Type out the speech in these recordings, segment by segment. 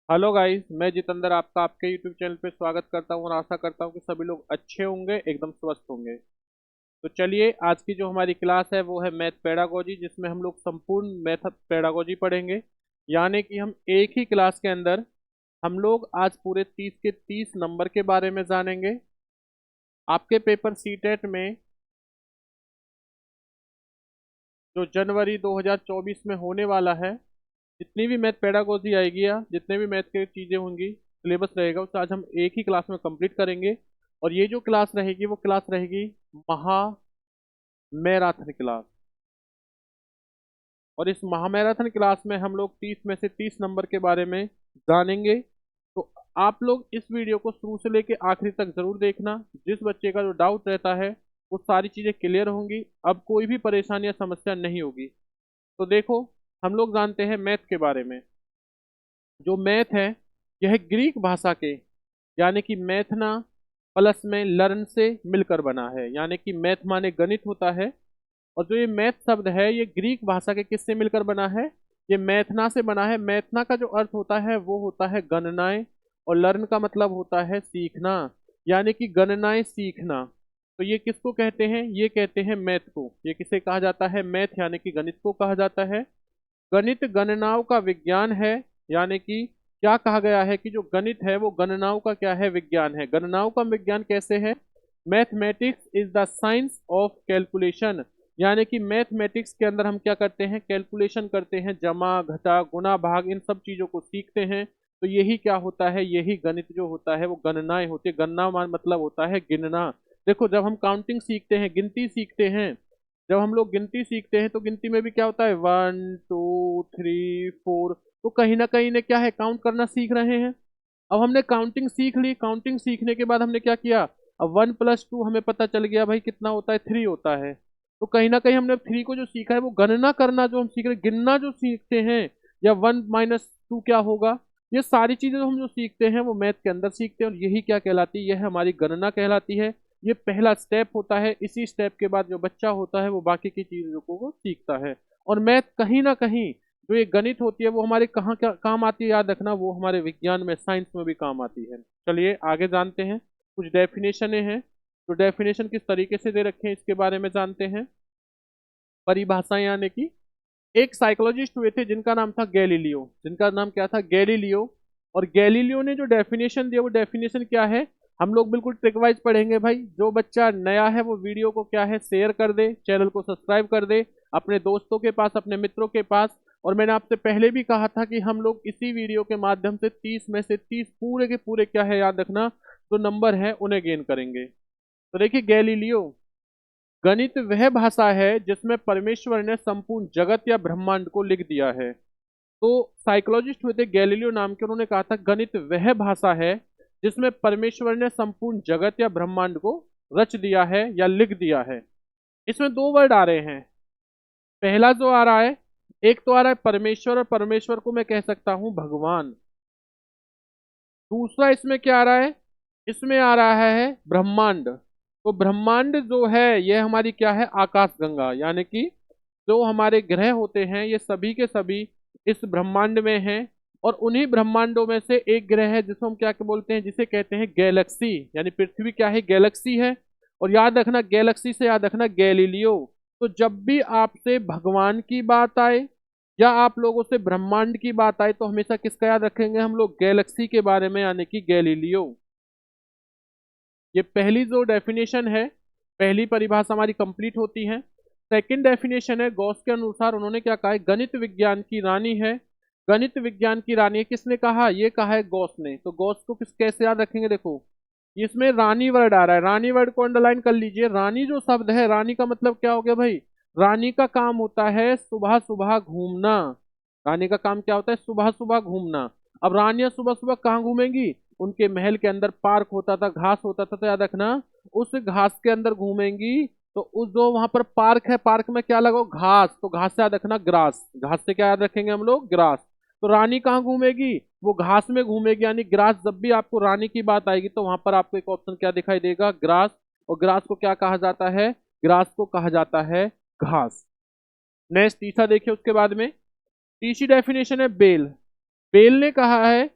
Hello guys, मैं जितेंद्र आपका आपके यूट्यूब चैनल पे स्वागत करता हूँ और आशा करता हूँ कि सभी लोग अच्छे होंगे, एकदम स्वस्थ होंगे। तो चलिए, आज की जो हमारी क्लास है वो है मैथ पेडागोजी, जिसमें हम लोग संपूर्ण मैथ पेडागोजी पढ़ेंगे। यानी कि हम एक ही क्लास के अंदर हम लोग आज पूरे 30 के 30 नंबर के बारे में जानेंगे। आपके पेपर सीटेट में जो जनवरी 2024 में होने वाला है, जितनी भी मैथ पेडागोजी आएगी या जितने भी मैथ की चीज़ें होंगी, सिलेबस रहेगा, उसे आज हम एक ही क्लास में कंप्लीट करेंगे। और ये जो क्लास रहेगी वो क्लास रहेगी महा मैराथन क्लास। और इस महामैराथन क्लास में हम लोग 30 में से 30 नंबर के बारे में जानेंगे। तो आप लोग इस वीडियो को शुरू से लेके आखिरी तक जरूर देखना। जिस बच्चे का जो डाउट रहता है वो सारी चीज़ें क्लियर होंगी, अब कोई भी परेशानी या समस्या नहीं होगी। तो देखो, हम लोग जानते हैं मैथ के बारे में। जो मैथ है यह ग्रीक भाषा के, यानी कि मैथना प्लस में लर्न से मिलकर बना है। यानी कि मैथ माने गणित होता है। और जो ये मैथ शब्द है ये ग्रीक भाषा के किससे मिलकर बना है? ये मैथना से बना है। मैथना का जो अर्थ होता है वो होता है गणनाएं, और लर्न का मतलब होता है सीखना, यानी कि गणनाएं सीखना। तो ये किसको कहते हैं? ये कहते हैं मैथ को। ये किसे कहा जाता है? मैथ यानी कि गणित को कहा जाता है। गणित गणनाओं का विज्ञान है। यानी कि क्या कहा गया है कि जो गणित है वो गणनाओं का क्या है? विज्ञान है। गणनाओं का विज्ञान कैसे है? Mathematics is the science of calculation. यानी कि मैथमेटिक्स के अंदर हम क्या करते हैं? कैलकुलेशन करते हैं, जमा घटा गुणा भाग इन सब चीजों को सीखते हैं। तो यही क्या होता है? यही गणित जो होता है वो गणनाएं होती है। गणना मतलब होता है गिनना। देखो, जब हम काउंटिंग सीखते हैं, गिनती सीखते हैं, जब हम लोग गिनती सीखते हैं तो गिनती में भी क्या होता है? 1 2 3 4। तो कहीं ना कहीं ने क्या है? काउंट करना सीख रहे हैं। अब हमने काउंटिंग सीख ली। काउंटिंग सीखने के बाद हमने क्या किया? अब 1 + 2 हमें पता चल गया भाई कितना होता है? 3 होता है। तो कहीं ना कहीं हमने 3 को जो सीखा है वो गणना करना जो हम सीख रहे हैं, गिनना जो सीखते हैं, या 1 - 2 क्या होगा, ये सारी चीजें जो हम जो सीखते हैं वो मैथ के अंदर सीखते हैं। और यही क्या कहलाती है? यह हमारी गणना कहलाती है। ये पहला स्टेप होता है। इसी स्टेप के बाद जो बच्चा होता है वो बाकी की चीजों को वो सीखता है। और मैथ कहीं ना कहीं जो ये गणित होती है वो हमारे कहाँ क्या काम आती है, याद रखना, वो हमारे विज्ञान में, साइंस में भी काम आती है। चलिए आगे जानते हैं। कुछ डेफिनेशनें हैं। तो डेफिनेशन किस तरीके से दे रखे हैं इसके बारे में जानते हैं। परिभाषाएं, यानी कि एक साइकोलॉजिस्ट हुए थे जिनका नाम था गैलीलियो। जिनका नाम क्या था? गैलीलियो। और गैलीलियो ने जो डेफिनेशन दिया वो डेफिनेशन क्या है? हम लोग बिल्कुल ट्रिक वाइज पढ़ेंगे भाई। जो बच्चा नया है वो वीडियो को क्या है? शेयर कर दे, चैनल को सब्सक्राइब कर दे अपने दोस्तों के पास, अपने मित्रों के पास। और मैंने आपसे पहले भी कहा था कि हम लोग इसी वीडियो के माध्यम से 30 में से 30 पूरे के पूरे क्या है, याद रखना, जो नंबर है उन्हें गेन करेंगे। तो देखिए, गैलीलियो, गणित वह भाषा है जिसमें परमेश्वर ने संपूर्ण जगत या ब्रह्मांड को लिख दिया है। तो साइकोलॉजिस्ट हुए थे गैलीलियो नाम के, उन्होंने कहा था गणित वह भाषा है जिसमें परमेश्वर ने संपूर्ण जगत या ब्रह्मांड को रच दिया है या लिख दिया है। इसमें दो वर्ड आ रहे हैं। पहला जो आ रहा है, एक तो आ रहा है परमेश्वर, और परमेश्वर को मैं कह सकता हूं भगवान। दूसरा इसमें क्या आ रहा है? इसमें आ रहा है ब्रह्मांड। तो ब्रह्मांड जो है यह हमारी क्या है? आकाश गंगा। यानी कि जो हमारे ग्रह होते हैं ये सभी के सभी इस ब्रह्मांड में हैं। और उन्हीं ब्रह्मांडों में से एक ग्रह है जिसको हम क्या बोलते हैं? जिसे कहते हैं गैलेक्सी। यानी पृथ्वी क्या है? गैलेक्सी है। और याद रखना, गैलेक्सी से याद रखना गैलीलियो। तो जब भी आपसे भगवान की बात आए या आप लोगों से ब्रह्मांड की बात आए तो हमेशा किसका याद रखेंगे हम लोग? गैलेक्सी के बारे में, यानी कि गैलीलियो। ये पहली जो डेफिनेशन है, पहली परिभाषा हमारी कंप्लीट होती है। सेकंड डेफिनेशन है गॉस के अनुसार, उन्होंने क्या कहा है? गणित विज्ञान की रानी है। गणित विज्ञान की रानी है, किसने कहा? ये कहा है गॉस ने। तो गॉस को किस कैसे याद रखेंगे? देखो, इसमें रानी वर्ड आ रहा है। रानी वर्ड को अंडरलाइन कर लीजिए। रानी जो शब्द है, रानी का मतलब क्या हो गया भाई? रानी का काम होता है सुबह सुबह घूमना। रानी का काम क्या होता है? सुबह सुबह घूमना। अब रानियां सुबह सुबह कहाँ घूमेंगी? उनके महल के अंदर पार्क होता था, घास होता था, तो याद रखना उस घास के अंदर घूमेंगी। तो उस जो वहां पर पार्क है, पार्क में क्या लगाओ? घास। तो घास से याद रखना ग्रास। घास से क्या याद रखेंगे हम लोग? ग्रास। तो रानी कहाँ घूमेगी? वो घास में घूमेगी। यानी ग्रास। जब भी आपको रानी की बात आएगी तो वहां पर आपको एक ऑप्शन क्या दिखाई देगा? ग्रास। और ग्रास को क्या कहा जाता है? ग्रास को कहा जाता है घास। नेक्स्ट तीसरा देखिए उसके बाद में। तीसरी डेफिनेशन है बेल। बेल ने कहा है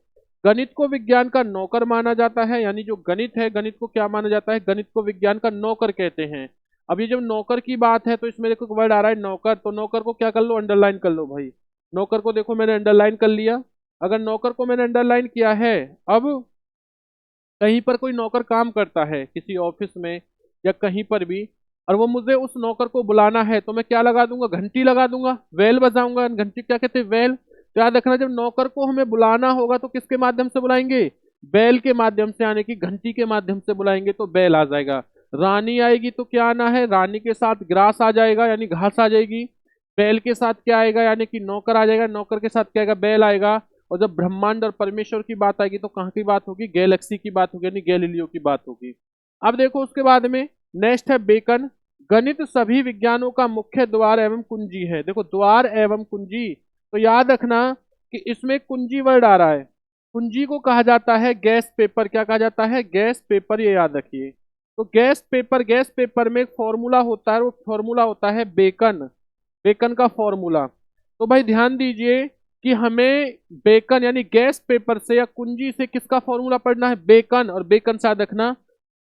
गणित को विज्ञान का नौकर माना जाता है, यानी जो गणित है, गणित को क्या माना जाता है, गणित को विज्ञान का नौकर कहते हैं। अब ये जब नौकर की बात है तो इसमें देखो वर्ड आ रहा है नौकर, तो नौकर को क्या कर लो, अंडरलाइन कर लो भाई। नौकर को देखो मैंने अंडरलाइन कर लिया। अगर नौकर को मैंने अंडरलाइन किया है, अब कहीं पर कोई नौकर काम करता है किसी ऑफिस में या कहीं पर भी, और वो मुझे उस नौकर को बुलाना है, तो मैं क्या लगा दूंगा, घंटी लगा दूंगा, वेल बजाऊंगा। घंटी क्या कहते हैं, वेल। तो याद रखना, जब नौकर को हमें बुलाना होगा तो किसके माध्यम से बुलाएंगे, बैल के माध्यम से, यानी कि घंटी के माध्यम से बुलाएंगे तो बैल आ जाएगा। रानी आएगी तो क्या आना है, रानी के साथ ग्रास आ जाएगा यानी घास आ जाएगी। बैल के साथ क्या आएगा, यानी कि नौकर आ जाएगा, नौकर के साथ क्या आएगा, बैल आएगा। और जब ब्रह्मांड और परमेश्वर की बात आएगी तो कहाँ की बात होगी, गैलेक्सी की बात होगी, यानी गैलीलियो की बात होगी। अब देखो उसके बाद में नेक्स्ट है बेकन। गणित सभी विज्ञानों का मुख्य द्वार एवं कुंजी है। देखो द्वार एवं कुंजी, तो याद रखना कि इसमें कुंजी वर्ड आ रहा है। कुंजी को कहा जाता है गैस पेपर। क्या कहा जाता है, गैस पेपर, ये याद रखिए। तो गैस पेपर, गैस पेपर में एक फॉर्मूला होता है, वो फॉर्मूला होता है बेकन। बेकन का फॉर्मूला। तो भाई ध्यान दीजिए कि हमें बेकन यानी गैस पेपर से या कुंजी से किसका फॉर्मूला पढ़ना है, बेकन। और बेकन से याद रखना,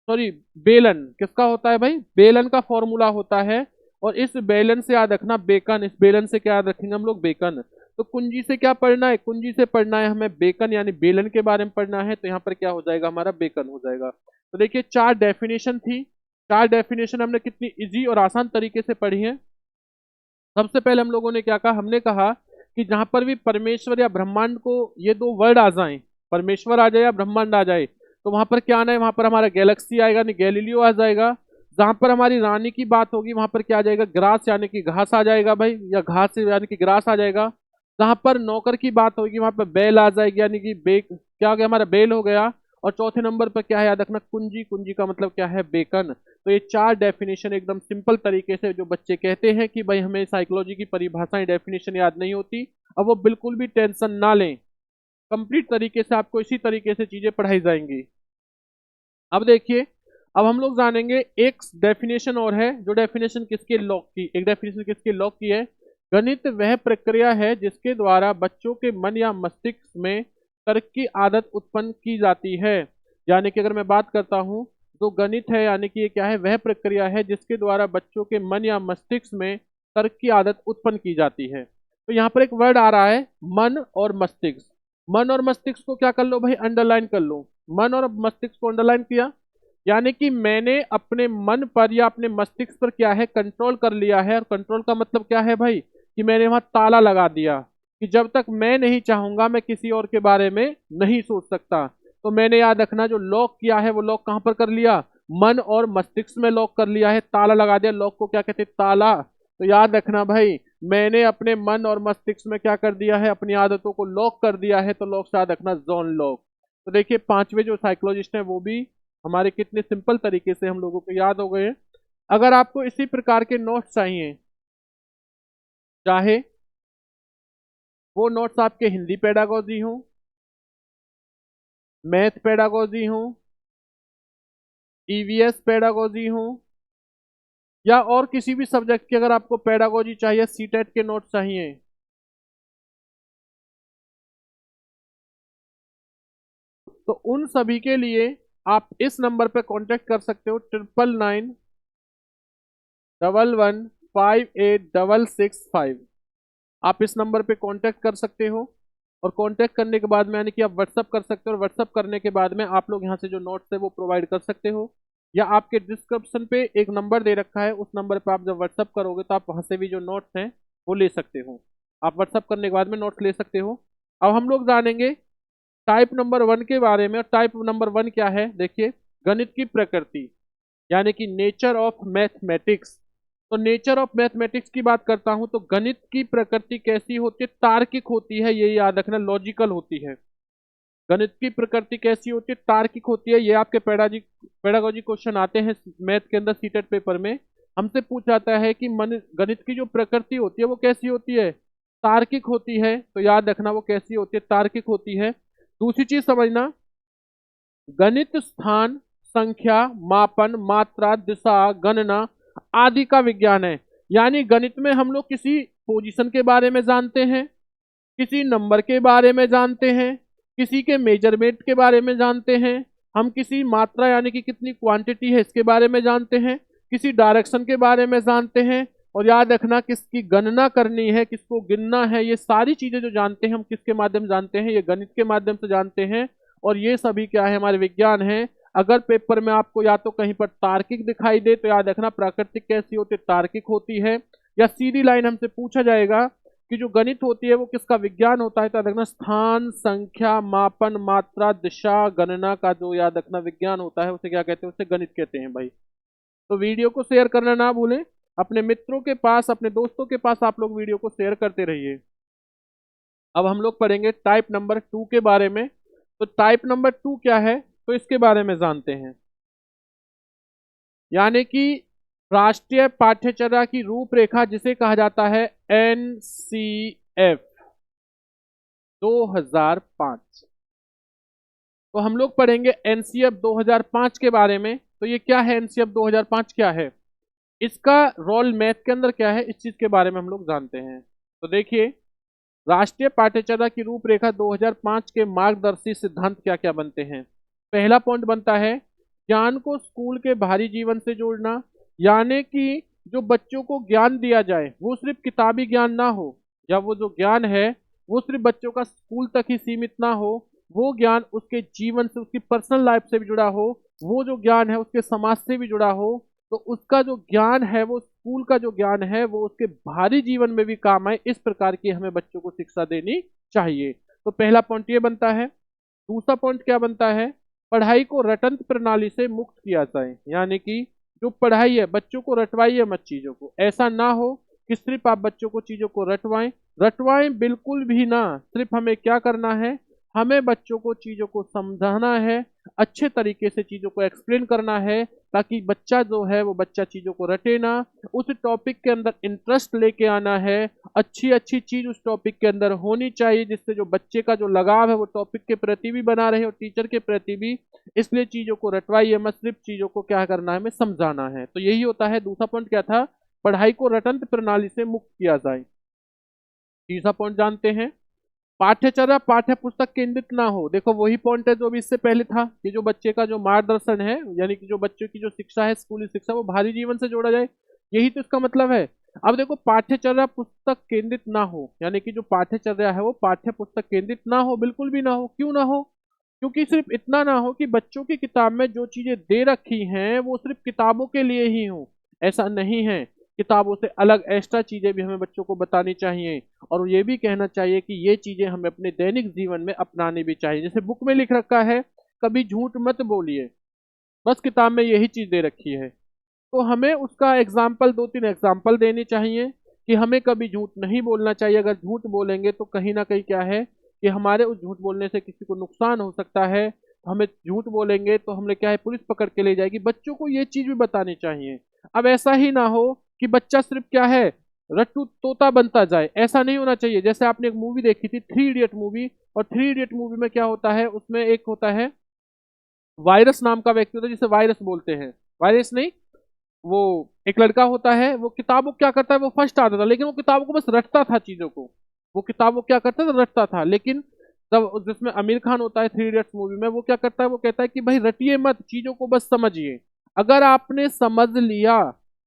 सॉरी बेलन किसका होता है भाई, बेलन का फॉर्मूला होता है। और इस बेलन से याद रखना बेकन, इस बेलन से क्या याद रखेंगे हम लोग, बेकन। तो कुंजी से क्या पढ़ना है, कुंजी से पढ़ना है हमें बेकन यानी बेलन के बारे में पढ़ना है, तो यहाँ पर क्या हो जाएगा, हमारा बेकन हो जाएगा। तो देखिए 4 डेफिनेशन थी। 4 डेफिनेशन हमने कितनी इजी और आसान तरीके से पढ़ी है। सबसे पहले हम लोगों ने क्या कहा, हमने कहा कि जहां पर भी परमेश्वर या ब्रह्मांड को ये दो वर्ड आ जाएं, परमेश्वर आ जाए या ब्रह्मांड आ जाए, तो वहां पर क्या आना है, वहां पर हमारा गैलेक्सी आएगा नहीं, गैलीलियो आ जाएगा। जहां पर हमारी रानी की बात होगी वहां पर क्या आ जाएगा, ग्रास यानी कि घास आ जाएगा भाई, या घास यानी कि ग्रास आ जाएगा। जहां पर नौकर की बात होगी वहां पर बैल आ जाएगी, यानी कि बेक क्या हो गया, हमारा बैल हो गया। और चौथे नंबर पर क्या है, याद रखना कुंजी, कुंजी का मतलब क्या है, बेकन। तो ये 4 डेफिनेशन एकदम सिंपल तरीके से, जो बच्चे कहते हैं कि भाई हमें साइकोलॉजी की परिभाषाएं डेफिनेशन याद नहीं होती, अब वो बिल्कुल भी टेंशन ना लें। कंप्लीट तरीके से आपको इसी तरीके से चीजें पढ़ाई जाएंगी। अब देखिए, अब हम लोग जानेंगे एक डेफिनेशन और है, जो डेफिनेशन किसके लॉ की, एक डेफिनेशन किसके लॉ की है। गणित वह प्रक्रिया है जिसके द्वारा बच्चों के मन या मस्तिष्क में तर्क की आदत उत्पन्न की जाती है। यानी कि अगर मैं बात करता हूँ, तो गणित है यानी कि ये क्या है, वह प्रक्रिया है जिसके द्वारा बच्चों के मन या मस्तिष्क में तर्क की आदत उत्पन्न की जाती है। तो यहाँ पर एक वर्ड आ रहा है मन और मस्तिष्क। मन और मस्तिष्क को क्या कर लो भाई, अंडरलाइन कर लो। मन और मस्तिष्क को अंडरलाइन किया, यानी कि मैंने अपने मन पर या अपने मस्तिष्क पर क्या है, कंट्रोल कर लिया है। और कंट्रोल का मतलब क्या है भाई, कि मैंने वहां ताला लगा दिया कि जब तक मैं नहीं चाहूंगा मैं किसी और के बारे में नहीं सोच सकता। तो मैंने याद रखना, जो लॉक किया है वो लॉक कहां पर कर लिया, मन और मस्तिष्क में लॉक कर लिया है, ताला लगा दिया। लॉक को क्या कहते हैं, ताला। तो याद रखना भाई, मैंने अपने मन और मस्तिष्क में क्या कर दिया है, अपनी आदतों को लॉक कर दिया है। तो लॉक से याद रखना जॉन लॉक। तो देखिए 5वें जो साइकोलॉजिस्ट हैं वो भी हमारे कितने सिंपल तरीके से हम लोगों को याद हो गए। अगर आपको इसी प्रकार के नोट्स चाहिए, चाहे वो नोट्स आपके हिंदी पेडागोजी हो, मैथ पेडागोजी हो, ईवीएस पेडागोजी हो, या और किसी भी सब्जेक्ट की अगर आपको पेडागोजी चाहिए, सीटेट के नोट्स चाहिए, तो उन सभी के लिए आप इस नंबर पे कांटेक्ट कर सकते हो, 9991158665। आप इस नंबर पे कांटेक्ट कर सकते हो। और कांटेक्ट करने के बाद में यानी कि आप व्हाट्सअप कर सकते हो, और व्हाट्सअप करने के बाद में आप लोग यहाँ से जो नोट्स है वो प्रोवाइड कर सकते हो। या आपके डिस्क्रिप्शन पे एक नंबर दे रखा है, उस नंबर पे आप जब व्हाट्सअप करोगे तो आप वहाँ से भी जो नोट्स हैं वो ले सकते हो। आप व्हाट्सअप करने के बाद में नोट्स ले सकते हो। अब हम लोग जानेंगे टाइप नंबर 1 के बारे में। और टाइप नंबर 1 क्या है, देखिए, गणित की प्रकृति, यानी कि नेचर ऑफ मैथमेटिक्स। तो नेचर ऑफ मैथमेटिक्स की बात करता हूं तो गणित की प्रकृति कैसी होती है, तार्किक होती है, ये याद रखना, लॉजिकल होती है। गणित की प्रकृति कैसी होती है, तार्किक होती है। ये आपके पेडागोजी क्वेश्चन आते हैं मैथ के अंदर, सीटेट पेपर में हमसे पूछा जाता है कि मन गणित की जो प्रकृति होती है वो कैसी होती है, तार्किक होती है। तो याद रखना वो कैसी होती है, तार्किक होती है। दूसरी चीज समझना, गणित स्थान, संख्या, मापन, मात्रा, दिशा, गणना आदि का विज्ञान है। यानी गणित में हम लोग किसी पोजीशन के बारे में जानते हैं, किसी नंबर के बारे में जानते हैं, किसी के मेजरमेंट के बारे में जानते हैं, हम किसी मात्रा यानी कि कितनी क्वांटिटी है इसके बारे में जानते हैं, किसी डायरेक्शन के बारे में जानते हैं, और याद रखना किसकी गणना करनी है, किसको गिनना है, ये सारी चीजें जो जानते हैं हम किसके माध्यम से जानते हैं, ये गणित के माध्यम से जानते हैं। और ये सभी क्या है, हमारे विज्ञान है। अगर पेपर में आपको या तो कहीं पर तार्किक दिखाई दे तो याद रखना प्राकृतिक कैसी होती है, तार्किक होती है। या सीधी लाइन हमसे पूछा जाएगा कि जो गणित होती है वो किसका विज्ञान होता है, तो याद रखना स्थान, संख्या, मापन, मात्रा, दिशा, गणना का जो याद रखना विज्ञान होता है उसे क्या कहते हैं, उसे गणित कहते हैं भाई। तो वीडियो को शेयर करना ना भूलें, अपने मित्रों के पास, अपने दोस्तों के पास आप लोग वीडियो को शेयर करते रहिए। अब हम लोग पढ़ेंगे टाइप नंबर 2 के बारे में। तो टाइप नंबर 2 क्या है, तो इसके बारे में जानते हैं। यानी कि राष्ट्रीय पाठ्यचर्या की रूपरेखा जिसे कहा जाता है NCF 2005। तो हम लोग पढ़ेंगे NCF 2005 के बारे में। तो ये क्या है, NCF 2005 क्या है, इसका रोल मैथ के अंदर क्या है, इस चीज के बारे में हम लोग जानते हैं। तो देखिए, राष्ट्रीय पाठ्यचर्या की रूपरेखा 2005 के मार्गदर्शी सिद्धांत क्या क्या बनते हैं। पहला पॉइंट बनता है ज्ञान को स्कूल के बाहरी जीवन से जोड़ना, यानी कि जो बच्चों को ज्ञान दिया जाए वो सिर्फ किताबी ज्ञान ना हो, या वो जो ज्ञान है वो सिर्फ बच्चों का स्कूल तक ही सीमित ना हो, वो ज्ञान उसके जीवन से, उसकी पर्सनल लाइफ से भी जुड़ा हो, वो जो ज्ञान है उसके समाज से भी जुड़ा हो। तो उसका जो ज्ञान है, वो स्कूल का जो ज्ञान है वो उसके बाहरी जीवन में भी काम आए, इस प्रकार की हमें बच्चों को शिक्षा देनी चाहिए। तो पहला पॉइंट ये बनता है। दूसरा पॉइंट क्या बनता है, पढ़ाई को रटंत प्रणाली से मुक्त किया जाए, यानी कि जो पढ़ाई है बच्चों को रटवाइए मत चीजों को, ऐसा ना हो कि सिर्फ आप बच्चों को चीजों को रटवाएं। रटवाएं बिल्कुल भी ना, सिर्फ हमें क्या करना है, हमें बच्चों को चीजों को समझाना है, अच्छे तरीके से चीजों को एक्सप्लेन करना है, ताकि बच्चा जो है वो बच्चा चीजों को रटे ना, उस टॉपिक के अंदर इंटरेस्ट लेके आना है, अच्छी अच्छी चीज उस टॉपिक के अंदर होनी चाहिए, जिससे जो बच्चे का जो लगाव है वो टॉपिक के प्रति भी बना रहे और टीचर के प्रति भी। इसलिए चीजों को रटवाइए मत, सिर्फ चीजों को क्या करना है, हमें समझाना है। तो यही होता है। दूसरा पॉइंट क्या था, पढ़ाई को रटंत प्रणाली से मुक्त किया जाए। तीसरा पॉइंट जानते हैं, पाठ्यचर्या पाठ्य पुस्तक केंद्रित ना हो। देखो वही पॉइंट है जो अभी इससे पहले था कि जो बच्चे का जो मार्गदर्शन है, यानी कि जो बच्चों की जो शिक्षा है, स्कूली शिक्षा, वो बाहरी जीवन से जोड़ा जाए, यही तो इसका मतलब है। अब देखो, पाठ्यचर्या पुस्तक केंद्रित ना हो, यानी कि जो पाठ्यचर्या है वो पाठ्य पुस्तक केंद्रित ना हो, बिल्कुल भी ना हो। क्यों ना हो, क्योंकि सिर्फ इतना ना हो कि बच्चों की किताब में जो चीजें दे रखी हैं वो सिर्फ किताबों के लिए ही हो, ऐसा नहीं है। किताबों से अलग एक्स्ट्रा चीजें भी हमें बच्चों को बतानी चाहिए, और ये भी कहना चाहिए कि ये चीजें हमें अपने दैनिक जीवन में अपनानी भी चाहिए। जैसे बुक में लिख रखा है कभी झूठ मत बोलिए, बस किताब में यही चीज दे रखी है, तो हमें उसका एग्जाम्पल, 2-3 एग्जाम्पल देनी चाहिए कि हमें कभी झूठ नहीं बोलना चाहिए। अगर झूठ बोलेंगे तो कहीं ना कहीं क्या है कि हमारे उस झूठ बोलने से किसी को नुकसान हो सकता है। हमें झूठ बोलेंगे तो हमने क्या है, पुलिस पकड़ के ले जाएगी। बच्चों को ये चीज भी बतानी चाहिए। अब ऐसा ही ना हो कि बच्चा सिर्फ क्या है, रट्टू तोता बनता जाए, ऐसा नहीं होना चाहिए। जैसे आपने एक मूवी देखी थी 3 इडियट मूवी, और 3 इडियट मूवी में क्या होता है, उसमें एक होता है वायरस नाम का व्यक्ति होता है जिसे वायरस बोलते हैं, वायरस नहीं, वो एक लड़का होता है, वो किताब को क्या करता है, वो फर्स्ट आता था लेकिन वो किताबों को बस रटता था चीजों को, वो किताब को क्या करता था, रटता था। लेकिन जब जिसमें आमिर खान होता है 3 इडियट्स मूवी में, वो क्या करता है, वो कहता है कि भाई रटिए मत, चीजों को बस समझिए। अगर आपने समझ लिया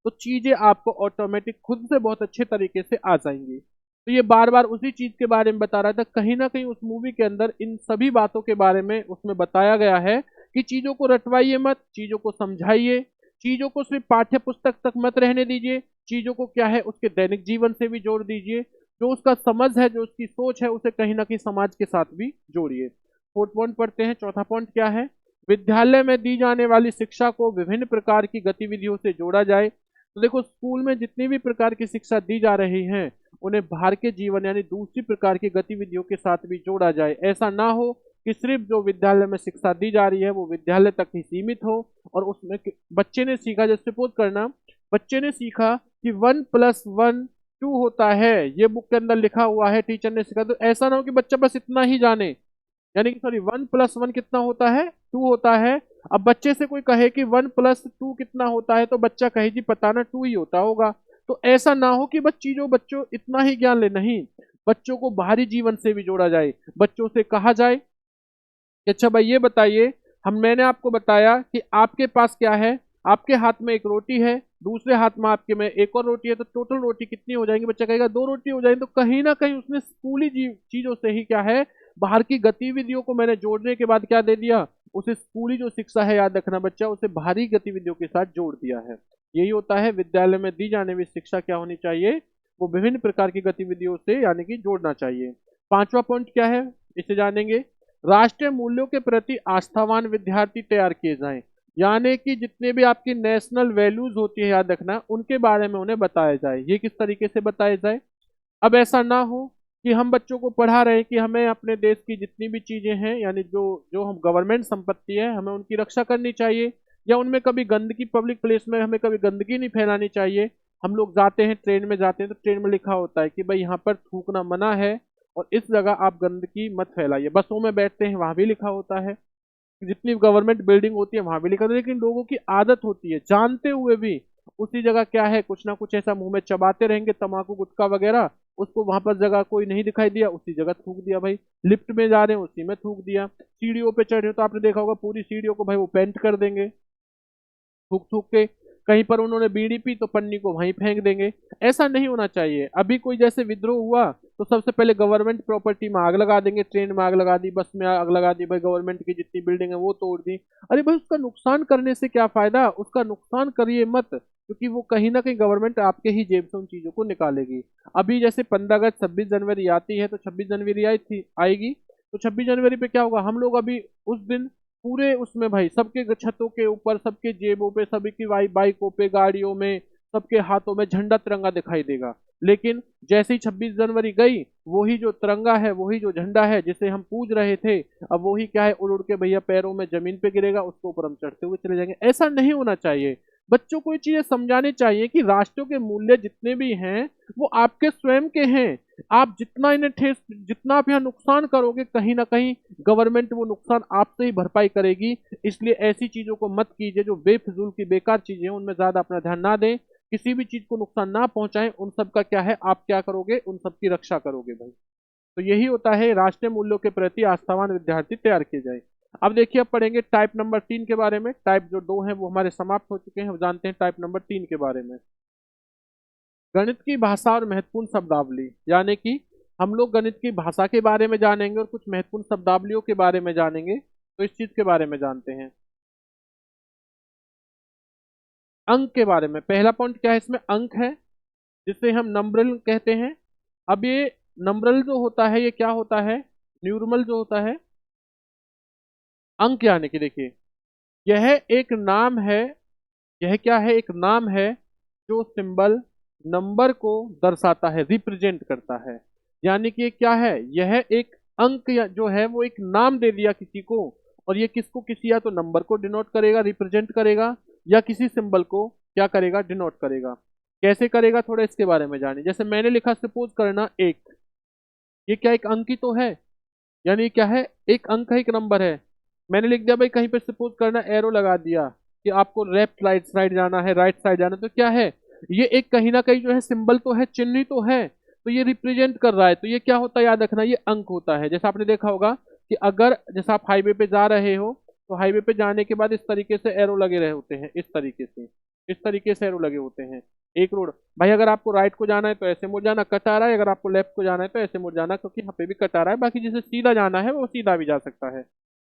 तो चीजें आपको ऑटोमेटिक खुद से बहुत अच्छे तरीके से आ जाएंगी। तो ये बार बार उसी चीज के बारे में बता रहा था। कहीं ना कहीं उस मूवी के अंदर इन सभी बातों के बारे में उसमें बताया गया है कि चीजों को रटवाइए मत, चीजों को समझाइए, चीजों को सिर्फ पाठ्य पुस्तक तक मत रहने दीजिए, चीजों को क्या है उसके दैनिक जीवन से भी जोड़ दीजिए। जो उसका समझ है, जो उसकी सोच है, उसे कहीं ना कहीं समाज के साथ भी जोड़िए। फोर्थ पॉइंट पढ़ते हैं। चौथा पॉइंट क्या है, विद्यालय में दी जाने वाली शिक्षा को विभिन्न प्रकार की गतिविधियों से जोड़ा जाए। तो देखो, स्कूल में जितनी भी प्रकार की शिक्षा दी जा रही है उन्हें बाहर के जीवन यानी दूसरी प्रकार की गतिविधियों के साथ भी जोड़ा जाए। ऐसा ना हो कि सिर्फ जो विद्यालय में शिक्षा दी जा रही है वो विद्यालय तक ही सीमित हो, और उसमें बच्चे ने सीखा, जैसे सपोज करना, बच्चे ने सीखा कि 1+1 2 होता है, ये बुक के अंदर लिखा हुआ है, टीचर ने सीखा, तो ऐसा ना हो कि बच्चा बस इतना ही जाने, यानी कि सॉरी 1+1 कितना होता है, 2 होता है। अब बच्चे से कोई कहे कि 1+2 कितना होता है, तो बच्चा कहे जी पता ना 2 ही होता होगा। तो ऐसा ना हो कि बच्चों इतना ही ज्ञान ले, नहीं, बच्चों को बाहरी जीवन से भी जोड़ा जाए। बच्चों से कहा जाए कि अच्छा भाई ये बताइए, मैंने आपको बताया कि आपके पास क्या है, आपके हाथ में एक रोटी है, दूसरे हाथ में आपके में एक और रोटी है, तो टोटल रोटी कितनी हो जाएंगी? बच्चा कहेगा 2 रोटी हो जाएंगी। तो कहीं ना कहीं उसने स्कूली चीजों से ही क्या है, बाहर की गतिविधियों को मैंने जोड़ने के बाद क्या दे दिया, उसे स्कूली जो शिक्षा है, याद रखना बच्चा, उसे बाहरी गतिविधियों के साथ जोड़ दिया है। यही होता है विद्यालय में दी जाने वाली शिक्षा क्या होनी चाहिए, वो विभिन्न प्रकार की गतिविधियों से यानी कि जोड़ना चाहिए। पांचवा पॉइंट क्या है, इसे जानेंगे। राष्ट्रीय मूल्यों के प्रति आस्थावान विद्यार्थी तैयार किए जाएं, यानी कि जितने भी आपकी नेशनल वैल्यूज होती है, याद रखना, उनके बारे में उन्हें बताया जाए। ये किस तरीके से बताया जाए? अब ऐसा ना हो कि हम बच्चों को पढ़ा रहे हैं कि हमें अपने देश की जितनी भी चीजें हैं, यानी जो जो हम गवर्नमेंट संपत्ति है, हमें उनकी रक्षा करनी चाहिए, या उनमें कभी गंदगी, पब्लिक प्लेस में हमें कभी गंदगी नहीं फैलानी चाहिए। हम लोग जाते हैं, ट्रेन में जाते हैं, तो ट्रेन में लिखा होता है कि भाई यहाँ पर थूकना मना है और इस जगह आप गंदगी मत फैलाइए। बसों में बैठते हैं, वहां भी लिखा होता है, जितनी गवर्नमेंट बिल्डिंग होती है वहां भी लिखा होता है। लेकिन लोगों की आदत होती है जानते हुए भी उसी जगह क्या है, कुछ ना कुछ ऐसा मुंह में चबाते रहेंगे, तम्बाकू गुटखा वगैरह, उसको वहां पर जगह कोई नहीं दिखाई दिया, उसी जगह थूक दिया भाई। लिफ्ट में जा रहे हैं, उसी में थूक दिया। सीढ़ियों पे चढ़ रहे हो तो आपने देखा होगा पूरी सीढ़ियों को भाई वो पेंट कर देंगे थूक थूक के। कहीं पर उन्होंने बीड़ी पी तो पन्नी को वहीं फेंक देंगे। ऐसा नहीं होना चाहिए। अभी कोई जैसे विद्रोह हुआ तो सबसे पहले गवर्नमेंट प्रॉपर्टी में आग लगा देंगे, ट्रेन में आग लगा दी, बस में आग लगा दी, भाई गवर्नमेंट की जितनी बिल्डिंग है वो तोड़ दी। अरे भाई उसका नुकसान करने से क्या फायदा, उसका नुकसान करिए मत, क्योंकि वो कहीं ना कहीं गवर्नमेंट आपके ही जेब से उन चीजों को निकालेगी। अभी जैसे 15 अगस्त 26 जनवरी आती है, तो 26 जनवरी आई थी, आएगी, तो 26 जनवरी पे क्या होगा, हम लोग अभी उस दिन पूरे उसमें भाई सबके छतों के ऊपर, सबके जेबों पे, सभी की बाइकों पे, गाड़ियों में, सबके हाथों में झंडा तिरंगा दिखाई देगा। लेकिन जैसे ही 26 जनवरी गई, वही जो तिरंगा है, वही जो झंडा है जिसे हम पूज रहे थे, अब वही क्या है, उड़ उड़ के भैया पैरों में जमीन पे गिरेगा, उसके ऊपर हम चढ़ते हुए चले जाएंगे। ऐसा नहीं होना चाहिए। बच्चों को ये चीजें समझानी चाहिए कि राष्ट्रों के मूल्य जितने भी हैं वो आपके स्वयं के हैं। आप जितना इन्हें ठेस, जितना आप यहाँ नुकसान करोगे, कहीं ना कहीं गवर्नमेंट वो नुकसान आपसे ही भरपाई करेगी। इसलिए ऐसी चीजों को मत कीजिए जो बेफिजूल की बेकार चीजें हैं, उनमें ज्यादा अपना ध्यान ना दें। किसी भी चीज को नुकसान ना पहुंचाएं, उन सब का क्या है, आप क्या करोगे, उन सब की रक्षा करोगे भाई। तो यही होता है, राष्ट्रीय मूल्यों के प्रति आस्थावान विद्यार्थी तैयार किए जाए। अब देखिए, अब पढ़ेंगे टाइप नंबर 3 के बारे में। टाइप जो 2 है वो हमारे समाप्त हो चुके हैं, अब जानते हैं टाइप नंबर 3 के बारे में। गणित की भाषा और महत्वपूर्ण शब्दावली, यानी कि हम लोग गणित की भाषा के बारे में जानेंगे और कुछ महत्वपूर्ण शब्दावलियों के बारे में जानेंगे। तो इस चीज के बारे में जानते हैं। अंक के बारे में पहला पॉइंट क्या है, इसमें अंक है, जिसे हम नंबरल कहते हैं। अब ये नंबरल जो होता है, ये क्या होता है, न्यूमरल जो होता है, अंक यानी कि देखिए, यह एक नाम है, यह क्या है, एक नाम है जो सिंबल नंबर को दर्शाता है, रिप्रेजेंट करता है। यानी कि ये क्या है, यह एक अंक जो है वो एक नाम दे दिया किसी को, और ये किसको, किसी या तो नंबर को डिनोट करेगा, रिप्रेजेंट करेगा, या किसी सिंबल को क्या करेगा, डिनोट करेगा। कैसे करेगा, थोड़ा इसके बारे में जानिए। जैसे मैंने लिखा, सपोज करना एक, ये क्या एक अंक ही तो है, यानी क्या है, एक अंक है, एक नंबर है। मैंने लिख दिया भाई, कहीं पे सपोज करना एरो लगा दिया कि आपको लेफ्ट राइट साइड जाना है, राइट साइड जाना है, तो क्या है, ये एक कहीं ना कहीं जो है सिंबल तो है, चिन्ह ही तो है, तो ये रिप्रेजेंट कर रहा है। तो ये क्या होता है, याद रखना, ये अंक होता है। जैसा आपने देखा होगा कि अगर जैसा आप हाईवे पे जा रहे हो, तो हाईवे पे जाने के बाद इस तरीके से एरो लगे रहे होते हैं, इस तरीके से, इस तरीके से एरो लगे होते हैं। एक रोड भाई, अगर आपको राइट को जाना है तो ऐसे मुड़ जाना, कट आ रहा है, अगर आपको लेफ्ट को जाना है तो ऐसे मुड़ जाना, क्योंकि यहाँ पे भी कट आ रहा है, बाकी जिसे सीधा जाना है वो सीधा भी जा सकता है।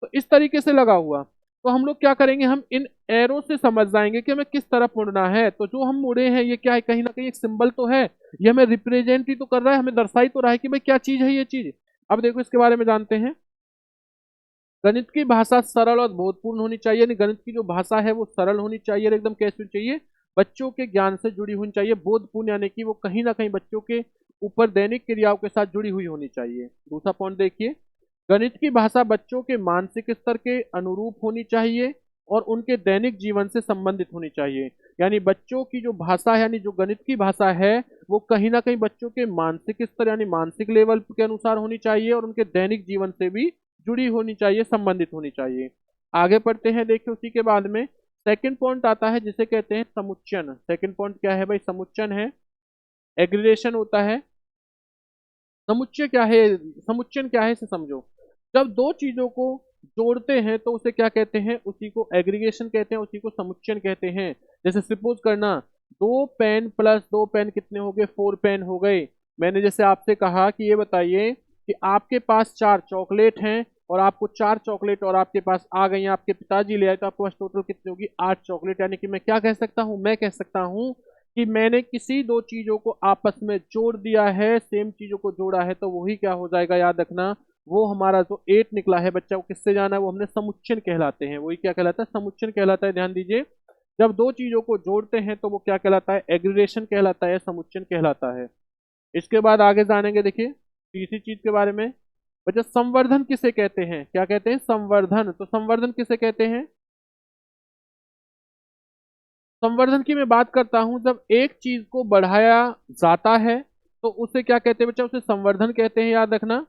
तो इस तरीके से लगा हुआ। तो हम लोग क्या करेंगे, हम इन एरो से समझ जाएंगे कि हमें किस तरफ मुड़ना है। तो जो हम मुड़े हैं, ये क्या है, कहीं ना कहीं एक सिंबल तो है, ये हमें रिप्रेजेंट ही तो कर रहा है, हमें दर्शाई तो रहा है कि भाई क्या चीज है ये चीज। अब देखो इसके बारे में जानते हैं। गणित की भाषा सरल और बोधपूर्ण होनी चाहिए, यानी गणित की जो भाषा है वो सरल होनी चाहिए और एकदम कैसी होनी चाहिए, बच्चों के ज्ञान से जुड़ी होनी चाहिए। बोधपूर्ण यानी कि वो कहीं ना कहीं बच्चों के ऊपर दैनिक क्रियाओं के साथ जुड़ी हुई होनी चाहिए। दूसरा पॉइंट देखिए, गणित की भाषा बच्चों के मानसिक स्तर के अनुरूप होनी चाहिए और उनके दैनिक जीवन से संबंधित होनी चाहिए। यानी बच्चों की जो भाषा है, यानी जो गणित की भाषा है, वो कहीं ना कहीं बच्चों के मानसिक स्तर यानी मानसिक लेवल के अनुसार होनी चाहिए और उनके दैनिक जीवन से भी जुड़ी होनी चाहिए, संबंधित होनी चाहिए। आगे पढ़ते हैं, देखिए उसी के बाद में सेकंड पॉइंट आता है जिसे कहते हैं समुच्चयन। सेकंड पॉइंट क्या है भाई, समुच्चयन है, एग्रीगेशन होता है। समुच्चय क्या है, समुच्चयन क्या है इसे समझो। जब दो चीजों को जोड़ते हैं तो उसे क्या कहते हैं, उसी को एग्रीगेशन कहते हैं, उसी को समुच्चयन कहते हैं। जैसे सपोज करना 2 पेन प्लस 2 पेन कितने हो गए, 4 पेन हो गए। मैंने जैसे आपसे कहा कि ये बताइए कि आपके पास 4 चॉकलेट हैं और आपको 4 चॉकलेट और आपके पास आ गई हैं, आपके पिताजी ले आए, तो आपके पास टोटल कितनी होगी, 8 चॉकलेट। यानी कि मैं क्या कह सकता हूँ, मैं कह सकता हूँ कि मैंने किसी दो चीजों को आपस में जोड़ दिया है, सेम चीजों को जोड़ा है, तो वही क्या हो जाएगा, याद रखना, वो हमारा जो 8 निकला है बच्चा, वो किससे जाना है, वो हमने समुच्चयन कहलाते हैं, वही क्या कहलाता है, समुच्चयन कहलाता है। ध्यान दीजिए, जब दो चीजों को जोड़ते हैं तो वो क्या कहलाता है, एग्रीगेशन कहलाता है, समुच्चयन कहलाता है। इसके बाद आगे जानेंगे, देखिए तीसरी चीज के बारे में। बच्चा संवर्धन किसे कहते हैं, क्या कहते हैं, संवर्धन। तो संवर्धन किसे कहते हैं, संवर्धन की मैं बात करता हूं, जब एक चीज को बढ़ाया जाता है तो उसे क्या कहते हैं बच्चा, उसे संवर्धन कहते हैं, याद रखना।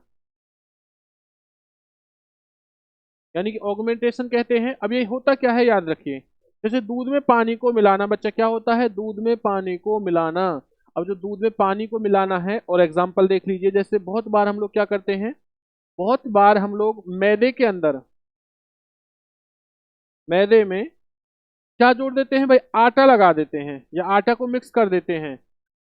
यानी कि ऑगमेंटेशन कहते हैं। अब ये होता क्या है, याद रखिए, जैसे दूध में पानी को मिलाना, बच्चा क्या होता है, दूध में पानी को मिलाना। अब जो दूध में पानी को मिलाना है, और एग्जाम्पल देख लीजिए, जैसे बहुत बार हम लोग क्या करते हैं, बहुत बार हम लोग मैदे के अंदर, मैदे में क्या जोड़ देते हैं भाई, आटा लगा देते हैं या आटा को मिक्स कर देते हैं।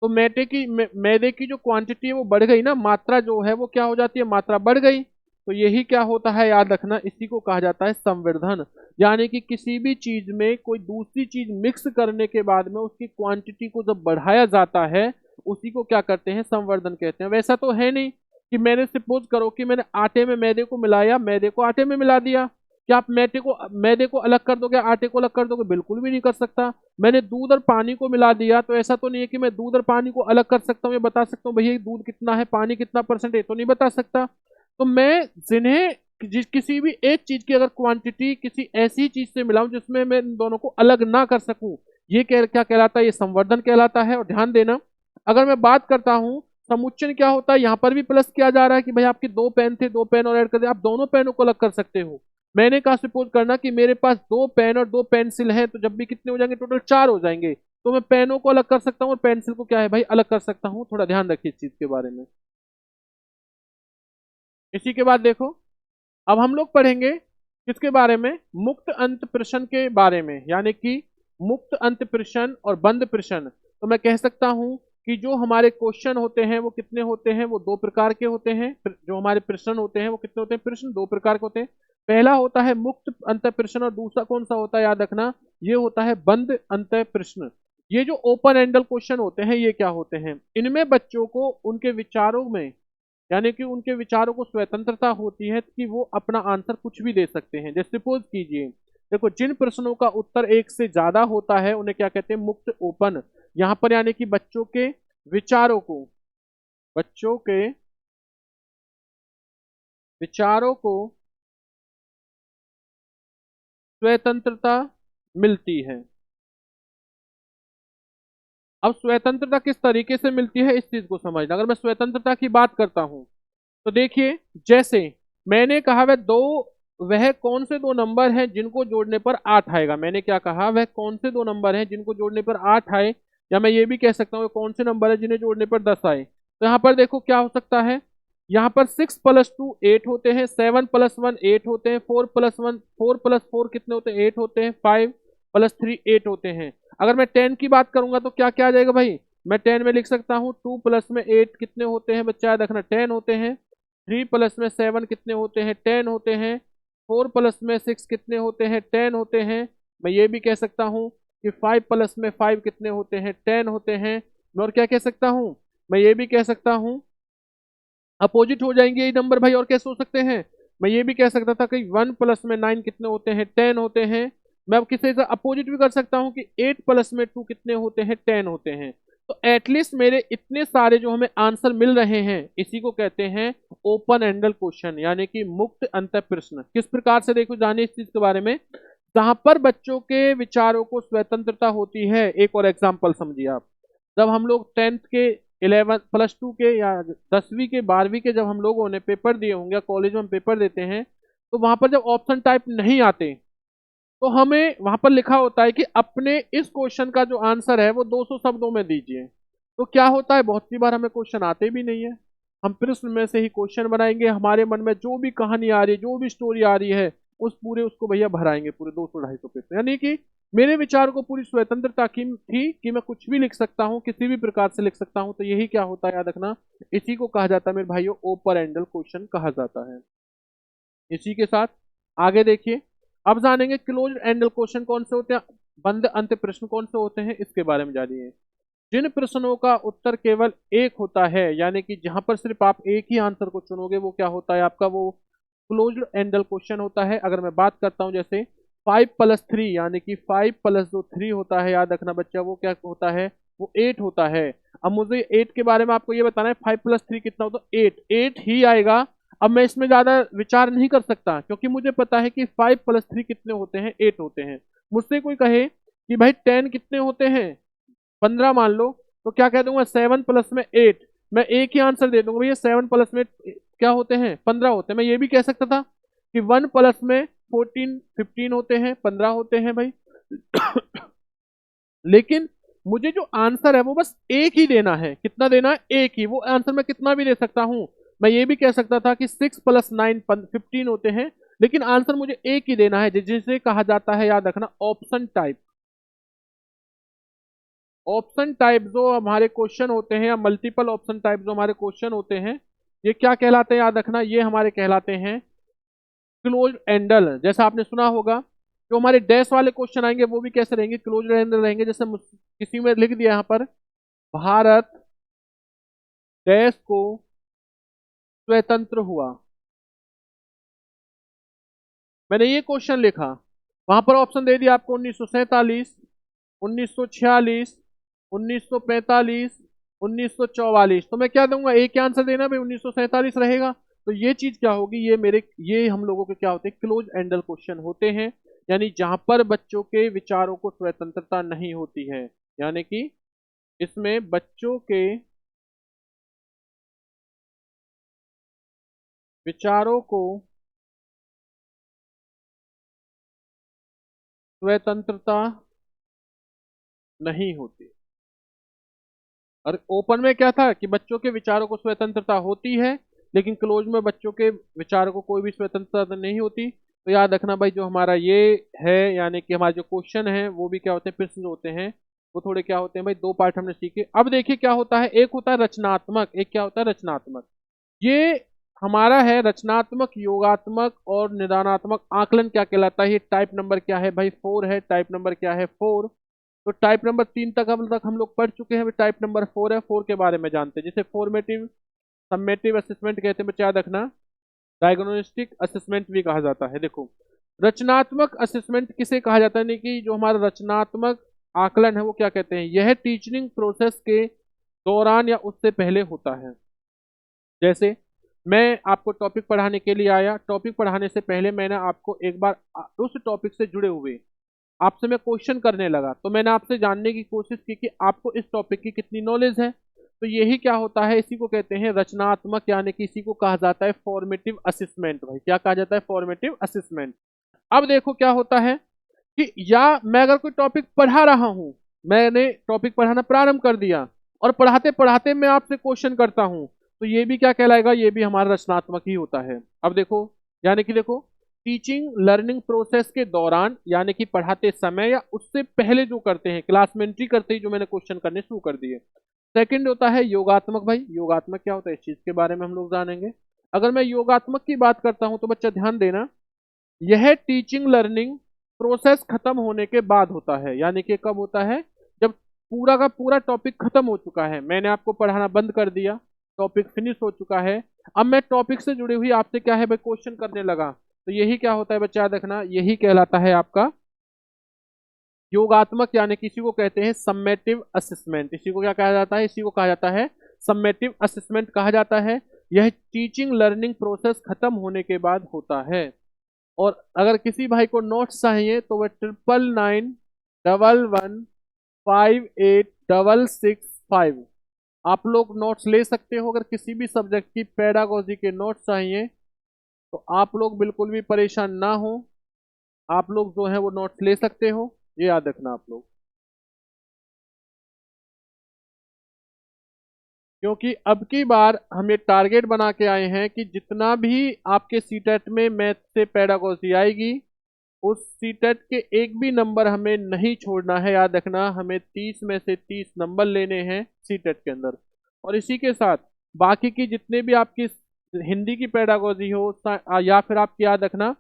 तो मैदे की जो क्वांटिटी है वो बढ़ गई ना, मात्रा जो है वो क्या हो जाती है, मात्रा बढ़ गई। तो यही क्या होता है, याद रखना, इसी को कहा जाता है संवर्धन। यानी कि किसी भी चीज में कोई दूसरी चीज मिक्स करने के बाद में उसकी क्वांटिटी को जब बढ़ाया जाता है, उसी को क्या करते हैं, संवर्धन कहते हैं। वैसा तो है नहीं कि मैंने सपोज करो कि मैंने आटे में मैदे को मिलाया, मैदे को आटे में मिला दिया, क्या आप मैदे को अलग कर दोगे, आटे को अलग कर दोगे, बिल्कुल भी नहीं कर सकता। मैंने दूध और पानी को मिला दिया, तो ऐसा तो नहीं है कि मैं दूध और पानी को अलग कर सकता हूँ, ये बता सकता हूँ भैया दूध कितना है, पानी कितना परसेंट है, तो नहीं बता सकता। तो मैं जिन्हें किसी भी एक चीज की अगर क्वांटिटी किसी ऐसी चीज से मिलाऊं जिसमें मैं इन दोनों को अलग ना कर सकूं, ये क्या कहलाता है, ये संवर्धन कहलाता है। और ध्यान देना, अगर मैं बात करता हूं समुच्चयन, क्या होता है, यहाँ पर भी प्लस किया जा रहा है कि भाई आपके 2 पेन थे, 2 पेन और ऐड कर दिया, आप दोनों पेनों को अलग कर सकते हो। मैंने कहा सपोज करना कि मेरे पास 2 पेन और 2 पेंसिल हैं, तो जब भी कितने हो जाएंगे, टोटल 4 हो जाएंगे। तो मैं पेनों को अलग कर सकता हूँ और पेंसिल को क्या है भाई, अलग कर सकता हूँ। थोड़ा ध्यान रखिए इस चीज के बारे में। इसी के बाद देखो, अब हम लोग पढ़ेंगे किसके बारे में, मुक्त अंत प्रश्न के बारे में। यानी कि मुक्त अंत प्रश्न और बंद प्रश्न। तो मैं कह सकता हूं कि जो हमारे क्वेश्चन होते हैं वो कितने होते हैं, वो 2 प्रकार के होते हैं। जो हमारे प्रश्न होते हैं वो कितने होते हैं, प्रश्न 2 प्रकार के होते हैं। पहला होता है मुक्त अंत प्रश्न और दूसरा कौन सा होता है, याद रखना, ये होता है बंद अंत प्रश्न। ये जो ओपन एंडल क्वेश्चन होते हैं, ये क्या होते हैं, इनमें बच्चों को उनके विचारों में, यानी कि उनके विचारों को स्वतंत्रता होती है कि वो अपना आंसर कुछ भी दे सकते हैं। जैसे सपोज कीजिए, देखो जिन प्रश्नों का उत्तर एक से ज्यादा होता है उन्हें क्या कहते हैं, मुक्त ओपन। यहाँ पर यानी कि बच्चों के विचारों को, बच्चों के विचारों को स्वतंत्रता मिलती है। अब स्वतंत्रता किस तरीके से मिलती है, इस चीज को समझना। अगर मैं स्वतंत्रता की बात करता हूं तो देखिए, जैसे मैंने कहा वह कौन से 2 नंबर हैं जिनको जोड़ने पर 8 आएगा। मैंने क्या कहा, वह कौन से 2 नंबर हैं जिनको जोड़ने पर 8 आए, या मैं ये भी कह सकता हूँ वह कौन से नंबर है जिन्हें जोड़ने पर 10 आए। तो यहाँ पर देखो क्या हो सकता है, यहाँ पर 6 + 2 8 होते हैं, 7 + 1 8 होते हैं, 4 + 4 कितने होते हैं, 8 होते हैं, 5 + 3 8 होते हैं। अगर मैं 10 की बात करूंगा तो क्या क्या आ जाएगा भाई, मैं 10 में लिख सकता हूँ 2 + 8 कितने होते हैं बच्चा, याद रखना 10 होते हैं। 3 + 7 कितने होते हैं, 10 होते हैं। 4 + 6 कितने होते हैं, 10 होते हैं। मैं ये भी कह सकता हूँ कि 5 + 5 कितने होते हैं, 10 होते हैं। मैं और क्या कह सकता हूँ, मैं ये भी कह सकता हूँ, अपोजिट हो जाएंगे ये नंबर भाई, और कैसे हो सकते हैं, मैं ये भी कह सकता था कि 1 + 9 कितने होते हैं, 10 होते हैं। मैं अब किसी से अपोजिट भी कर सकता हूँ कि 8 + 2 कितने होते हैं, 10 होते हैं। तो एटलीस्ट मेरे इतने सारे जो हमें आंसर मिल रहे हैं, इसी को कहते हैं ओपन एंडल क्वेश्चन, यानी कि मुक्त अंत प्रश्न। किस प्रकार से, देखो जानिए इस चीज के बारे में, जहां पर बच्चों के विचारों को स्वतंत्रता होती है। एक और एग्जाम्पल समझिए आप, जब हम लोग 10th के 11 + 2 के या 10वीं के 12वीं के जब हम लोगों ने पेपर दिए होंगे, कॉलेज में हम पेपर देते हैं, तो वहां पर जब ऑप्शन टाइप नहीं आते तो हमें वहां पर लिखा होता है कि अपने इस क्वेश्चन का जो आंसर है वो 200 शब्दों में दीजिए। तो क्या होता है, बहुत सी बार हमें क्वेश्चन आते भी नहीं है। हम प्रश्न में से ही क्वेश्चन बनाएंगे, हमारे मन में जो भी कहानी आ रही है, जो भी स्टोरी आ रही है, उस पूरे उसको भैया भराएंगे पूरे 200-250 पेज में। यानी कि मेरे विचार को पूरी स्वतंत्रता की थी कि मैं कुछ भी लिख सकता हूँ, किसी भी प्रकार से लिख सकता हूँ। तो यही क्या होता है, याद रखना, इसी को कहा जाता है मेरे भाइयों, ओपन एंडल क्वेश्चन कहा जाता है। इसी के साथ आगे देखिए, अब जानेंगे क्लोज एंडल क्वेश्चन कौन से होते हैं, बंद अंत प्रश्न कौन से होते हैं, इसके बारे में जानिए। जिन प्रश्नों का उत्तर केवल एक होता है, यानी कि जहां पर सिर्फ आप एक ही आंसर को चुनोगे, वो क्या होता है आपका, वो क्लोज्ड एंडल क्वेश्चन होता है। अगर मैं बात करता हूं जैसे 5+3, यानी कि 5+ जो 3 होता है, याद रखना बच्चा, वो क्या होता है, वो 8 होता है। अब मुझे 8 के बारे में आपको ये बताना है, 5+3 कितना होता है, 8 ही आएगा। अब मैं इसमें ज्यादा विचार नहीं कर सकता, क्योंकि मुझे पता है कि 5+3 कितने होते हैं, 8 होते हैं। मुझसे कोई कहे कि भाई 10 कितने होते हैं, 15 मान लो, तो क्या कह दूंगा, 7+8। मैं एक ही आंसर दे दूंगा भैया, 7+में क्या होते हैं, 15 होते हैं। मैं ये भी कह सकता था कि 1+में 14 15 होते हैं, 15 होते हैं भाई। लेकिन मुझे जो आंसर है वो बस एक ही देना है, कितना देना है, एक ही। वो आंसर मैं कितना भी दे सकता हूं। मैं ये भी कह सकता था कि 6+9 15 होते हैं, लेकिन आंसर मुझे एक ही देना है, जिसे कहा जाता है, याद रखना, ऑप्शन टाइप। ऑप्शन टाइप जो हमारे क्वेश्चन होते हैं, या मल्टीपल ऑप्शन टाइप जो हमारे क्वेश्चन होते हैं, ये क्या कहलाते हैं, याद रखना, ये हमारे कहलाते हैं क्लोज एंडल। जैसा आपने सुना होगा, जो हमारे डैश वाले क्वेश्चन आएंगे वो भी कैसे रहेंगे, क्लोज एंडल रहेंगे। जैसे किसी में लिख दिया यहाँ पर, भारत डैश को स्वतंत्र हुआ, मैंने ये क्वेश्चन लिखा, वहां पर ऑप्शन दे दिया आपको 1947, 1946, 1945, 1944। तो मैं क्या दूंगा, एक ही आंसर देना भाई, 1947 रहेगा। तो ये चीज क्या होगी, ये हम लोगों के क्या होते हैं, क्लोज एंडल क्वेश्चन होते हैं। यानी जहां पर बच्चों के विचारों को स्वतंत्रता नहीं होती है, यानी कि इसमें बच्चों के विचारों को स्वतंत्रता नहीं होती। और ओपन में क्या था कि बच्चों के विचारों को स्वतंत्रता होती है, लेकिन क्लोज में बच्चों के विचारों को कोई भी स्वतंत्रता नहीं होती। तो याद रखना भाई, जो हमारा ये है, यानी कि हमारे जो क्वेश्चन है वो भी क्या होते हैं, प्रश्न जो होते हैं वो थोड़े क्या होते हैं भाई, दो पार्ट हमने सीखे। अब देखिए क्या होता है, एक होता है रचनात्मक, एक क्या होता है, रचनात्मक। ये हमारा है रचनात्मक, योगात्मक और निदानात्मक आकलन क्या कहलाता है। ये टाइप नंबर क्या है भाई, 4 है। टाइप नंबर क्या है, 4। तो टाइप नंबर 3 तक हम लोग पढ़ चुके हैं, अभी टाइप नंबर 4 है। 4 के बारे में जानते हैं, जिसे फॉर्मेटिव सम्मेटिव असेसमेंट कहते हैं, बच्चे याद रखना। डायग्नोस्टिक असेसमेंट भी कहा जाता है। देखो, रचनात्मक असेसमेंट किसे कहा जाता है, नहीं कि जो हमारा रचनात्मक आकलन है वो क्या कहते हैं, यह टीचिंग प्रोसेस के दौरान या उससे पहले होता है। जैसे मैं आपको टॉपिक पढ़ाने के लिए आया, टॉपिक पढ़ाने से पहले मैंने आपको एक बार उस टॉपिक से जुड़े हुए आपसे मैं क्वेश्चन करने लगा, तो मैंने आपसे जानने की कोशिश की कि आपको इस टॉपिक की कितनी नॉलेज है। तो यही क्या होता है, इसी को कहते हैं रचनात्मक, यानी कि इसी को कहा जाता है फॉर्मेटिव असेसमेंट। भाई क्या कहा जाता है, फॉर्मेटिव असेसमेंट। अब देखो क्या होता है कि या मैं अगर कोई टॉपिक पढ़ा रहा हूं, मैंने टॉपिक पढ़ाना प्रारंभ कर दिया और पढ़ाते पढ़ाते मैं आपसे क्वेश्चन करता हूं, तो ये भी क्या कहलाएगा, ये भी हमारा रचनात्मक ही होता है। अब देखो, यानी कि देखो, टीचिंग लर्निंग प्रोसेस के दौरान, यानी कि पढ़ाते समय या उससे पहले जो करते हैं, क्लास में एंट्री करते ही जो मैंने क्वेश्चन करने शुरू कर दिए। सेकंड होता है योगात्मक। भाई योगात्मक क्या होता है, इस चीज के बारे में हम लोग जानेंगे। अगर मैं योगात्मक की बात करता हूं तो बच्चा ध्यान देना, यह टीचिंग लर्निंग प्रोसेस खत्म होने के बाद होता है। यानी कि कब होता है, जब पूरा का पूरा टॉपिक खत्म हो चुका है, मैंने आपको पढ़ाना बंद कर दिया, टॉपिक फिनिश हो चुका है, अब मैं टॉपिक से जुड़ी हुई आपसे क्या है भाई, क्वेश्चन करने लगा। तो यही क्या होता है बच्चा, याद रखना, यही कहलाता है आपका योगात्मक, यानी कि इसी को कहते हैं सम्मेटिव असेसमेंट। इसी को क्या कहा जाता है, इसी को कहा जाता है सम्मेटिव असेसमेंट कहा जाता है। यह टीचिंग लर्निंग प्रोसेस खत्म होने के बाद होता है। और अगर किसी भाई को नोट्स चाहिए तो वह 9911586665 आप लोग नोट्स ले सकते हो। अगर किसी भी सब्जेक्ट की पेडागोजी के नोट्स चाहिए तो आप लोग बिल्कुल भी परेशान ना हो, आप लोग जो है वो नोट्स ले सकते हो, ये याद रखना आप लोग। क्योंकि अब की बार हम ये टारगेट बना के आए हैं कि जितना भी आपके सीटेट में मैथ से पेडागोजी आएगी, उस सीटेट के एक भी नंबर हमें नहीं छोड़ना है। याद रखना, हमें 30 में से 30 नंबर लेने हैं सीटेट के अंदर। और इसी के साथ बाकी की जितने भी आपकी हिंदी की पेडागोजी हो, या फिर आपकी याद रखना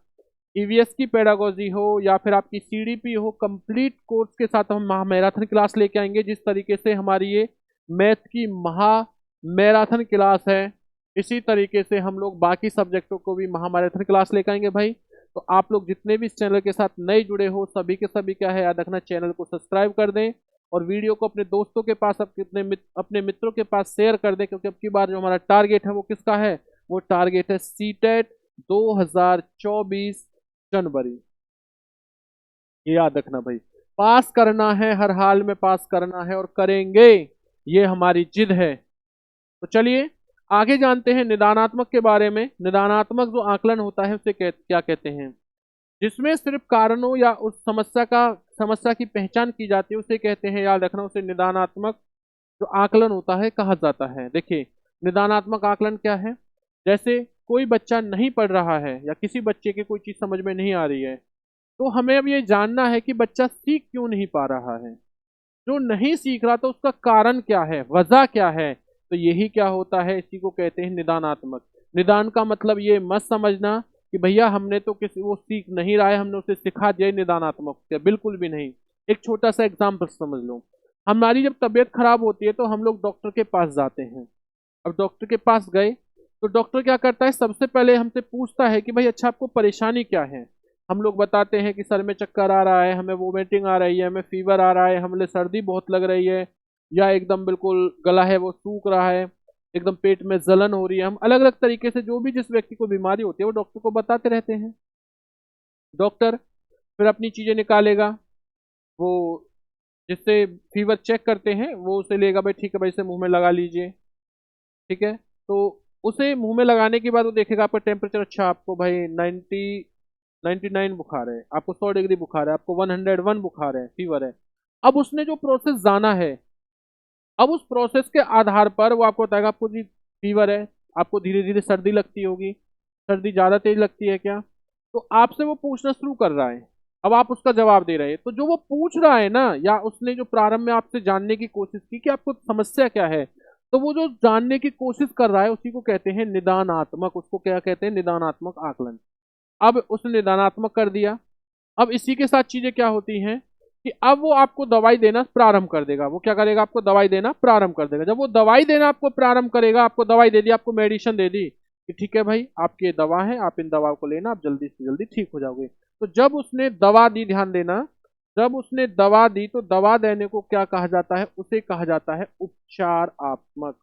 ईवीएस की पेडागोजी हो, या फिर आपकी सीडीपी हो, कंप्लीट कोर्स के साथ हम महा मैराथन क्लास लेके आएंगे। जिस तरीके से हमारी ये मैथ की महा मैराथन क्लास है, इसी तरीके से हम लोग बाकी सब्जेक्टों को भी महा मैराथन क्लास लेके आएंगे भाई। तो आप लोग जितने भी इस चैनल के साथ नए जुड़े हो, सभी के सभी क्या है, याद रखना चैनल को सब्सक्राइब कर दें और वीडियो को अपने दोस्तों के पास, अपने मित्रों के पास शेयर कर दें। क्योंकि अब की बार जो हमारा टारगेट है वो किसका है, वो टारगेट है सीटेट 2024 जनवरी। ये याद रखना भाई, पास करना है, हर हाल में पास करना है और करेंगे, ये हमारी जिद है। तो चलिए आगे जानते हैं निदानात्मक के बारे में। निदानात्मक जो आकलन होता है उसे क्या कहते हैं, जिसमें सिर्फ कारणों या उस समस्या की पहचान की जाती है, उसे कहते हैं, याद रखना, उसे निदानात्मक जो आकलन होता है कहा जाता है। देखिए निदानात्मक आकलन क्या है, जैसे कोई बच्चा नहीं पढ़ रहा है या किसी बच्चे की कोई चीज समझ में नहीं आ रही है, तो हमें अब ये जानना है कि बच्चा सीख क्यों नहीं पा रहा है। जो नहीं सीख रहा तो उसका कारण क्या है, वजह क्या है, तो यही क्या होता है, इसी को कहते हैं निदानात्मक। निदान का मतलब ये मत समझना कि भैया हमने तो किसी वो सीख नहीं रहा है, हमने उसे सिखा दिया, निदानात्मक क्या, बिल्कुल भी नहीं। एक छोटा सा एग्जाम्पल समझ लो, हमारी जब तबीयत खराब होती है तो हम लोग डॉक्टर के पास जाते हैं। अब डॉक्टर के पास गए तो डॉक्टर क्या करता है, सबसे पहले हमसे पूछता है कि भाई अच्छा आपको परेशानी क्या है। हम लोग बताते हैं कि सर में चक्कर आ रहा है, हमें वोमिटिंग आ रही है, हमें फीवर आ रहा है, हमें सर्दी बहुत लग रही है, या एकदम बिल्कुल गला है वो सूख रहा है, एकदम पेट में जलन हो रही है। हम अलग अलग तरीके से जो भी जिस व्यक्ति को बीमारी होती है वो डॉक्टर को बताते रहते हैं। डॉक्टर फिर अपनी चीजें निकालेगा, वो जिससे फीवर चेक करते हैं वो उसे लेगा, भाई ठीक है भाई इसे मुंह में लगा लीजिए, ठीक है। तो उसे मुंह में लगाने के बाद वो देखेगा आपका टेम्परेचर, अच्छा आपको भाई 99 बुखार है, आपको 100 डिग्री बुखार है, आपको 101 बुखार है, फीवर है। अब उसने जो प्रोसेस जाना है, अब उस प्रोसेस के आधार पर वो आपको बताएगा आपको जी फीवर है, आपको धीरे धीरे सर्दी लगती होगी, सर्दी ज्यादा तेज लगती है क्या, तो आपसे वो पूछना शुरू कर रहा है। अब आप उसका जवाब दे रहे हैं, तो जो वो पूछ रहा है ना, या उसने जो प्रारंभ में आपसे जानने की कोशिश की कि आपको समस्या क्या है, तो वो जो जानने की कोशिश कर रहा है उसी को कहते हैं निदानात्मक। उसको क्या कहते हैं, निदानात्मक आकलन। अब उसने निदानात्मक कर दिया। अब इसी के साथ चीजें क्या होती हैं कि अब वो आपको दवाई देना प्रारंभ कर देगा। वो क्या करेगा, आपको दवाई देना प्रारंभ कर देगा। जब वो दवाई देना आपको प्रारंभ करेगा, आपको दवाई दे दी, आपको मेडिसिन दे दी कि ठीक है भाई आपकी ये दवा है, आप इन दवाओं को लेना, आप जल्दी से जल्दी ठीक हो जाओगे। तो जब उसने दवा दी, ध्यान देना, जब उसने दवा दी तो दवा देने को क्या कहा जाता है, उसे कहा जाता है उपचारात्मक,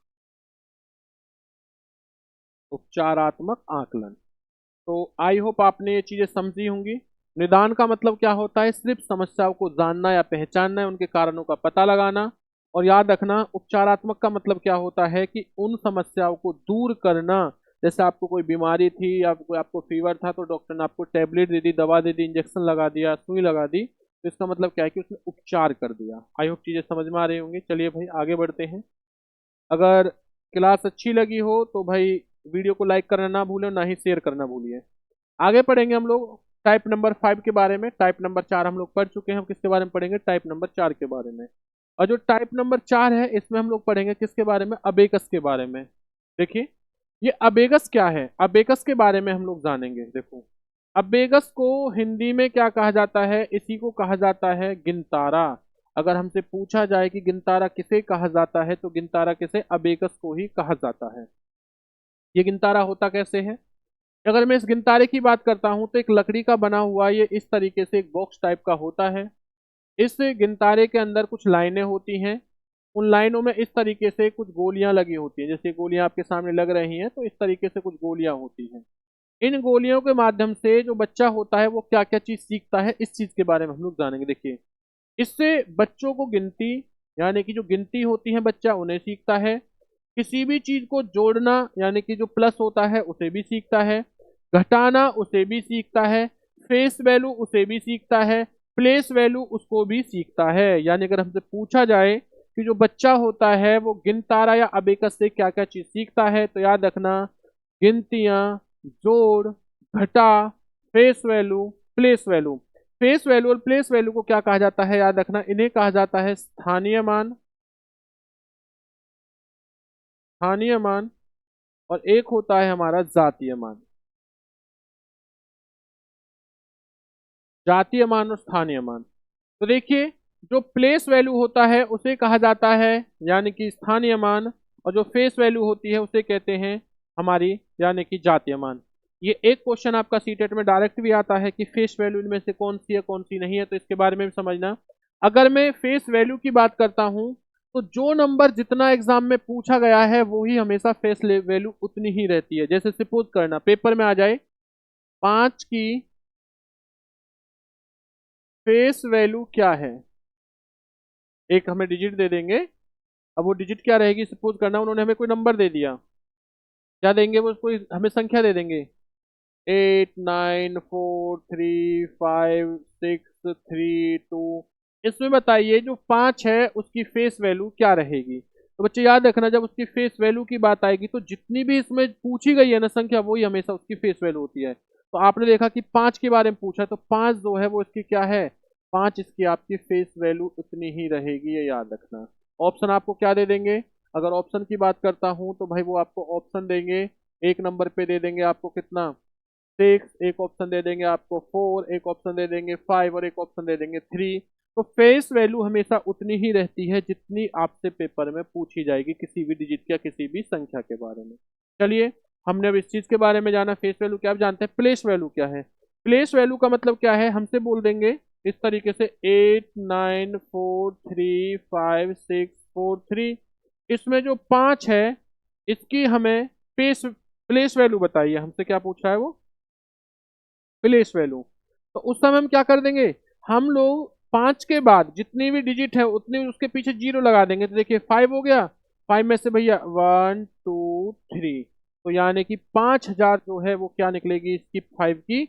उपचारात्मक आकलन। तो आई होप आपने ये चीजें समझी होंगी। निदान का मतलब क्या होता है, सिर्फ समस्याओं को जानना या पहचानना है, उनके कारणों का पता लगाना। और याद रखना उपचारात्मक का मतलब क्या होता है कि उन समस्याओं को दूर करना। जैसे आपको कोई बीमारी थी या कोई आपको फीवर था तो डॉक्टर ने आपको टेबलेट दे दी, दवा दे दी, इंजेक्शन लगा दिया, सुई लगा दी, तो इसका मतलब क्या है कि उसने उपचार कर दिया। आई होप चीजें समझ में आ रही होंगी। चलिए भाई आगे बढ़ते हैं। अगर क्लास अच्छी लगी हो तो भाई वीडियो को लाइक करना ना भूलें, ना ही शेयर करना भूलिए। आगे पढ़ेंगे हम लोग टाइप नंबर 5 के बारे में। टाइप नंबर 4 हम लोग पढ़ चुके हैं, हम किसके बारे में पढ़ेंगे, टाइप नंबर 4 के बारे में। और जो टाइप नंबर 4 है इसमें हम लोग पढ़ेंगे किसके बारे में, अबेकस के बारे में। देखिए ये अबेगस क्या है, अबेकस के बारे में हम लोग जानेंगे। देखो अबेगस को हिंदी में क्या कहा जाता है, इसी को कहा जाता है गिनतारा। अगर हमसे पूछा जाए कि गिनतारा किसे कहा जाता है, तो गिनतारा किसे, अबेकस को ही कहा जाता है। ये गिनतारा होता कैसे है, अगर मैं इस गिनतारे की बात करता हूं तो एक लकड़ी का बना हुआ ये इस तरीके से एक बॉक्स टाइप का होता है। इस गिनतारे के अंदर कुछ लाइनें होती हैं, उन लाइनों में इस तरीके से कुछ गोलियां लगी होती हैं। जैसे गोलियां आपके सामने लग रही हैं, तो इस तरीके से कुछ गोलियां होती हैं। इन गोलियों के माध्यम से जो बच्चा होता है वो क्या क्या चीज सीखता है, इस चीज के बारे में हम लोग जानेंगे। देखिए इससे बच्चों को गिनती, यानी कि जो गिनती होती है बच्चा उन्हें सीखता है। किसी भी चीज को जोड़ना, यानी कि जो प्लस होता है उसे भी सीखता है। घटाना उसे भी सीखता है। फेस वैल्यू उसे भी सीखता है। प्लेस वैल्यू उसको भी सीखता है। यानी अगर हमसे पूछा जाए कि जो बच्चा होता है वो गिनतारा या अबेकस से क्या क्या चीज सीखता है। तो याद रखना, गिनतियां, जोड़, घटा, face value, place value. Face value और प्लेस वैल्यू को क्या कहा जाता है, याद रखना, इन्हें कहा जाता है स्थानीय मान। स्थानीय मान। और एक होता है हमारा जातीय मान। जातीय मान और स्थानीय मान। तो देखिए, जो प्लेस वैल्यू होता है उसे कहा जाता है यानी कि स्थानीय मान, और जो फेस वैल्यू होती है उसे कहते हैं हमारी यानी कि जातीय मान। ये एक क्वेश्चन आपका सीटेट में डायरेक्ट भी आता है कि फेस वैल्यू इनमें से कौन सी है कौन सी नहीं है, तो इसके बारे में भी समझना। अगर मैं फेस वैल्यू की बात करता हूं, तो जो नंबर जितना एग्जाम में पूछा गया है वो ही हमेशा फेस वैल्यू उतनी ही रहती है। जैसे सपोज करना पेपर में आ जाए 5 की फेस वैल्यू क्या है, एक हमें डिजिट दे देंगे। अब वो डिजिट क्या रहेगी, सपोज करना उन्होंने हमें कोई नंबर दे दिया, क्या देंगे वो, कोई हमें संख्या दे देंगे 8 9 4 3 5 6 3 2। इसमें बताइए जो 5 है उसकी फेस वैल्यू क्या रहेगी। तो बच्चे याद रखना, जब उसकी फेस वैल्यू की बात आएगी तो जितनी भी इसमें पूछी गई है ना संख्या, वही हमेशा उसकी फेस वैल्यू होती है। तो आपने देखा कि 5 के बारे में पूछा, तो 5 जो है वो इसकी क्या है, 5 इसकी आपकी फेस वैल्यू उतनी ही रहेगी, ये याद रखना। ऑप्शन आपको क्या दे देंगे, अगर ऑप्शन की बात करता हूं तो भाई वो आपको ऑप्शन देंगे, एक नंबर पे दे देंगे आपको कितना 6, एक ऑप्शन दे देंगे आपको 4, एक ऑप्शन दे देंगे 5 और एक ऑप्शन दे देंगे 3। तो फेस वैल्यू हमेशा उतनी ही रहती है जितनी आपसे पेपर में पूछी जाएगी किसी भी डिजिट या किसी भी संख्या के बारे में। चलिए, हमने अब इस चीज के बारे में जाना, फेस वैल्यू क्या, आप जानते हैं प्लेस वैल्यू क्या है। प्लेस वैल्यू का मतलब क्या है, हमसे बोल देंगे इस तरीके से 8 9 4 3 5 6 4 3, इसमें जो 5 है इसकी हमें प्लेस वैल्यू बताइए, हमसे क्या पूछ रहा है वो, प्लेस वैल्यू। तो उस समय हम क्या कर देंगे, हम लोग 5 के बाद जितनी भी डिजिट है उतनी उसके पीछे जीरो लगा देंगे। तो देखिए 5 हो गया, 5 में से भैया 1 2 3, तो यानी कि 5,000 जो है वो क्या निकलेगी, इसकी 5 की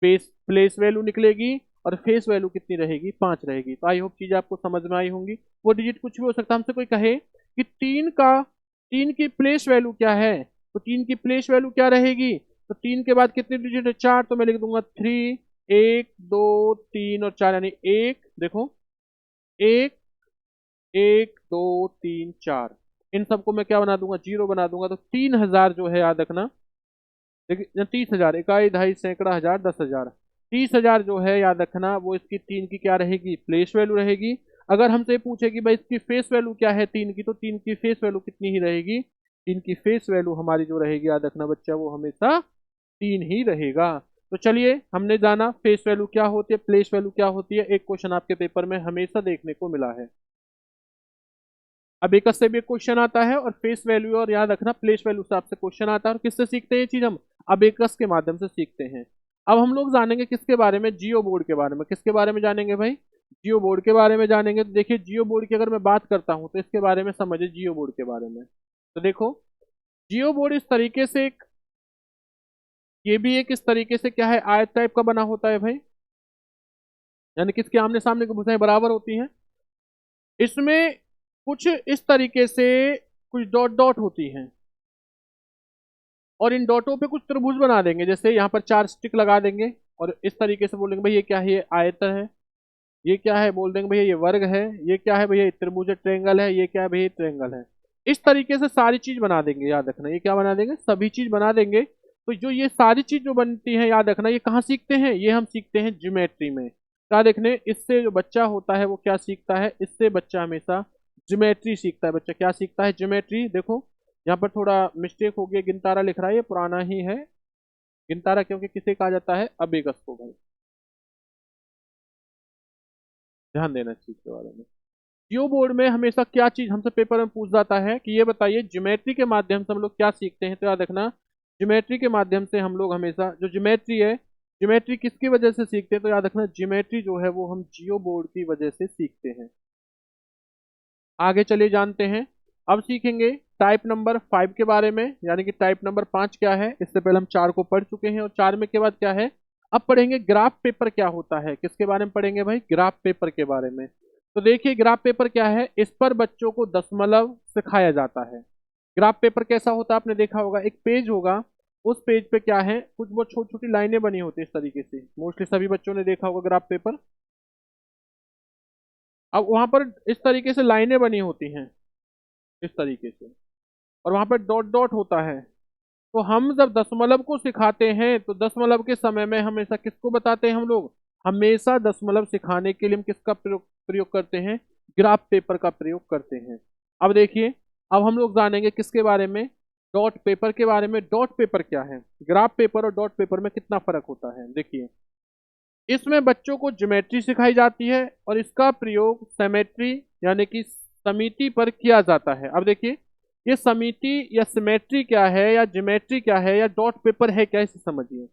प्लेस वैल्यू निकलेगी। और फेस वैल्यू कितनी रहेगी, 5 रहेगी। तो आई होप चीजें आपको समझ में आई होंगी। वो डिजिट कुछ भी हो सकता है, हमसे कोई कहे कि 3 की प्लेस वैल्यू क्या है, तो 3 की प्लेस वैल्यू क्या रहेगी। तो 3 के बाद कितने डिजिट है, 4, तो मैं लिख दूंगा 3, 1 2 3 और 4, यानी एक, देखो 1 1 2 3 4, इन सबको मैं क्या बना दूंगा, जीरो बना दूंगा। तो 3,000 जो है याद रखना, देखिए 30,000, इकाई ढाई सैकड़ा हजार 10,000, 30,000 जो है याद रखना वो इसकी 3 की क्या रहेगी, प्लेस वैल्यू रहेगी। अगर हमसे पूछे कि भाई इसकी फेस वैल्यू क्या है 3 की, तो 3 की फेस वैल्यू कितनी ही रहेगी, 3 की फेस वैल्यू हमारी जो रहेगी याद रखना बच्चा, वो हमेशा 3 ही रहेगा। तो चलिए, हमने जाना फेस वैल्यू क्या होती है, प्लेस वैल्यू क्या होती है। एक क्वेश्चन आपके पेपर में हमेशा देखने को मिला है। अब एक से भी एक क्वेश्चन आता है, और फेस वैल्यू और याद रखना प्लेस वैल्यू से आपसे क्वेश्चन आता है। और किससे सीखते हैं ये चीज हम, अब एकस के माध्यम से सीखते हैं। अब हम लोग जानेंगे किसके बारे में, जियो बोर्ड के बारे में। किसके बारे में जानेंगे भाई, जियो बोर्ड के बारे में जानेंगे। तो देखिए जियो बोर्ड की अगर मैं बात करता हूँ तो इसके बारे में समझिए, जियो बोर्ड के बारे में। तो देखो, जियो बोर्ड इस तरीके से एक, ये भी एक इस तरीके से क्या है, आयत टाइप का बना होता है भाई, यानी कि इसके आमने सामने की भुजाएं बराबर होती हैं। इसमें कुछ इस तरीके से कुछ डॉट डॉट होती हैं, और इन डॉटों पे कुछ त्रिभुज बना देंगे। जैसे यहाँ पर 4 स्टिक लगा देंगे, और इस तरीके से बोलेंगे भाई ये क्या है, ये आयत है, ये क्या है, बोल देंगे भैया ये वर्ग है, ये क्या है भैया, त्रिभुज ट्रेंगल है, ये क्या है भैया, ट्रेंगल है। इस तरीके से सारी चीज बना देंगे, याद रखना ये क्या बना देंगे, सभी चीज बना देंगे। तो जो ये सारी चीज जो बनती है याद रखना, ये कहाँ सीखते हैं, ये हम सीखते हैं ज्योमेट्री में। क्या देखने, इससे जो बच्चा होता है वो क्या सीखता है, इससे बच्चा हमेशा ज्योमेट्री सीखता है। बच्चा क्या सीखता है, ज्योमेट्री। देखो यहाँ पर थोड़ा मिस्टेक हो गया, गिनतारा लिख रहा है, ये पुराना ही है गिनतारा, क्योंकि किसे कहा जाता है, अबेगस को भाई, ध्यान देना इस चीज के बारे में। जियो बोर्ड में हमेशा क्या चीज हमसे पेपर में पूछ जाता है कि ये बताइए ज्योमेट्री के माध्यम से हम लोग क्या सीखते हैं। तो याद रखना, ज्योमेट्री के माध्यम से हम लोग हमेशा जो ज्योमेट्री है, ज्योमेट्री किसकी वजह से सीखते हैं, तो याद रखना ज्योमेट्री जो है वो हम जियो बोर्ड की वजह से सीखते हैं। आगे चलिए जानते हैं, अब सीखेंगे टाइप नंबर 5 के बारे में, यानी कि टाइप नंबर 5 क्या है। इससे पहले हम 4 को पढ़ चुके हैं, और 4 में के बाद क्या है, अब पढ़ेंगे ग्राफ पेपर क्या होता है। किसके बारे में पढ़ेंगे भाई, ग्राफ पेपर के बारे में। तो देखिए ग्राफ पेपर क्या है, इस पर बच्चों को दशमलव सिखाया जाता है। ग्राफ पेपर कैसा होता है आपने देखा होगा, एक पेज होगा, उस पेज पे क्या है, कुछ बहुत छोटी छोटी लाइनें बनी होती है इस तरीके से, मोस्टली सभी बच्चों ने देखा होगा ग्राफ पेपर। अब वहां पर इस तरीके से लाइनें बनी होती हैं इस तरीके से, और वहां पर डॉट डॉट होता है। तो हम जब दशमलव को सिखाते हैं तो दशमलव के समय में हमेशा किसको बताते हैं हम लोग, हमेशा दशमलव सिखाने के लिए हम किसका प्रयोग प्रयोग करते हैं, ग्राफ पेपर का प्रयोग करते हैं। अब देखिए, अब हम लोग जानेंगे किसके बारे में, डॉट पेपर के बारे में। डॉट पेपर क्या है, ग्राफ पेपर और डॉट पेपर में कितना फर्क होता है देखिए। इसमें बच्चों को ज्योमेट्री सिखाई जाती है और इसका प्रयोग सिमेट्री यानी कि समिति पर किया जाता है। अब देखिए, ये समिति या सिमेट्री क्या है या ज्योमेट्री क्या है या डॉट पेपर है क्या, इसे समझिए।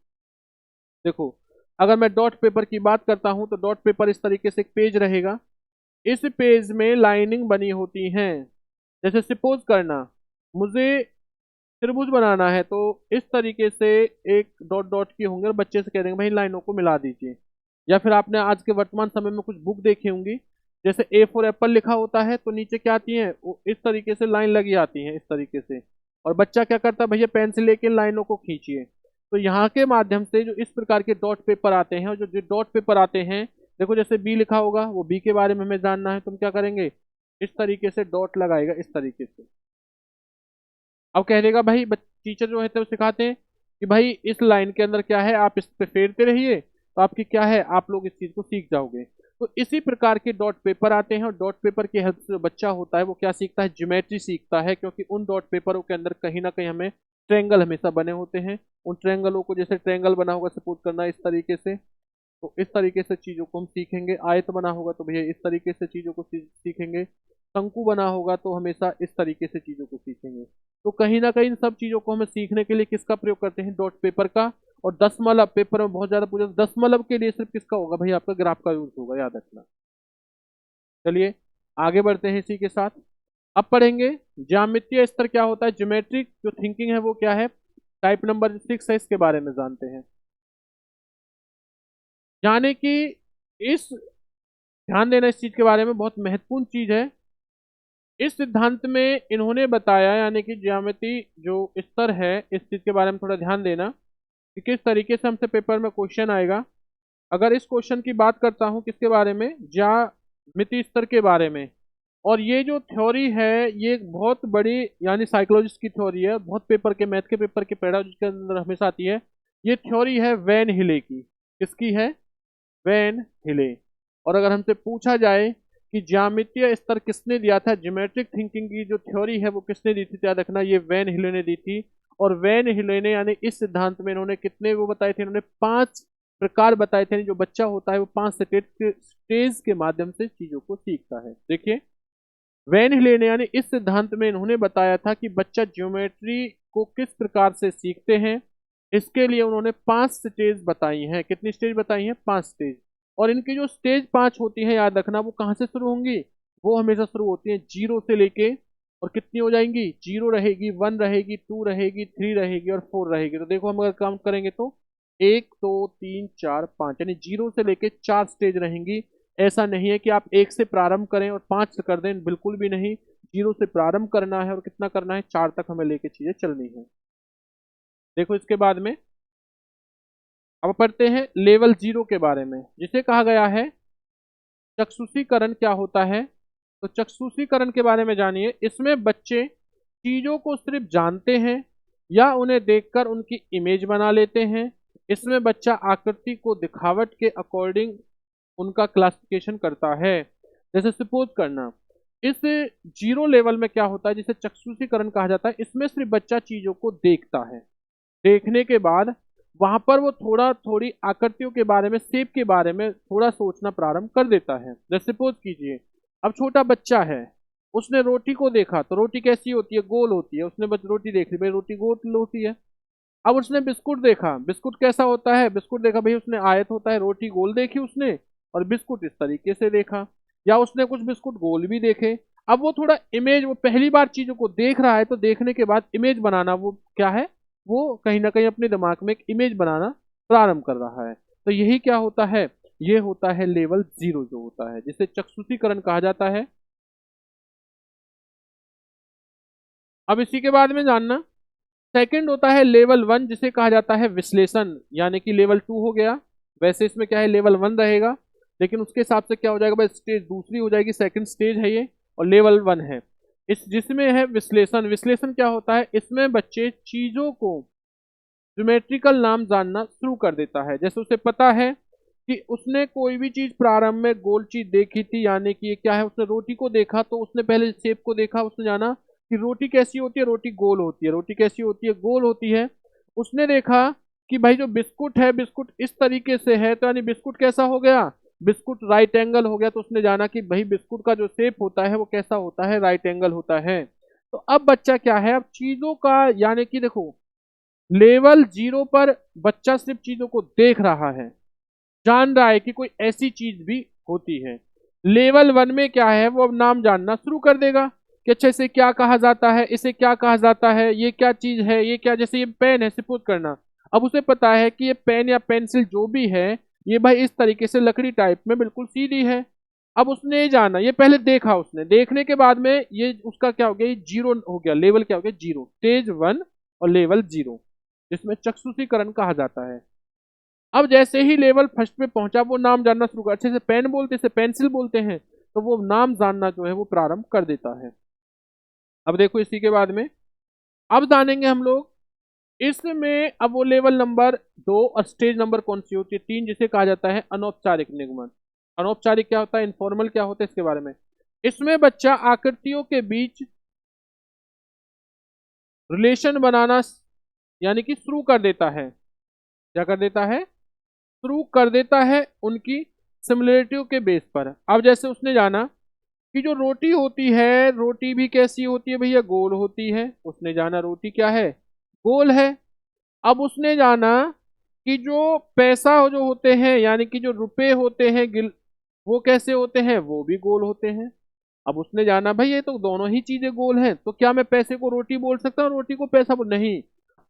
देखो, अगर मैं डॉट पेपर की बात करता हूं तो डॉट पेपर इस तरीके से एक पेज रहेगा, इस पेज में लाइनिंग बनी होती हैं। जैसे सपोज करना मुझे त्रिभुज बनाना है, तो इस तरीके से एक डॉट डॉट की होंगे और बच्चे से कह देंगे भाई लाइनों को मिला दीजिए। या फिर आपने आज के वर्तमान समय में कुछ बुक देखी होंगी, जैसे ए फॉर एप्पल लिखा होता है तो नीचे क्या आती है, वो इस तरीके से लाइन लगी आती है इस तरीके से, और बच्चा क्या करता है, भैया पेंसिल लेके लाइनों को खींचिए। तो यहाँ के माध्यम से जो इस प्रकार के डॉट पेपर आते हैं, और जो डॉट पेपर आते हैं, देखो जैसे बी लिखा होगा, वो बी के बारे में हमें जानना है, तुम क्या करेंगे, इस तरीके से डॉट लगाएगा इस तरीके से। अब कह देगा भाई, टीचर जो है तो सिखाते हैं कि भाई इस लाइन के अंदर क्या है, आप इस पे फेरते रहिए तो आपकी क्या है, आप लोग इस चीज को सीख जाओगे। तो इसी प्रकार के डॉट पेपर आते हैं, और डॉट पेपर की हेल्प से जो बच्चा होता है वो क्या सीखता है, ज्योमेट्री सीखता है, क्योंकि उन डॉट पेपरों के अंदर कहीं ना कहीं हमें ट्रेंगल हमेशा बने होते हैं। उन ट्रेंगलों को, जैसे ट्रेंगल बना होगा सपोज करना इस तरीके से, तो इस तरीके से चीजों को हम सीखेंगे। आयत बना होगा तो भैया इस तरीके से चीजों को सीखेंगे। शंकु बना होगा तो हमेशा इस तरीके से चीजों को सीखेंगे। तो कहीं ना कहीं इन सब चीजों को हमें सीखने के लिए किसका प्रयोग करते हैं, डॉट पेपर का। और दशमलव पेपर में बहुत ज्यादा पूछा, दशमलव के लिए सिर्फ किसका होगा भाई, आपका ग्राफ का यूज होगा, याद रखना। चलिए आगे बढ़ते हैं इसी के साथ। अब पढ़ेंगे ज्यामितीय स्तर क्या होता है, ज्योमेट्रिक जो थिंकिंग है वो क्या है, टाइप नंबर 6 है, इसके बारे में जानते हैं। यानी कि इस ध्यान देना, इस चीज के बारे में बहुत महत्वपूर्ण चीज है। इस सिद्धांत में इन्होंने बताया, यानी कि ज्यामिति जो स्तर है, इस चीज के बारे में थोड़ा ध्यान देना कि किस तरीके से हमसे पेपर में क्वेश्चन आएगा। अगर इस क्वेश्चन की बात करता हूं किसके बारे में, ज्यामिति स्तर के बारे में, और ये जो थ्योरी है ये एक बहुत बड़ी यानी साइकोलॉजिस्ट की थ्योरी है, बहुत पेपर के, मैथ के पेपर के पैरालॉजी के अंदर हमेशा आती है। ये थ्योरी है वैन हिले की। किसकी है, वैन हिले। और अगर हमसे पूछा जाए कि ज्यामितीय स्तर किसने दिया था, ज्योमेट्रिक थिंकिंग की जो थ्योरी है वो किसने दी थी, याद रखना ये वैन हिले ने दी थी। और वैन हिले ने यानी इस सिद्धांत में इन्होंने कितने वो बताए थे, इन्होंने 5 प्रकार बताए थे। जो बच्चा होता है वो 5 स्टेज के माध्यम से चीजों को सीखता है। देखिए, वैन हिले ने यानी इस सिद्धांत में इन्होंने बताया था कि बच्चा ज्योमेट्री को किस प्रकार से सीखते हैं। इसके लिए उन्होंने 5 स्टेज बताई हैं। कितनी स्टेज बताई हैं, 5 स्टेज। और इनकी जो स्टेज 5 होती है, याद रखना, वो कहाँ से शुरू होंगी, वो हमेशा शुरू होती है 0 से लेके, और कितनी हो जाएंगी, 0 रहेगी, 1 रहेगी, 2 रहेगी, 3 रहेगी और 4 रहेगी। तो देखो हम अगर काउंट करेंगे तो 1 2 3 4 5, यानी 0 से लेके 4 स्टेज रहेंगी। ऐसा नहीं है कि आप 1 से प्रारंभ करें और 5 से कर दें, बिल्कुल भी नहीं। 0 से प्रारंभ करना है और कितना करना है, 4 तक हमें लेके चीजें चलनी है। देखो इसके बाद में अब पढ़ते हैं लेवल 0 के बारे में, जिसे कहा गया है चक्षुषीकरण। क्या होता है, तो चक्षुषीकरण के बारे में जानिए। इसमें बच्चे चीजों को सिर्फ जानते हैं या उन्हें देखकर उनकी इमेज बना लेते हैं। इसमें बच्चा आकृति को दिखावट के अकॉर्डिंग उनका क्लासिफिकेशन करता है। जैसे सपोज करना, इस 0 लेवल में क्या होता है, जिसे चक्षुषीकरण कहा जाता है, इसमें सिर्फ बच्चा चीजों को देखता है। देखने के बाद वहां पर वो थोड़ा थोड़ी आकृतियों के बारे में, शेप के बारे में थोड़ा सोचना प्रारंभ कर देता है। जैसे सपोज कीजिए, अब छोटा बच्चा है, उसने रोटी को देखा तो रोटी कैसी होती है, गोल होती है। उसने बस रोटी देख ली, भाई रोटी गोल होती है। अब उसने बिस्कुट देखा, बिस्कुट कैसा होता है, बिस्कुट देखा भाई उसने आयत होता है। रोटी गोल देखी उसने और बिस्कुट इस तरीके से देखा। या उसने कुछ बिस्कुट गोल भी देखे। अब वो थोड़ा इमेज, वो पहली बार चीजों को देख रहा है तो देखने के बाद इमेज बनाना, वो क्या है, वो कहीं ना कहीं अपने दिमाग में एक इमेज बनाना प्रारंभ कर रहा है। तो यही क्या होता है, ये होता है लेवल 0 जो होता है, जिसे चक्षुषीकरण कहा जाता है। अब इसी के बाद में जानना, सेकंड होता है लेवल 1 जिसे कहा जाता है विश्लेषण, यानी कि लेवल 2 हो गया। वैसे इसमें क्या है, लेवल 1 रहेगा, लेकिन उसके हिसाब से क्या हो जाएगा भाई, स्टेज दूसरी हो जाएगी, सेकंड स्टेज है ये, और लेवल 1 है इस जिसमें है विश्लेषण। विश्लेषण क्या होता है, इसमें बच्चे चीजों को ज्योमेट्रिकल नाम जानना शुरू कर देता है। जैसे उसे पता है कि उसने कोई भी चीज प्रारंभ में गोल चीज देखी थी, यानी कि ये क्या है, उसने रोटी को देखा तो उसने पहले शेप को देखा, उसने जाना कि रोटी कैसी होती है, रोटी गोल होती है, रोटी कैसी होती है, गोल होती है। उसने देखा कि भाई जो बिस्कुट है, बिस्कुट इस तरीके से है, तो यानी बिस्कुट कैसा हो गया, बिस्कुट राइट एंगल हो गया। तो उसने जाना कि भाई बिस्कुट का जो शेप होता है वो कैसा होता है, राइट एंगल होता है। तो अब बच्चा क्या है, अब चीजों का, यानी कि देखो लेवल 0 पर बच्चा सिर्फ चीजों को देख रहा है, जान रहा है कि कोई ऐसी चीज भी होती है। लेवल 1 में क्या है, वो अब नाम जानना शुरू कर देगा कि अच्छा इसे क्या कहा जाता है, इसे क्या कहा जाता है, ये क्या चीज है, ये क्या, जैसे ये पेन है सपोज करना। अब उसे पता है कि ये पेन या पेंसिल जो भी है, ये भाई इस तरीके से लकड़ी टाइप में बिल्कुल सीधी है। अब उसने ये जाना, ये पहले देखा, उसने देखने के बाद में ये उसका क्या हो गया, ये 0 हो गया, लेवल क्या हो गया, 0, स्टेज 1 और लेवल 0, जिसमें चक्षुषीकरण कहा जाता है। अब जैसे ही लेवल फर्स्ट पे पहुंचा, वो नाम जानना शुरू कर, अच्छे से पेन बोलते से पेंसिल बोलते हैं, तो वो नाम जानना जो है वो प्रारंभ कर देता है। अब देखो इसी के बाद में, अब जानेंगे हम लोग इसमें, अब वो लेवल नंबर 2 और स्टेज नंबर कौन सी होती है, 3, जिसे कहा जाता है अनौपचारिक निगमन। अनौपचारिक क्या होता है, इनफॉर्मल क्या होता है, इसके बारे में। इसमें बच्चा आकृतियों के बीच रिलेशन बनाना यानी कि शुरू कर देता है, क्या कर देता है, शुरू कर देता है उनकी सिमिलरिटियों के बेस पर। अब जैसे उसने जाना कि जो रोटी होती है, रोटी भी कैसी होती है भैया, गोल होती है। उसने जाना रोटी क्या है, गोल है। अब उसने जाना कि जो पैसा जो होते हैं, यानी कि जो रुपए होते हैं गिल, वो कैसे होते हैं, वो भी गोल होते हैं। अब उसने जाना भाई ये तो दोनों ही चीजें गोल हैं, तो क्या मैं पैसे को रोटी बोल सकता हूँ, रोटी को पैसा बोल, नहीं।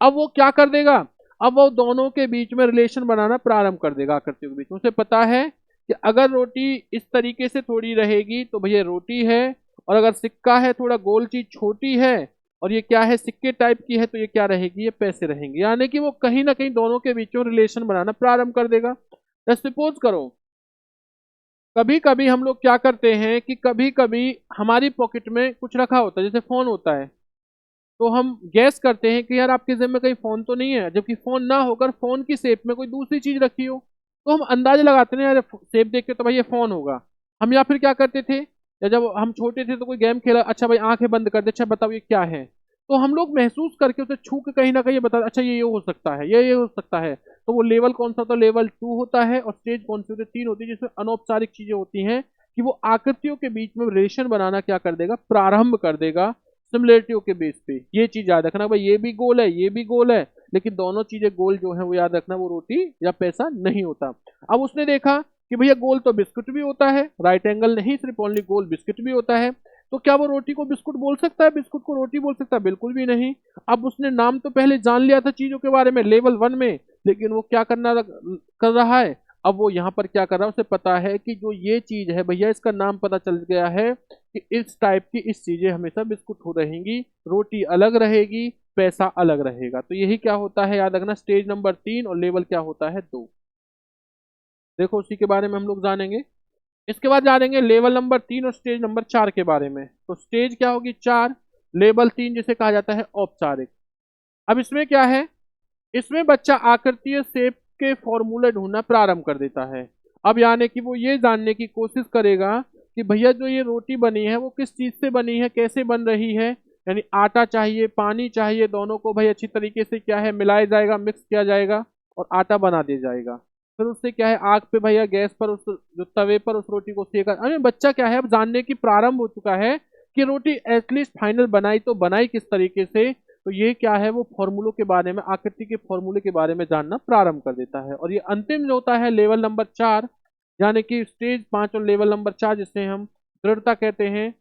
अब वो क्या कर देगा, अब वो दोनों के बीच में रिलेशन बनाना प्रारंभ कर देगा, आकृतियों के बीच में। उसे पता है कि अगर रोटी इस तरीके से थोड़ी रहेगी तो भैया रोटी है, और अगर सिक्का है थोड़ा गोल चीज छोटी है, और ये क्या है, सिक्के टाइप की है, तो ये क्या रहेगी, ये पैसे रहेंगे। यानी कि वो कहीं ना कहीं दोनों के बीच में रिलेशन बनाना प्रारंभ कर देगा। सपोज करो, कभी कभी हम लोग क्या करते हैं कि कभी कभी हमारी पॉकेट में कुछ रखा होता है, जैसे फोन होता है, तो हम गैस करते हैं कि यार आपके जेब में कहीं फोन तो नहीं है, जबकि फोन ना होकर फोन की शेप में कोई दूसरी चीज रखी हो। तो हम अंदाजा लगाते हैं यार शेप देख के तो भाई ये फोन होगा। हम या फिर क्या करते थे, या जब हम छोटे थे तो कोई गेम खेला, अच्छा भाई आंखें बंद कर दे, अच्छा बताओ ये क्या है। तो हम लोग महसूस करके उसे छू के कहीं ना कहीं ये बता, अच्छा ये हो सकता है, ये हो सकता है। तो वो लेवल कौन सा होता है, लेवल 2 होता है। और स्टेज कौन सी होती है, 3 होती है, जिसमें अनौपचारिक चीजें होती हैं कि वो आकृतियों के बीच में रिलेशन बनाना क्या कर देगा, प्रारंभ कर देगा सिमिलरिटियों के बेस पे। ये चीज याद रखना भाई, ये भी गोल है, ये भी गोल है, लेकिन दोनों चीजें गोल जो है वो याद रखना, वो रोटी या पैसा नहीं होता। अब उसने देखा कि भैया गोल तो बिस्कुट भी होता है, राइट एंगल नहीं, सिर्फ ओनली गोल बिस्कुट भी होता है। तो क्या वो रोटी को बिस्कुट बोल सकता है, बिस्कुट को रोटी बोल सकता है, बिल्कुल भी नहीं। अब उसने नाम तो पहले जान लिया था चीजों के बारे में लेवल 1 में, लेकिन वो क्या कर रहा है, अब वो यहाँ पर क्या कर रहा है, उसे पता है कि जो ये चीज है भैया, इसका नाम पता चल गया है कि इस टाइप की इस चीजें हमेशा बिस्कुट हो रहेंगी, रोटी अलग रहेगी, पैसा अलग रहेगा। तो यही क्या होता है, याद रखना, स्टेज नंबर 3 और लेवल क्या होता है, 2। देखो उसी के बारे में हम लोग जानेंगे। इसके बाद जानेंगे लेवल नंबर 3 और स्टेज नंबर 4 के बारे में। तो स्टेज क्या होगी, 4, लेवल 3 जिसे कहा जाता है औपचारिक। अब इसमें क्या है, इसमें बच्चा आकृतीय शेप के फॉर्मूले ढूंढना प्रारंभ कर देता है। अब यानी कि वो ये जानने की कोशिश करेगा कि भैया जो ये रोटी बनी है वो किस चीज से बनी है, कैसे बन रही है। यानी आटा चाहिए, पानी चाहिए, दोनों को भाई अच्छी तरीके से क्या है मिलाया जाएगा, मिक्स किया जाएगा, और आटा बना दिया जाएगा। फिर उससे क्या है, आग पे भैया गैस पर उस जो तवे पर उस रोटी को सेका। अरे बच्चा क्या है, अब जानने की प्रारंभ हो चुका है कि रोटी एटलीस्ट फाइनल बनाई तो बनाई किस तरीके से। तो ये क्या है, वो फॉर्मूलों के बारे में, आकृति के फॉर्मूले के बारे में जानना प्रारंभ कर देता है। और ये अंतिम जो होता है लेवल नंबर 4, यानी कि स्टेज 5 और लेवल नंबर 4, जिसे हम दृढ़ता कहते हैं।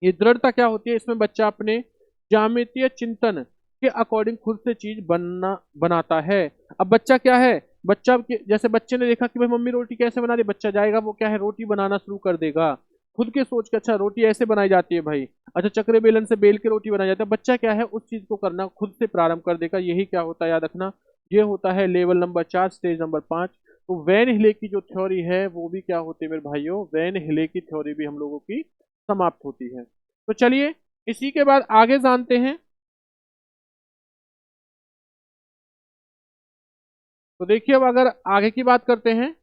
ये दृढ़ता क्या होती है, इसमें बच्चा अपने ज्यामितीय चिंतन के अकॉर्डिंग खुद से चीज बनाता है। अब बच्चा क्या है, बच्चा जैसे बच्चे ने देखा कि भाई मम्मी रोटी कैसे बना रही, बच्चा जाएगा वो क्या है रोटी बनाना शुरू कर देगा, खुद के सोच के अच्छा रोटी ऐसे बनाई जाती है भाई, अच्छा चक्रे बेलन से बेल के रोटी बनाई जाती है, बच्चा क्या है उस चीज को करना खुद से प्रारंभ कर देगा। यही क्या होता है याद रखना, ये होता है लेवल नंबर 4, स्टेज नंबर 5। तो वैन हिले की जो थ्योरी है वो भी क्या होती है मेरे भाइयों, वैन हिले की थ्योरी भी हम लोगों की समाप्त होती है। तो चलिए इसी के बाद आगे जानते हैं। तो देखिए अब अगर आगे की बात करते हैं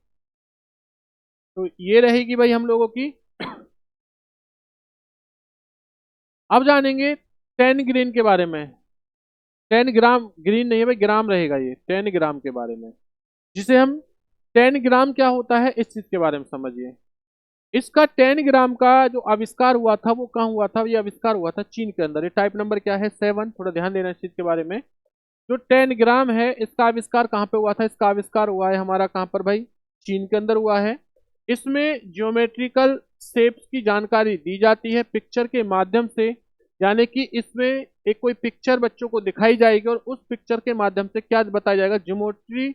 तो ये रहेगी भाई हम लोगों की। अब जानेंगे 10 ग्रीन के बारे में। 10 ग्राम, ग्रीन नहीं है भाई, ग्राम रहेगा, ये 10 ग्राम के बारे में, जिसे हम 10 ग्राम क्या होता है इस चीज के बारे में समझिए। इसका 10 ग्राम का जो आविष्कार हुआ था वो कहाँ हुआ था, ये आविष्कार हुआ था चीन के अंदर। ये टाइप नंबर क्या है 7, थोड़ा ध्यान देना इस चीज के बारे में। जो 10 ग्राम है इसका आविष्कार कहाँ पे हुआ था, इसका आविष्कार हुआ है हमारा कहाँ पर भाई, चीन के अंदर हुआ है। इसमें ज्योमेट्रिकल शेप्स की जानकारी दी जाती है पिक्चर के माध्यम से, यानी कि इसमें एक कोई पिक्चर बच्चों को दिखाई जाएगी और उस पिक्चर के माध्यम से क्या बताया जाएगा, ज्योमेट्री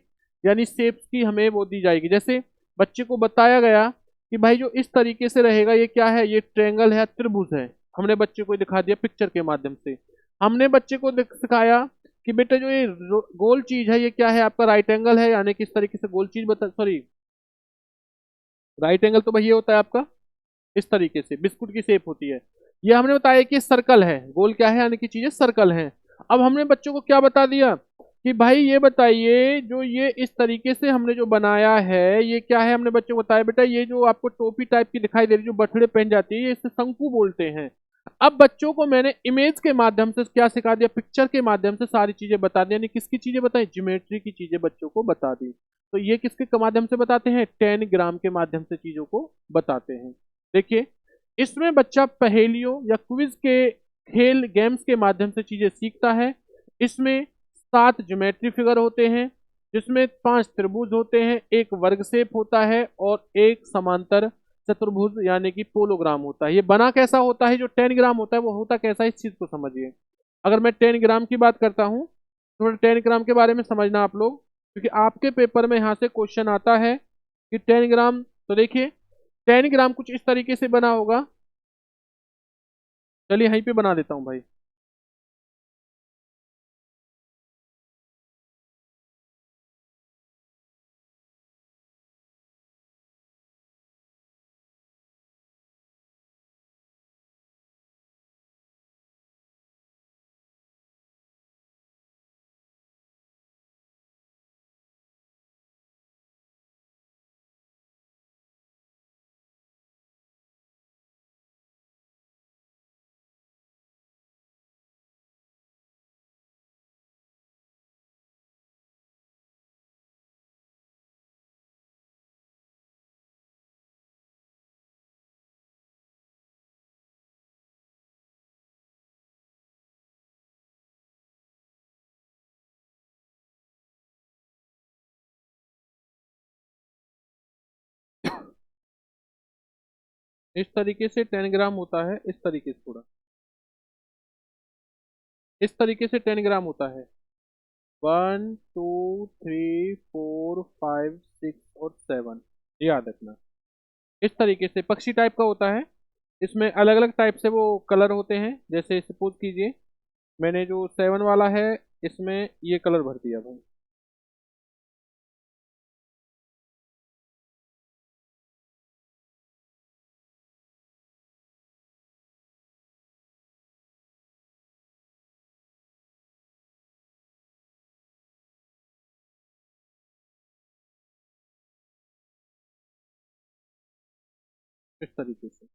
यानी शेप्स की हमें वो दी जाएगी। जैसे बच्चे को बताया गया कि भाई जो इस तरीके से रहेगा ये क्या है, ये ट्रेंगल है, त्रिभुज है, हमने बच्चे को दिखा दिया पिक्चर के माध्यम से। हमने बच्चे को सिखाया कि बेटा जो ये गोल चीज है ये क्या है आपका, राइट एंगल है, यानी कि इस तरीके से गोल चीज बता, सॉरी राइट एंगल तो भाई ये होता है आपका इस तरीके से बिस्कुट की शेप होती है। ये हमने बताया कि सर्कल है, गोल क्या है यानी कि चीजें सर्कल हैं। अब हमने बच्चों को क्या बता दिया कि भाई ये बताइए जो ये इस तरीके से हमने जो बनाया है ये क्या है, हमने बच्चों को बताया बेटा ये जो आपको टोपी टाइप की दिखाई दे रही है जो बछड़े पहन जाती है ये इसे शंकु बोलते हैं। अब बच्चों को मैंने इमेज के माध्यम से क्या सिखा दिया, पिक्चर के माध्यम से सारी चीजें बता दी, यानी किसकी चीजें बताई, ज्योमेट्री की चीजें बच्चों को बता दी। तो ये किसके माध्यम से बताते हैं, 10 ग्राम के माध्यम से चीजों को बताते हैं। देखिए इसमें बच्चा पहेलियों या क्विज के खेल गेम्स के माध्यम से चीजें सीखता है। इसमें 7 ज्योमेट्री फिगर होते हैं, जिसमें 5 त्रिभुज होते हैं, एक वर्ग शेप होता है और एक समांतर चतुर्भुज यानी कि पोलोग्राम होता है। ये बना कैसा होता है, जो 10 ग्राम होता है वो होता कैसा है इस चीज को समझिए। अगर मैं 10 ग्राम की बात करता हूँ, थोड़ा 10 ग्राम के बारे में समझना आप लोग, क्योंकि आपके पेपर में यहाँ से क्वेश्चन आता है कि 10 ग्राम। तो देखिए 10 ग्राम कुछ इस तरीके से बना होगा, चलिए यहीं पे बना देता हूँ भाई। इस तरीके से 10 ग्राम होता है, इस तरीके से थोड़ा इस तरीके से 10 ग्राम होता है। 1 2 3 4 5 6 और 7, याद रखना। इस तरीके से पक्षी टाइप का होता है, इसमें अलग अलग टाइप से वो कलर होते हैं। जैसे सपोज कीजिए मैंने जो 7 वाला है इसमें ये कलर भर दिया भाई। इस तरीके से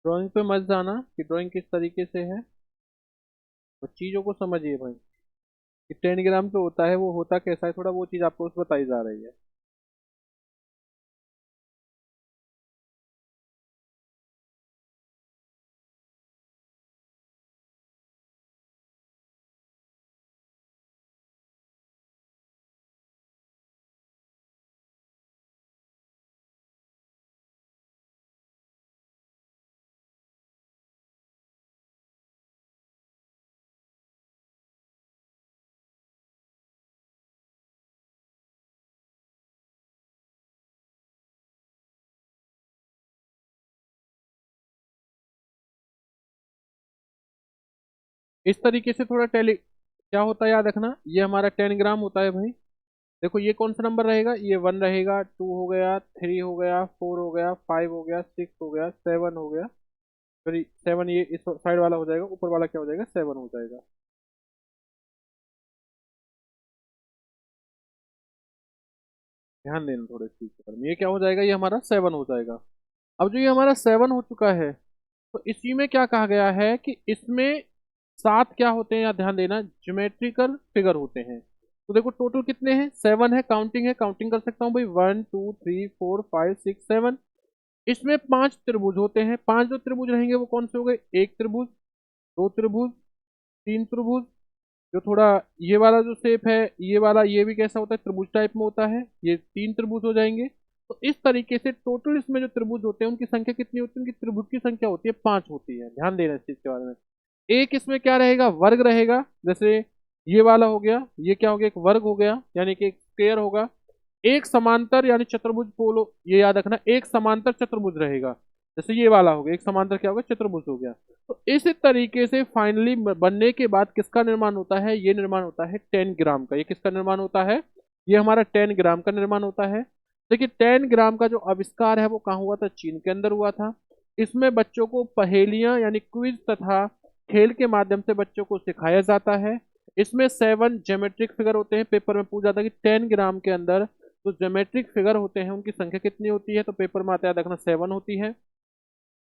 ड्राइंग पे मत जाना कि ड्राइंग किस तरीके से है, और चीजों को समझिए भाई कि 10 ग्राम पे होता है वो होता कैसा है, थोड़ा वो चीज आपको उस बताई जा रही है। इस तरीके से थोड़ा टेली क्या होता है याद रखना, ये हमारा 10 ग्राम होता है भाई। देखो ये कौन सा नंबर रहेगा, ये 1 रहेगा, 2 हो गया, 3 हो गया, 4 हो गया, 5 हो गया, 6 हो गया, 7 हो गया। फिर 7 ये इस साइड वाला हो जाएगा, ऊपर वाला क्या हो जाएगा, 7 हो जाएगा। ध्यान देना थोड़े इस चीज के बारे में, ये क्या हो जाएगा, ये हमारा 7 हो जाएगा। अब जो ये हमारा 7 हो चुका है, तो इसी में क्या कहा गया है कि इसमें 7 क्या होते हैं, या ध्यान देना, ज्योमेट्रिकल फिगर होते हैं। तो देखो टोटल कितने हैं, 7 है, काउंटिंग कर सकता हूँ भाई, 1 2 3 4 5 6 7। इसमें 5 त्रिभुज होते हैं, 5 जो त्रिभुज रहेंगे वो कौन से हो गए, एक त्रिभुज, दो त्रिभुज, तीन त्रिभुज। जो थोड़ा ये वाला जो शेप है, ये वाला ये भी कैसा होता है, त्रिभुज टाइप में होता है, ये 3 त्रिभुज हो जाएंगे। तो इस तरीके से टोटल इसमें जो त्रिभुज होते हैं उनकी संख्या कितनी होती है, उनकी त्रिभुज की संख्या होती है 5 होती है। ध्यान देना इस चीज के बारे में। एक इसमें क्या रहेगा, वर्ग रहेगा, जैसे ये वाला हो गया, ये क्या हो गया, एक वर्ग हो गया, यानी कि एक स्क्वायर होगा। एक समांतर यानी चतुर्भुज बोलो, ये याद रखना, एक समांतर चतुर्भुज रहेगा, जैसे ये वाला हो गया, एक समांतर क्या हो गया, चतुर्भुज हो गया। तो इस तरीके से फाइनली बनने के बाद किसका निर्माण होता है, ये निर्माण होता है 10 ग्राम का। ये किसका निर्माण होता है, ये हमारा 10 ग्राम का निर्माण होता है। देखिए 10 ग्राम का जो आविष्कार है वो कहाँ हुआ था, चीन के अंदर हुआ था। इसमें बच्चों को पहेलियां यानी क्विज तथा खेल के माध्यम से बच्चों को सिखाया जाता है। इसमें 7 ज्योमेट्रिक फिगर होते हैं, पेपर में पूछा था कि 10 ग्राम के अंदर तो ज्योमेट्रिक फिगर होते हैं उनकी संख्या कितनी होती है, तो पेपर में आता है, याद रखना 7 होती है।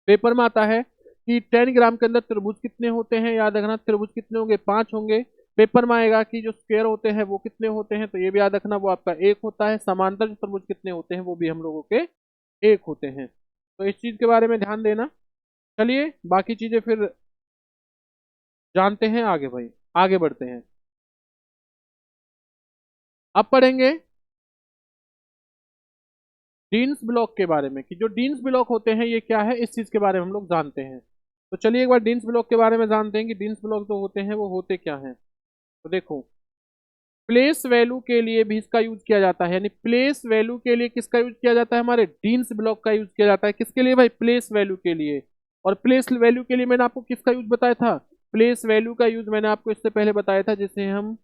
पेपर में आता है कि 10 ग्राम के अंदर त्रिभुज कितने होते हैं, याद रखना त्रिभुज कितने होंगे, 5 होंगे। पेपर में आएगा कि जो स्क्वायर होते हैं वो कितने होते हैं, तो ये भी याद रखना वो आपका 1 होता है। समांतर जो त्रिभुज कितने होते हैं वो भी हम लोगों के 1 होते हैं। तो इस चीज के बारे में ध्यान देना। चलिए बाकी चीजें फिर जानते हैं आगे भाई, आगे बढ़ते हैं। अब पढ़ेंगे डीन्स ब्लॉक के बारे में, कि जो डीन्स ब्लॉक होते हैं ये क्या है, इस चीज के बारे में हम लोग जानते हैं। तो चलिए एक बार डीन्स ब्लॉक के बारे में जानते हैं कि डीन्स ब्लॉक जो होते हैं वो होते क्या हैं। तो देखो प्लेस वैल्यू के लिए भी इसका यूज किया जाता है, यानी प्लेस वैल्यू के लिए किसका यूज किया जाता है, हमारे डीन्स ब्लॉक का यूज किया जाता है। किसके लिए भाई, प्लेस वैल्यू के लिए। और प्लेस वैल्यू के लिए मैंने आपको किसका यूज बताया था, प्लेस वैल्यू का यूज मैंने आपको इससे पहले बताया था, जिसे हम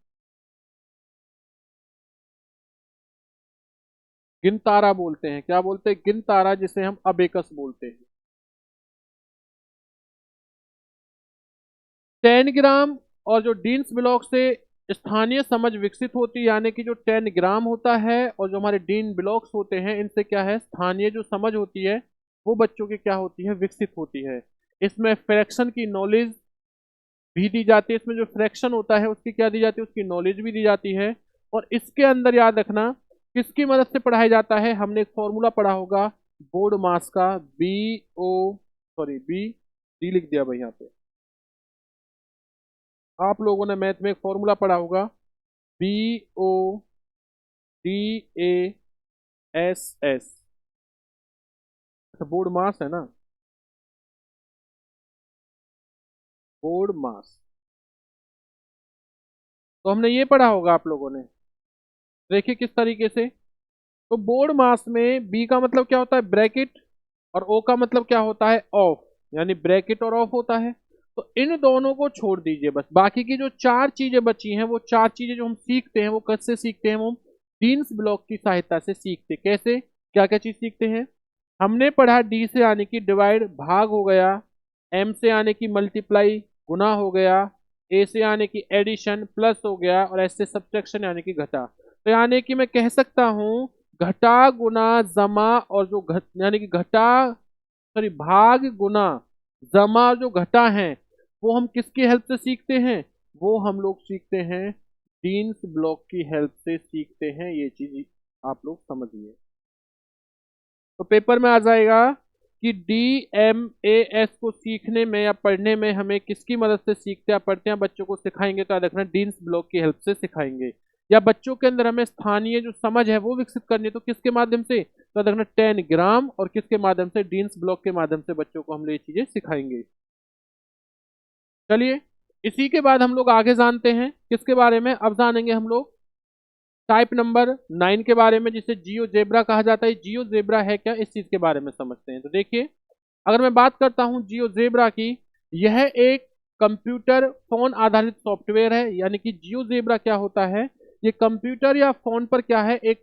गिनतारा बोलते हैं। क्या बोलते हैं, गिनतारा, जिसे हम अबेकस बोलते हैं। 10 ग्राम और जो डीन्स ब्लॉक से स्थानीय समझ विकसित होती है, यानी कि जो 10 ग्राम होता है और जो हमारे डीन ब्लॉक्स होते हैं इनसे क्या है, स्थानीय जो समझ होती है वो बच्चों की क्या होती है, विकसित होती है। इसमें फ्रैक्शन की नॉलेज भी दी जाती है, इसमें जो फ्रैक्शन होता है उसकी क्या दी जाती है, उसकी नॉलेज भी दी जाती है। और इसके अंदर याद रखना किसकी मदद से पढ़ाया जाता है, हमने एक फॉर्मूला पढ़ा होगा बोर्ड मास का, B O sorry B D लिख दिया भाई यहाँ पे। आप लोगों ने मैथ में एक फॉर्मूला पढ़ा होगा, B O D A S S. BODMAS है ना, बोर्ड मास। तो हमने ये पढ़ा होगा आप लोगों ने, देखिए किस तरीके से। तो बोर्ड मास में बी का मतलब क्या होता है, ब्रैकेट, और ओ का मतलब क्या होता है, ऑफ, यानी ब्रैकेट और ऑफ होता है। तो इन दोनों को छोड़ दीजिए, बस बाकी की जो 4 चीजें बची हैं वो 4 चीजें जो हम सीखते हैं वो कैसे सीखते हैं, वो डीन्स ब्लॉक की सहायता से सीखते हैं। कैसे, क्या क्या चीज सीखते हैं, हमने पढ़ा डी से आने की डिवाइड भाग हो गया, एम से आने की मल्टीप्लाई गुना हो गया, ए से आने की एडिशन प्लस हो गया, और एस से सब्ट्रैक्शन यानी कि घटा। तो यानी कि मैं कह सकता हूं घटा गुना जमा, और जो घट यानी कि घटा सॉरी भाग गुना जमा जो घटा है वो हम किसकी हेल्प से सीखते हैं, वो हम लोग सीखते हैं डीन्स ब्लॉक की हेल्प से सीखते हैं। ये चीज आप लोग समझिए। तो पेपर में आ जाएगा कि डी एम ए एस को सीखने में या पढ़ने में हमें किसकी मदद से सीखते हैं पढ़ते हैं, बच्चों को सिखाएंगे तो याद रखना डीन्स ब्लॉक की हेल्प से सिखाएंगे। या बच्चों के अंदर हमें स्थानीय जो समझ है वो विकसित करनी है तो किसके माध्यम से, तो याद रखना 10 ग्राम, और किसके माध्यम से, डीन्स ब्लॉक के माध्यम से बच्चों को हम लोग ये चीजें सिखाएंगे। चलिए इसी के बाद हम लोग आगे जानते हैं किसके बारे में, अब जानेंगे हम लोग टाइप नंबर 9 के बारे में, जिसे जियो जेब्रा कहा जाता है। जियो जेब्रा है क्या, इस चीज के बारे में समझते हैं। तो देखिए अगर मैं बात करता हूं जियो जेब्रा की, यह एक कंप्यूटर फोन आधारित सॉफ्टवेयर है, यानी कि जियोजेब्रा क्या होता है, ये कंप्यूटर या फोन पर क्या है, एक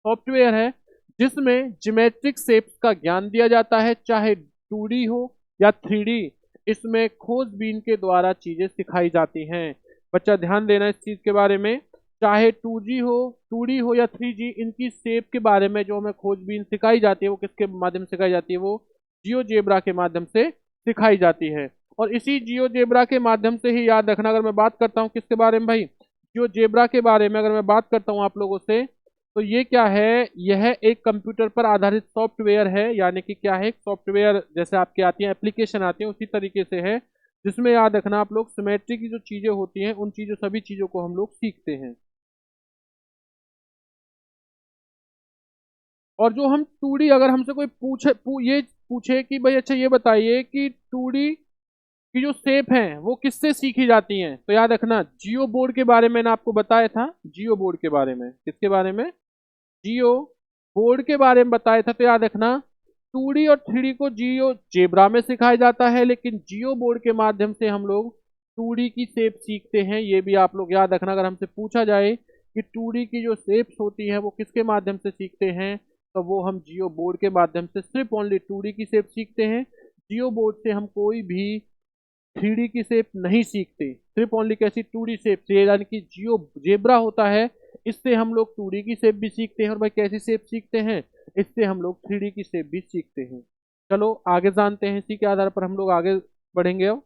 सॉफ्टवेयर है जिसमें ज्योमेट्रिक शेप्स का ज्ञान दिया जाता है, चाहे 2D हो या 3D। इसमें खोजबीन के द्वारा चीजें सिखाई जाती हैं। बच्चा ध्यान देना इस चीज के बारे में, चाहे 2D हो या 3G, इनकी शेप के बारे में जो हमें खोजबीन सिखाई जाती है वो किसके माध्यम से सिखाई जाती है, वो जियोजेब्रा के माध्यम से सिखाई जाती है। और इसी जियोजेब्रा के माध्यम से ही याद रखना, अगर मैं बात करता हूँ किसके बारे में भाई, जियोजेब्रा के बारे में अगर मैं बात करता हूँ आप लोगों से, तो ये क्या है, यह एक कंप्यूटर पर आधारित सॉफ्टवेयर है, यानी कि क्या है, एक सॉफ्टवेयर जैसे आपके आती है एप्लीकेशन आती है उसी तरीके से है, जिसमें याद रखना आप लोग सिमेट्री की जो चीजें होती हैं उन चीजों सभी चीजों को हम लोग सीखते हैं। और जो हम 2D, अगर हमसे कोई ये पूछे कि भाई अच्छा ये बताइए कि 2D की जो शेप है वो किससे सीखी जाती हैं, तो याद रखना जियो बोर्ड के बारे में मैंने आपको बताया था, जियो बोर्ड के बारे में, किसके बारे में, जियो बोर्ड के बारे में बताया था। तो याद रखना 2D और 3D को जियो जेब्रा में सिखाया जाता है, लेकिन जियो बोर्ड के माध्यम से हम लोग 2D की शेप सीखते हैं। ये भी आप लोग याद रखना, अगर हमसे पूछा जाए कि 2D की जो शेप्स होती है वो किसके माध्यम से सीखते हैं, तो वो हम जियो बोर्ड के माध्यम से सिर्फ ओनली 2D की शेप सीखते हैं। जियो बोर्ड से हम कोई भी 3D की शेप नहीं सीखते, सिर्फ ओनली कैसी 2D शेप से, यानी कि जियो जेब्रा होता है, इससे हम लोग 2D की शेप भी सीखते हैं। और भाई कैसी शेप सीखते हैं, इससे हम लोग 3D की शेप भी सीखते हैं। चलो आगे जानते हैं, इसी के आधार पर हम लोग आगे बढ़ेंगे। अब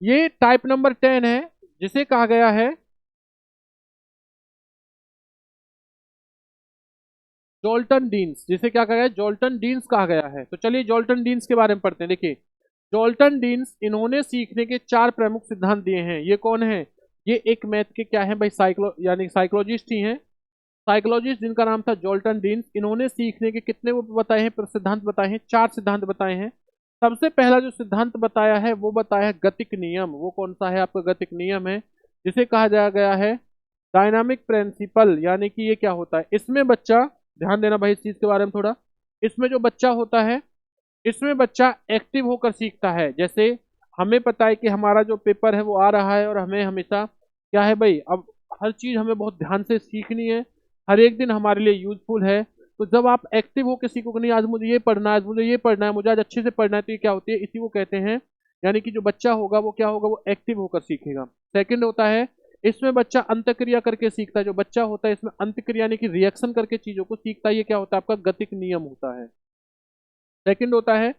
ये टाइप नंबर 10 है, जिसे कहा गया है जॉल्टन डीन्स, जिसे क्या कहा गया है, जॉल्टन डीन्स कहा गया है। तो चलिए जॉल्टन डीन्स के बारे में पढ़ते हैं। देखिए जॉल्टन डीन्स, इन्होंने सीखने के 4 प्रमुख सिद्धांत दिए हैं। ये कौन है, ये एक मैथ के क्या है भाई, यानी साइकोलॉजिस्ट ही हैं, साइकोलॉजिस्ट जिनका नाम था जॉल्टन डीन्स। इन्होंने सीखने के कितने वो बताए हैं, सिद्धांत बताए हैं, 4 सिद्धांत बताए हैं। सबसे पहला जो सिद्धांत बताया है वो बताया है गतिक नियम। वो कौन सा है आपका, गतिक नियम है, जिसे कहा जा गया है डायनामिक प्रिंसिपल। यानी कि ये क्या होता है, इसमें बच्चा, ध्यान देना भाई इस चीज के बारे में थोड़ा, इसमें जो बच्चा होता है, इसमें बच्चा एक्टिव होकर सीखता है। जैसे हमें पता है कि हमारा जो पेपर है वो आ रहा है, और हमें हमेशा क्या है भाई, अब हर चीज हमें बहुत ध्यान से सीखनी है, हर एक दिन हमारे लिए यूजफुल है। तो जब आप एक्टिव होकर सीखोगे, नहीं आज मुझे ये पढ़ना है, आज मुझे ये पढ़ना है, मुझे आज अच्छे से पढ़ना है, तो ये क्या होती है, इसी को कहते हैं, यानी कि जो बच्चा होगा वो क्या होगा, वो एक्टिव होकर सीखेगा। सेकंड होता है, इसमें बच्चा अंतक्रिया करके सीखता है। जो बच्चा होता है इसमें अंतक्रिया यानी कि रिएक्शन करके चीजों को सीखता है। ये क्या होता है, आपका गतिक नियम होता है। सेकंड होता है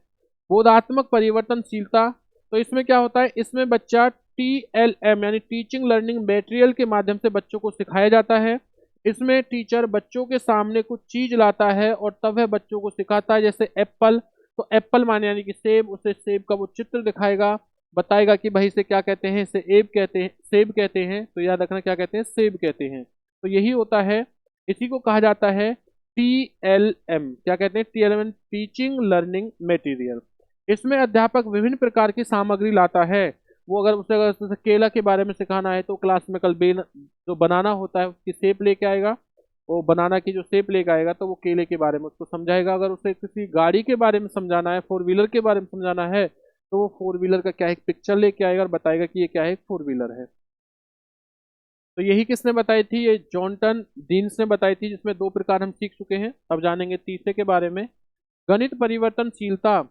बोधात्मक परिवर्तनशीलता। तो इसमें क्या होता है, इसमें बच्चा TLM यानी टीचिंग लर्निंग मटेरियल के माध्यम से बच्चों को सिखाया जाता है। इसमें टीचर बच्चों के सामने कुछ चीज लाता है और तब वह बच्चों को सिखाता है। जैसे एप्पल, तो एप्पल माने यानी कि सेब, उसे सेब का वो चित्र दिखाएगा, बताएगा कि भाई इसे क्या कहते हैं, इसे एब कहते हैं, सेब कहते हैं। तो याद रखना क्या कहते हैं, सेब कहते हैं। तो यही होता है, इसी को कहा जाता है TLM। क्या कहते हैं, TLM, टीचिंग लर्निंग मटेरियल। इसमें अध्यापक विभिन्न प्रकार की सामग्री लाता है। वो अगर उसे, अगर जैसे केला के बारे में सिखाना है तो क्लास में कल बेल जो बनाना होता है उसकी शेप लेके आएगा, वो बनाना की जो शेप लेके आएगा तो वो केले के बारे में उसको समझाएगा। अगर उसे किसी गाड़ी के बारे में समझाना है, 4 व्हीलर के बारे में समझाना है, तो वो 4 व्हीलर का क्या है, एक पिक्चर लेके आएगा और बताएगा कि ये क्या है, 4 व्हीलर है। तो यही किसने बताई थी, ये जॉनटन डीन्स ने बताई थी, जिसमें 2 प्रकार हम सीख चुके हैं। अब जानेंगे तीसरे के बारे में, गणित परिवर्तनशीलता।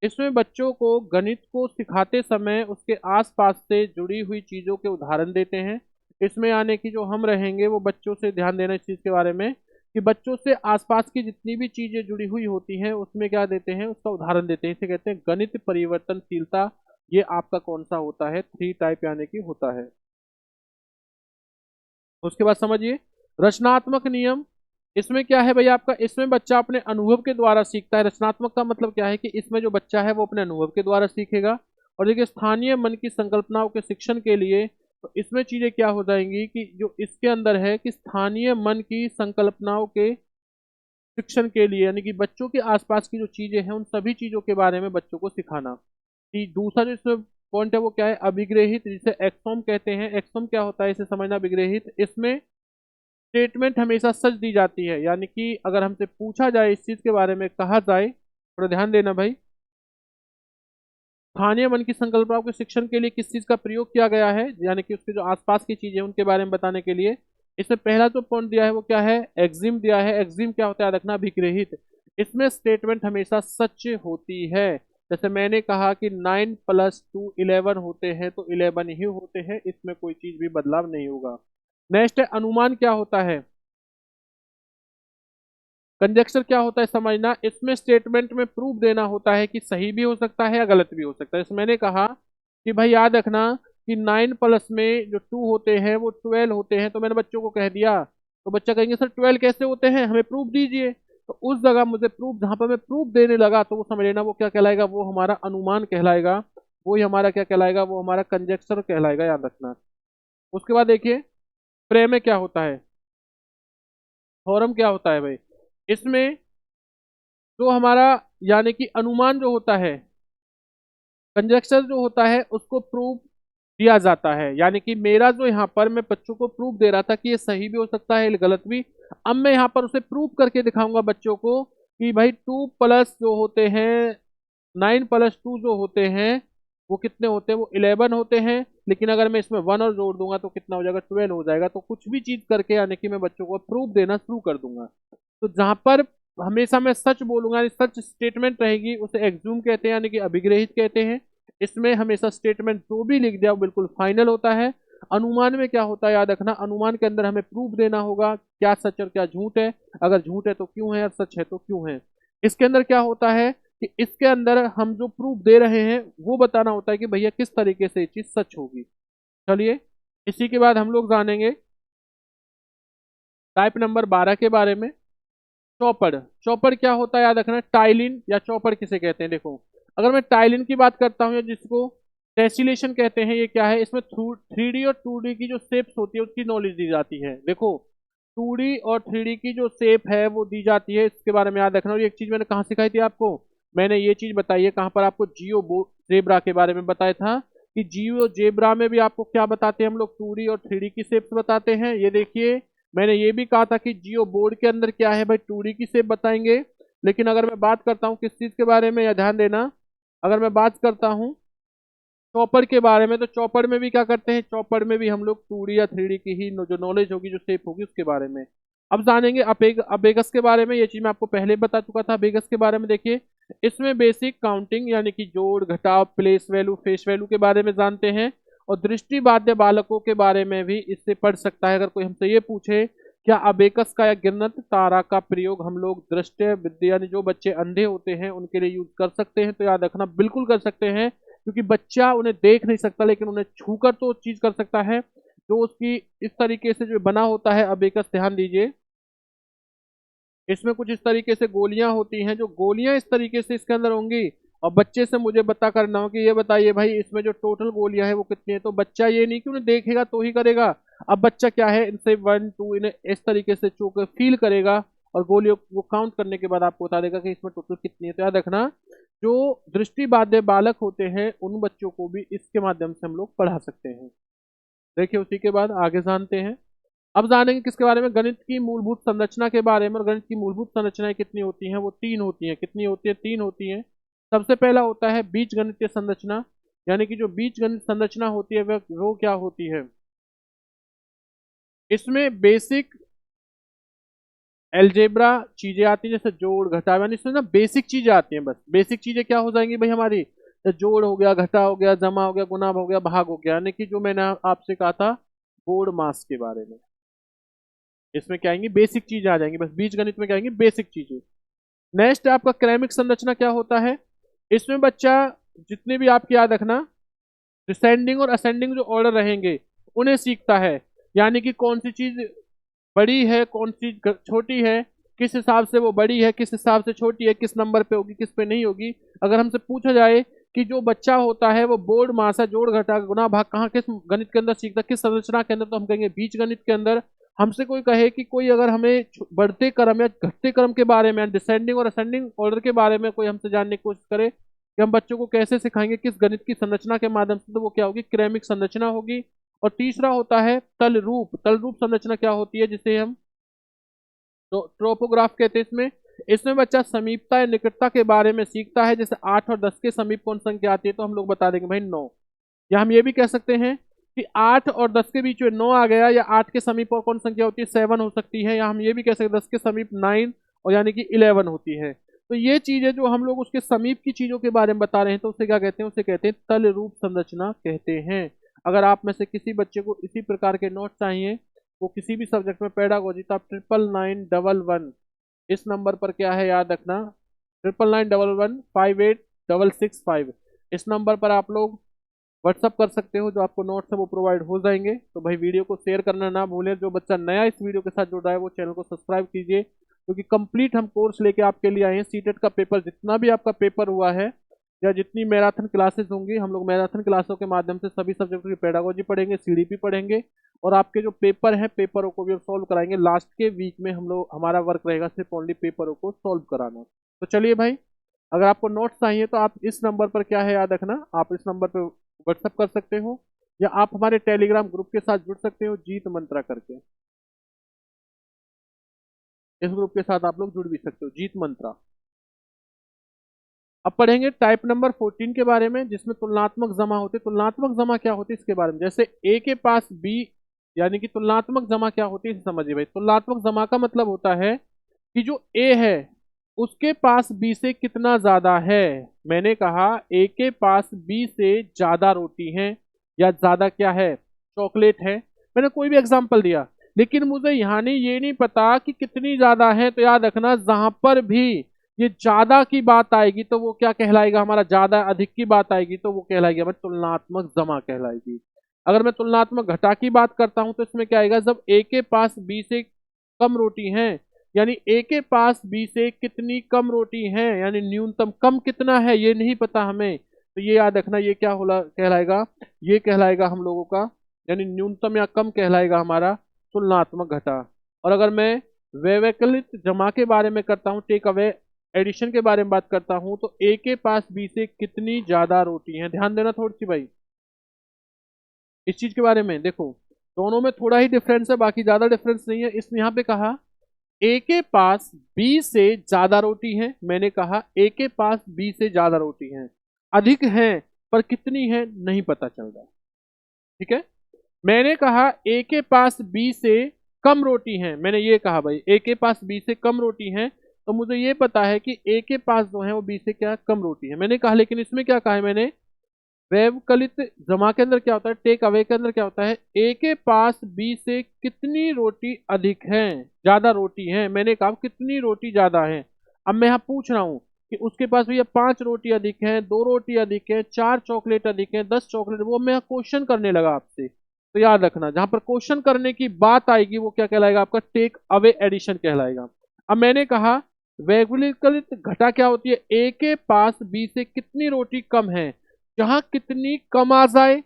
इसमें बच्चों को गणित को सिखाते समय उसके आसपास से जुड़ी हुई चीजों के उदाहरण देते हैं। इसमें आने की जो हम रहेंगे वो बच्चों से, ध्यान देना इस चीज के बारे में कि बच्चों से आसपास की जितनी भी चीजें जुड़ी हुई होती हैं उसमें क्या देते हैं, उसका उदाहरण देते हैं। इसे कहते हैं गणित परिवर्तनशीलता। ये आपका कौन सा होता है, 3 टाइप यानी कि होता है। उसके बाद समझिए रचनात्मक नियम। इसमें क्या है भाई आपका, इसमें बच्चा अपने अनुभव के द्वारा सीखता है। रचनात्मक का मतलब क्या है कि इसमें जो बच्चा है वो अपने अनुभव के द्वारा सीखेगा। और देखिए स्थानीय मन की संकल्पनाओं के शिक्षण के लिए, तो इसमें चीजें क्या हो जाएंगी कि जो इसके अंदर है कि स्थानीय मन की संकल्पनाओं के शिक्षण के लिए, यानी कि बच्चों के आसपास की जो चीजें हैं उन सभी चीजों के बारे में बच्चों को सिखाना। कि दूसरा जो इसमें पॉइंट है वो क्या है, अभिग्रहित, जिसे एक्सोम कहते हैं। एक्सोम क्या होता है इसे समझना, अभिग्रहित, इसमें स्टेटमेंट हमेशा सच दी जाती है। यानी कि अगर हमसे पूछा जाए इस चीज के बारे में, कहा जाए, थोड़ा ध्यान देना भाई, स्थानीय वन की संकल्पना के शिक्षण के लिए किस चीज का प्रयोग किया गया है, यानी कि उसके जो आसपास की चीजें उनके बारे में बताने के लिए। इसमें पहला जो पॉइंट दिया है वो क्या है, एक्सिम दिया है। एक्सिम क्या होता है, याद रखना, अभिग्रहित। इसमें स्टेटमेंट हमेशा सच होती है। जैसे मैंने कहा कि 9 + 2 11 होते हैं, तो 11 ही होते हैं, इसमें कोई चीज भी बदलाव नहीं होगा। नेक्स्ट है अनुमान क्या होता है। कंजक्शन क्या होता है समझना। इसमें स्टेटमेंट में प्रूफ देना होता है कि सही भी हो सकता है या गलत भी हो सकता है। जैसे मैंने कहा कि भाई याद रखना कि 9 प्लस में जो 2 होते हैं वो 12 होते हैं, तो मैंने बच्चों को कह दिया, तो बच्चा कहेंगे सर 12 कैसे होते हैं, हमें प्रूफ दीजिए। तो उस जगह मुझे प्रूफ, जहां पर मैं प्रूफ देने लगा, तो वो समझ लेना वो क्या कहलाएगा, वो हमारा अनुमान कहलाएगा। वो ही हमारा क्या कहलाएगा, वो हमारा कंजक्शन कहलाएगा, याद रखना। उसके बाद देखिए प्रेम में क्या होता है, थ्योरम क्या होता है भाई। इसमें जो हमारा यानी कि अनुमान जो होता है, कंजक्शन जो होता है, उसको प्रूफ दिया जाता है। यानी कि मेरा जो यहाँ पर मैं बच्चों को प्रूफ दे रहा था कि ये सही भी हो सकता है गलत भी, अब मैं यहाँ पर उसे प्रूफ करके दिखाऊंगा बच्चों को कि भाई 2 प्लस जो होते हैं, 9 + 2 जो होते हैं वो कितने होते हैं, वो 11 होते हैं। लेकिन अगर मैं इसमें 1 और जोड़ दूंगा तो कितना हो जाएगा, 12 हो जाएगा। तो कुछ भी चीज करके यानी कि मैं बच्चों को प्रूफ देना शुरू कर दूंगा। तो जहां पर हमेशा मैं सच बोलूंगा, यानी सच स्टेटमेंट रहेगी, उसे एक्ज्यूम कहते हैं, यानी कि अभिग्रहित कहते हैं। इसमें हमेशा स्टेटमेंट जो भी लिख दिया वो बिल्कुल फाइनल होता है। अनुमान में क्या होता है, याद रखना, अनुमान के अंदर हमें प्रूफ देना होगा क्या सच और क्या झूठ है, अगर झूठ है तो क्यों है और सच है तो क्यों है। इसके अंदर क्या होता है कि इसके अंदर हम जो प्रूफ दे रहे हैं वो बताना होता है कि भैया किस तरीके से ये चीज सच होगी। चलिए इसी के बाद हम लोग जानेंगे टाइप नंबर 12 के बारे में। चौपड़। चौपड़ क्या होता है, याद रखना, टाइलिन या चौपड़ किसे कहते हैं। देखो अगर मैं टाइलिन की बात करता हूँ, या जिसको टेसिलेशन कहते हैं, ये क्या है, इसमें 3D और 2D की जो शेप्स होती है उसकी नॉलेज दी जाती है। देखो 2D और 3D की जो शेप है वो दी जाती है, इसके बारे में याद रखना। और एक चीज मैंने कहाँ सिखाई थी आपको, मैंने ये चीज बताई है कहाँ पर, आपको जियो जेब्रा के बारे में बताया था कि जियो जेब्रा में भी आपको क्या बताते हैं हम लोग, 2D और 3D की शेप्स बताते हैं। ये देखिए मैंने ये भी कहा था कि जियो बोर्ड के अंदर क्या है भाई, 2D की शेप बताएंगे। लेकिन अगर मैं बात करता हूँ किस चीज के बारे में, या ध्यान देना, अगर मैं बात करता हूँ चॉपर के बारे में, तो चॉपर में भी क्या करते हैं, चॉपर में भी हम लोग 2D या 3D की ही जो नॉलेज होगी, जो शेप होगी उसके बारे में। अब जानेंगे अबेगस के बारे में। ये चीज मैं आपको पहले बता चुका था अबेगस के बारे में। देखिए इसमें बेसिक काउंटिंग यानी कि जोड़ घटाव, प्लेस वैल्यू, फेस वैल्यू के बारे में जानते हैं। और दृष्टि बाध्य बालकों के बारे में भी इससे पढ़ सकता है। अगर कोई हमसे ये पूछे क्या अबेकस का या गिरनत तारा का प्रयोग हम लोग दृष्टि विद्या यानी जो बच्चे अंधे होते हैं उनके लिए यूज कर सकते हैं, तो याद रखना बिल्कुल कर सकते हैं। क्योंकि बच्चा उन्हें देख नहीं सकता लेकिन उन्हें छूकर तो चीज कर सकता है। जो उसकी इस तरीके से जो बना होता है अबेकस, ध्यान दीजिए इसमें कुछ इस तरीके से गोलियां होती हैं, जो गोलियां इस तरीके से इसके अंदर होंगी। और बच्चे से मुझे बता करना हो कि ये बताइए भाई इसमें जो टोटल गोलियां हैं वो कितनी है। तो बच्चा ये नहीं कि उन्हें देखेगा तो ही करेगा। अब बच्चा क्या है, इनसे 1 2 इन्हें इस तरीके से चूक फील करेगा और गोलियों को काउंट करने के बाद आपको बता देगा कि इसमें टोटल कितनी है। तो याद रखना जो दृष्टि बाध्य बालक होते हैं उन बच्चों को भी इसके माध्यम से हम लोग पढ़ा सकते हैं। देखिए उसी के बाद आगे जानते हैं। अब जानेंगे किसके बारे में, गणित की मूलभूत संरचना के बारे में। और गणित की मूलभूत संरचनाएं कितनी होती हैं, वो 3 होती हैं। कितनी होती है, 3 होती हैं। सबसे पहला होता है बीज गणितीय संरचना, यानी कि जो बीज गणित संरचना होती है वो क्या होती है, इसमें बेसिक एल्जेब्रा चीजें आती हैं, जैसे जोड़ घटाव, यानी इसमें ना बेसिक चीजें आती हैं। बस बेसिक चीजें क्या हो जाएंगी भाई हमारी, तो जोड़ हो गया, घटा हो गया, जमा हो गया, गुना हो गया, भाग हो गया। यानी कि जो मैंने आपसे कहा था बोर्ड मास के बारे में, इसमें क्या आएंगी, बेसिक चीजें आ जाएंगी। बस बीज गणित में क्या आएंगी, बेसिक चीजें। नेक्स्ट आपका क्रमिक संरचना क्या होता है। इसमें बच्चा जितने भी आपकी याद रखना डिसेंडिंग और असेंडिंग जो ऑर्डर रहेंगे उन्हें सीखता है। यानी कि कौन सी चीज बड़ी है, कौन सी छोटी है, किस हिसाब से वो बड़ी है, किस हिसाब से छोटी है, किस नंबर पे होगी, किस पे नहीं होगी। अगर हमसे पूछा जाए कि जो बच्चा होता है वो बोर्ड मास है, जोड़ घटा गुना भाग कहाँ किस गणित के अंदर सीखता है, किस संरचना के अंदर, तो हम कहेंगे बीज गणित के अंदर। हमसे कोई कहे कि कोई अगर हमें बढ़ते क्रम या घटते क्रम के बारे में, डिसेंडिंग और असेंडिंग ऑर्डर के बारे में कोई हमसे जानने की कोशिश करे कि हम बच्चों को कैसे सिखाएंगे किस गणित की संरचना के माध्यम से, तो वो क्या होगी, क्रमिक संरचना होगी। और तीसरा होता है तल रूप। तल रूप संरचना क्या होती है, जिसे हम तो ट्रोपोग्राफ कहते हैं। इसमें इसमें बच्चा समीपता या निकटता के बारे में सीखता है। जैसे 8 और 10 के समीप कौन संख्या आती है, तो हम लोग बता देंगे भाई 9। या हम ये भी कह सकते हैं कि 8 और 10 के बीच में 9 आ गया, या 8 के समीप और कौन संख्या होती है, 7 हो सकती है। या हम ये भी कह सकते हैं 10 के समीप 9 और यानी कि 11 होती है। तो ये चीजें जो हम लोग उसके समीप की चीजों के बारे में बता रहे हैं, तो उसे क्या कहते हैं, उसे कहते हैं तल रूप संरचना कहते हैं। अगर आप में से किसी बच्चे को इसी प्रकार के नोट चाहिए, वो किसी भी सब्जेक्ट में पेडागोजी, तो आप 999111 इस नंबर पर क्या है याद रखना, 9991158665 इस नंबर पर आप लोग व्हाट्सअप कर सकते हो। जो आपको नोट्स है वो प्रोवाइड हो जाएंगे। तो भाई वीडियो को शेयर करना ना भूलें। जो बच्चा नया इस वीडियो के साथ जुड़ रहा है वो चैनल को सब्सक्राइब कीजिए, क्योंकि कंप्लीट हम कोर्स लेके आपके लिए आए हैं। सीटेट का पेपर जितना भी आपका पेपर हुआ है, या जितनी मैराथन क्लासेस होंगी, हम लोग मैराथन क्लासों के माध्यम से सभी सब्जेक्टों की पेडागोजी पढ़ेंगे, सीडीपी पढ़ेंगे, और आपके जो पेपर हैं पेपरों को भी हम सॉल्व कराएंगे। लास्ट के वीक में हम लोग, हमारा वर्क रहेगा सिर्फ ओनली पेपरों को सॉल्व कराना। तो चलिए भाई, अगर आपको नोट्स चाहिए तो आप इस नंबर पर क्या है याद रखना, आप इस नंबर पर व्हाट्सअप कर सकते हो, या आप हमारे टेलीग्राम ग्रुप के साथ जुड़ सकते हो जीत मंत्रा करके। इस ग्रुप के साथ आप लोग जुड़ भी सकते हो, जीत मंत्रा। अब पढ़ेंगे टाइप नंबर 14 के बारे में, जिसमें तुलनात्मक जमा होते। तुलनात्मक जमा क्या होती है इसके बारे में, जैसे ए के पास बी, यानी कि तुलनात्मक जमा क्या होती है इसे समझिए भाई। तुलनात्मक जमा का मतलब होता है कि जो ए है उसके पास बी से कितना ज्यादा है। मैंने कहा ए के पास बी से ज्यादा रोटी है, या ज्यादा क्या है, चॉकलेट है। मैंने कोई भी एग्जांपल दिया, लेकिन मुझे यहाँ नहीं, ये नहीं पता कि कितनी ज्यादा है। तो याद रखना, जहां पर भी ये ज्यादा की बात आएगी तो वो क्या कहलाएगा, हमारा ज्यादा अधिक की बात आएगी तो वो कहलाएगी हमारी तुलनात्मक जमा कहलाएगी। अगर मैं तुलनात्मक घटा की बात करता हूं तो इसमें क्या आएगा, जब ए के पास बी से कम रोटी है, यानी ए के पास बी से कितनी कम रोटी है, यानी न्यूनतम कम कितना है ये नहीं पता हमें, तो ये याद रखना, ये क्या होला कहलाएगा, ये कहलाएगा हम लोगों का, यानी न्यूनतम या कम कहलाएगा हमारा तुलनात्मक घटा। और अगर मैं वैकल्पिक जमा के बारे में करता हूँ, टेक अवे एडिशन के बारे में बात करता हूं, तो ए के पास बी से कितनी ज्यादा रोटी है, ध्यान देना थोड़ी सी भाई इस चीज के बारे में। देखो दोनों में थोड़ा ही डिफरेंस है, बाकी ज्यादा डिफरेंस नहीं है। इसने यहाँ पे कहा ए के पास बी से ज्यादा रोटी है, मैंने कहा ए के पास बी से ज्यादा रोटी है, अधिक है, पर कितनी है नहीं पता चल रहा। ठीक है, मैंने कहा ए के पास बी से कम रोटी है, मैंने ये कहा भाई ए के पास बी से कम रोटी है, तो मुझे ये पता है कि ए के पास जो है वो बी से क्या कम रोटी है, मैंने कहा। लेकिन इसमें क्या कहा है मैंने, व्यवकलित जमा के अंदर क्या होता है, टेक अवे के अंदर क्या होता है, ए के पास बी से कितनी रोटी अधिक है, ज्यादा रोटी है। मैंने कहा कितनी रोटी ज्यादा है। अब मैं यहाँ पूछ रहा हूँ कि उसके पास भैया 5 रोटी अधिक है, 2 रोटी अधिक है, 4 चॉकलेट अधिक है, 10 चॉकलेट, वो मैं क्वेश्चन करने लगा आपसे। तो याद रखना, जहां पर क्वेश्चन करने की बात आएगी वो क्या कहलाएगा, आपका टेक अवे एडिशन कहलाएगा। अब मैंने कहा वैकल्पिक घटा क्या होती है, ए के पास बी से कितनी रोटी कम है, जहां कितनी कम आ जाए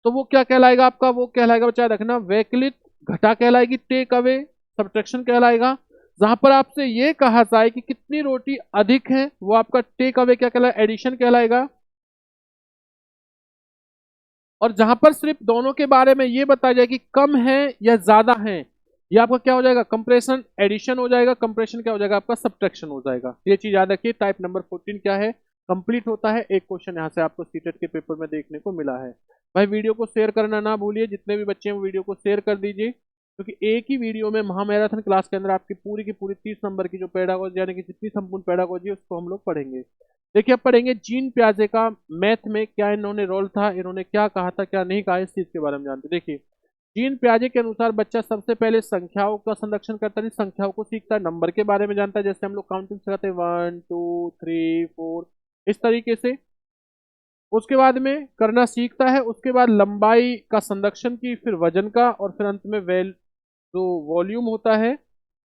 तो वो क्या कहलाएगा आपका, वो कहलाएगा बच्चा रखना वैकल्पिक घटा कहलाएगी, टेक अवे सब्ट्रैक्शन कहलाएगा। जहां पर आपसे ये कहा जाए कि कितनी रोटी अधिक है, वो आपका टेक अवे क्या कहलाएगा, एडिशन कहलाएगा। और जहां पर सिर्फ दोनों के बारे में ये बताया जाए कि कम है या ज्यादा है, ये आपका क्या हो जाएगा, कंप्रेशन एडिशन हो जाएगा, कंप्रेशन क्या हो जाएगा आपका सब्ट्रैक्शन हो जाएगा। ये चीज याद रखिए। टाइप नंबर 14 क्या है, कंप्लीट होता है। एक क्वेश्चन यहाँ से आपको सीटेट के पेपर में देखने को मिला है। भाई वीडियो को शेयर करना ना भूलिए, जितने भी बच्चे हैं वो वीडियो को शेयर कर दीजिए, क्योंकि एक ही वीडियो में महामैराथन क्लास के अंदर आपकी पूरी की पूरी 30 नंबर की जो पेडागोजी, यानी कि जितनी संपूर्ण पेडागोजी है उसको हम लोग पढ़ेंगे। देखिए अब पढ़ेंगे जीन प्याजे का मैथ में क्या इन्होंने रोल था, इन्होंने क्या कहा था क्या नहीं कहा, इस चीज के बारे में जानते। देखिए जीन प्याजे के अनुसार बच्चा सबसे पहले संख्याओं का संरक्षण करता है, संख्याओं को सीखता है, नंबर के बारे में जानता है, जैसे हम लोग काउंटिंग सिखाते हैं 1 2 3 4 इस तरीके से। उसके बाद में करना सीखता है, उसके बाद लंबाई का संरक्षण की, फिर वजन का, और फिर अंत में जो वॉल्यूम होता है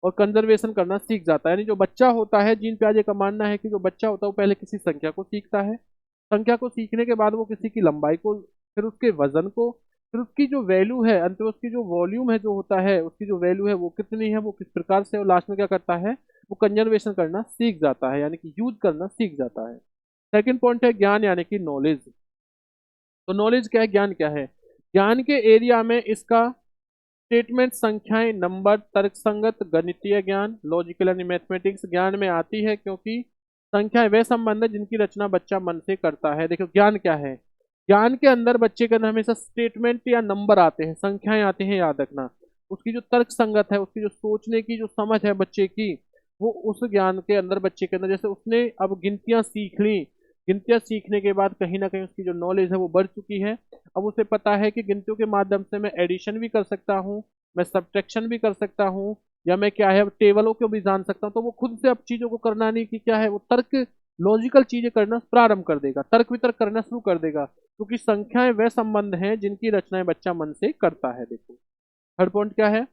और कंजर्वेशन करना सीख जाता है। यानी जो बच्चा होता है, जीन प्याजे का मानना है कि जो बच्चा होता है वो पहले किसी संख्या को सीखता है, संख्या को सीखने के बाद वो किसी की लंबाई को, फिर उसके वजन को, फिर उसकी जो वैल्यू है, अंत में उसकी जो वॉल्यूम है जो होता है, उसकी जो वैल्यू है वो कितनी है, वो किस प्रकार से, और लास्ट में क्या करता है, वो कंजर्वेशन करना सीख जाता है, यानी कि यूज करना सीख जाता है। सेकंड पॉइंट है ज्ञान, यानी कि नॉलेज। तो नॉलेज क्या है, ज्ञान क्या है, ज्ञान के एरिया में इसका स्टेटमेंट संख्याएं, नंबर, तर्कसंगत गणितीय ज्ञान, लॉजिकल यानी मैथमेटिक्स ज्ञान में आती है, क्योंकि संख्याएं वे संबंध है जिनकी रचना बच्चा मन से करता है। देखो ज्ञान क्या है, ज्ञान के अंदर बच्चे के अंदर हमेशा स्टेटमेंट या नंबर आते हैं, संख्याएं आती हैं, याद रखना। उसकी जो तर्क संगत है, उसकी जो सोचने की जो समझ है बच्चे की, वो उस ज्ञान के अंदर बच्चे के अंदर, जैसे उसने अब गिनतियां सीख ली, गिनतियां सीखने के बाद कहीं ना कहीं उसकी जो नॉलेज है वो बढ़ चुकी है। अब उसे पता है कि गिनतियों के माध्यम से मैं एडिशन भी कर सकता हूँ, मैं सब्ट्रैक्शन भी कर सकता हूँ, या मैं क्या है टेबलों को भी जान सकता हूँ। तो वो खुद से अब चीजों को करना नहीं कि क्या है, वो तर्क लॉजिकल चीजें करना प्रारंभ कर देगा, तर्क वितर्क करना शुरू कर देगा, क्योंकि संख्याएं वे संबंध हैं जिनकी रचनाएं बच्चा मन से करता है। देखो थर्ड पॉइंट क्या है,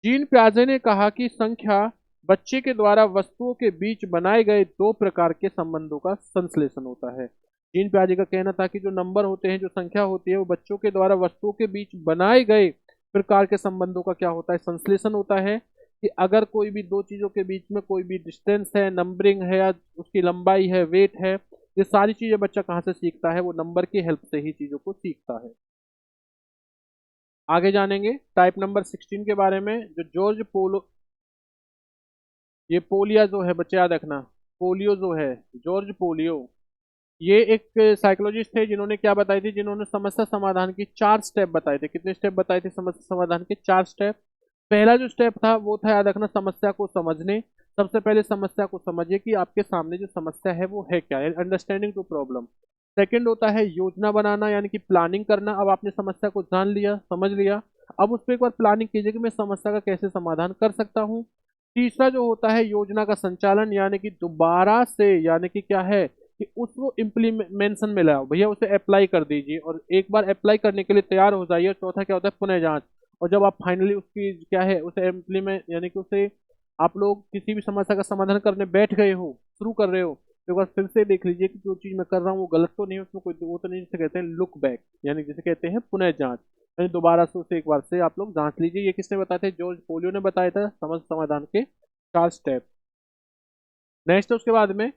जीन प्याजे ने कहा कि संख्या बच्चे के द्वारा वस्तुओं के बीच बनाए गए दो प्रकार के संबंधों का संश्लेषण होता है। जीन प्याजे का कहना था कि जो नंबर होते हैं, जो संख्या होती है, वो बच्चों के द्वारा वस्तुओं के बीच बनाए गए प्रकार के संबंधों का क्या होता है, संश्लेषण होता है। कि अगर कोई भी दो चीजों के बीच में कोई भी डिस्टेंस है, नंबरिंग है, या उसकी लंबाई है, वेट है, ये सारी चीजें बच्चा कहाँ से सीखता है, वो नंबर की हेल्प से ही चीजों को सीखता है। आगे जानेंगे टाइप नंबर 16 के बारे में, जो जॉर्ज पोलो, ये पोलिया जो है बच्चे याद रखना, पोलियो जो है, जॉर्ज पोलियो, ये एक साइकोलॉजिस्ट थे जिन्होंने क्या बताई थी, जिन्होंने समस्या समाधान की 4 स्टेप बताए थे। कितने स्टेप बताए थे समस्या समाधान के? 4 स्टेप। पहला जो स्टेप था वो था, याद रखना, समस्या को समझने। सबसे पहले समस्या को समझिए कि आपके सामने जो समस्या है वो है क्या, अंडरस्टैंडिंग टू प्रॉब्लम। सेकंड होता है योजना बनाना, यानी कि प्लानिंग करना। अब आपने समस्या को जान लिया, समझ लिया, अब उस पर एक बार प्लानिंग कीजिए कि मैं समस्या का कैसे समाधान कर सकता हूँ। तीसरा जो होता है योजना का संचालन, यानी कि दोबारा से, यानी कि क्या है कि उसको इम्प्लीमेंशन में लाओ भैया, उसे अप्लाई कर दीजिए, और एक बार अप्लाई करने के लिए तैयार हो जाइए। और चौथा क्या होता है, पुनः जांच। और जब आप फाइनली उसकी क्या है उसे इम्प्लीमेंट, यानी कि उसे आप लोग किसी भी समस्या का समाधान करने बैठ गए हो, शुरू कर रहे हो, तो एक बार फिर से देख लीजिए कि जो चीज मैं कर रहा हूँ वो गलत तो नहीं है, उसमें कोई वो तो नहीं, जिसे कहते हैं लुक बैक, यानी जिसे कहते हैं पुनः जांच। यानी दोबारा से उसे एक बार से आप लोग जांच लीजिए। ये किसने बताया था? जॉर्ज पोलियो ने बताया था, समस्या समाधान के 4 स्टेप। नेक्स्ट उसके बाद में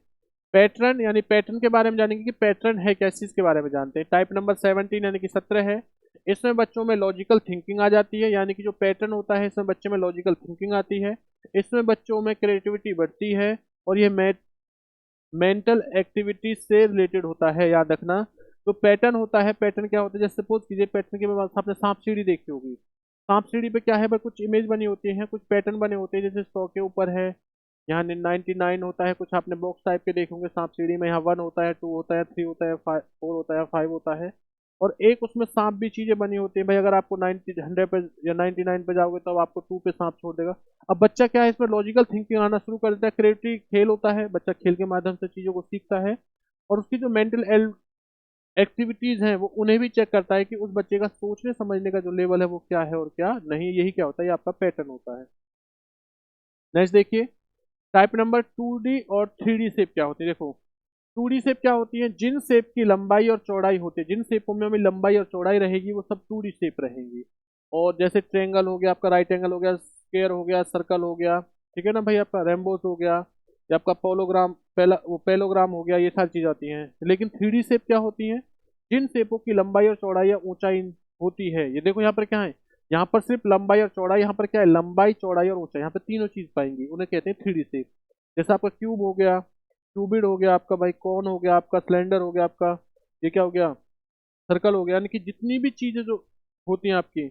पैटर्न, यानी पैटर्न के बारे में जानेंगे कि पैटर्न है क्या, इस चीज के बारे में जानते हैं। टाइप नंबर 17 यानी कि 17 है, इसमें बच्चों में लॉजिकल थिंकिंग आ जाती है, यानी कि जो पैटर्न होता है इसमें बच्चे में लॉजिकल थिंकिंग आती है, इसमें बच्चों में क्रिएटिविटी बढ़ती है, और ये मेंटल एक्टिविटीज से रिलेटेड होता है, याद रखना। तो पैटर्न होता है, पैटर्न क्या होता है, जैसे सपोज कीजिए पैटर्न के बाद आपने सांप सीढ़ी देखी होगी, सांप सीढ़ी पे क्या है भाई, कुछ इमेज बनी होती है, कुछ पैटर्न बने होते हैं, जैसे 100 के ऊपर है, यहाँ 99 होता है, कुछ आपने बॉक्स टाइप के देखे होंगे सांप सीढ़ी में, यहाँ 1 होता है, 2 होता है, 3 होता है, 4 होता है, 5 होता है, और एक उसमें सांप भी चीजें बनी होती है भाई। अगर आपको 100 पे या 99 पे जाओगे तो आपको 2 पे सांप छोड़ देगा। अब बच्चा क्या है, इसमें लॉजिकल थिंकिंग आना शुरू कर देता है, क्रिएटिव खेल होता है, बच्चा खेल के माध्यम से चीजों को सीखता है, और उसकी जो मेंटल एक्टिविटीज हैं वो उन्हें भी चेक करता है कि उस बच्चे का सोचने समझने का जो लेवल है वो क्या है और क्या नहीं। यही क्या होता है, ये आपका पैटर्न होता है। नेक्स्ट देखिए, टाइप नंबर 2D और 3D शेप क्या होती है। देखो 2D शेप क्या होती है, जिन शेप की लंबाई और चौड़ाई होती है, जिन शेपों में हमें लंबाई और चौड़ाई रहेगी वो सब 2D शेप रहेंगी। और जैसे ट्रेंगल हो गया आपका, राइट एंगल हो गया, स्क्वायर हो गया, सर्कल हो गया, ठीक है ना भाई, आपका रेम्बोस हो गया, या आपका पोलोग्राम, वो पेलोग्राम हो गया, ये सारी चीज आती हैं। लेकिन 3D शेप क्या होती है, जिन शेपों की लंबाई और चौड़ाई या ऊंचाई होती है। ये देखो यहाँ पर क्या है, यहाँ पर सिर्फ लंबाई और चौड़ाई, यहाँ पर क्या है, लंबाई चौड़ाई और ऊंचाई, यहाँ पर तीनों चीज पाएंगी, उन्हें कहते हैं 3D शेप। जैसे आपका क्यूब हो गया, क्यूबिड हो गया आपका भाई, कौन हो गया आपका, सिलेंडर हो गया आपका, ये क्या हो गया, सर्कल हो गया। यानी कि जितनी भी चीजें जो होती हैं आपकी,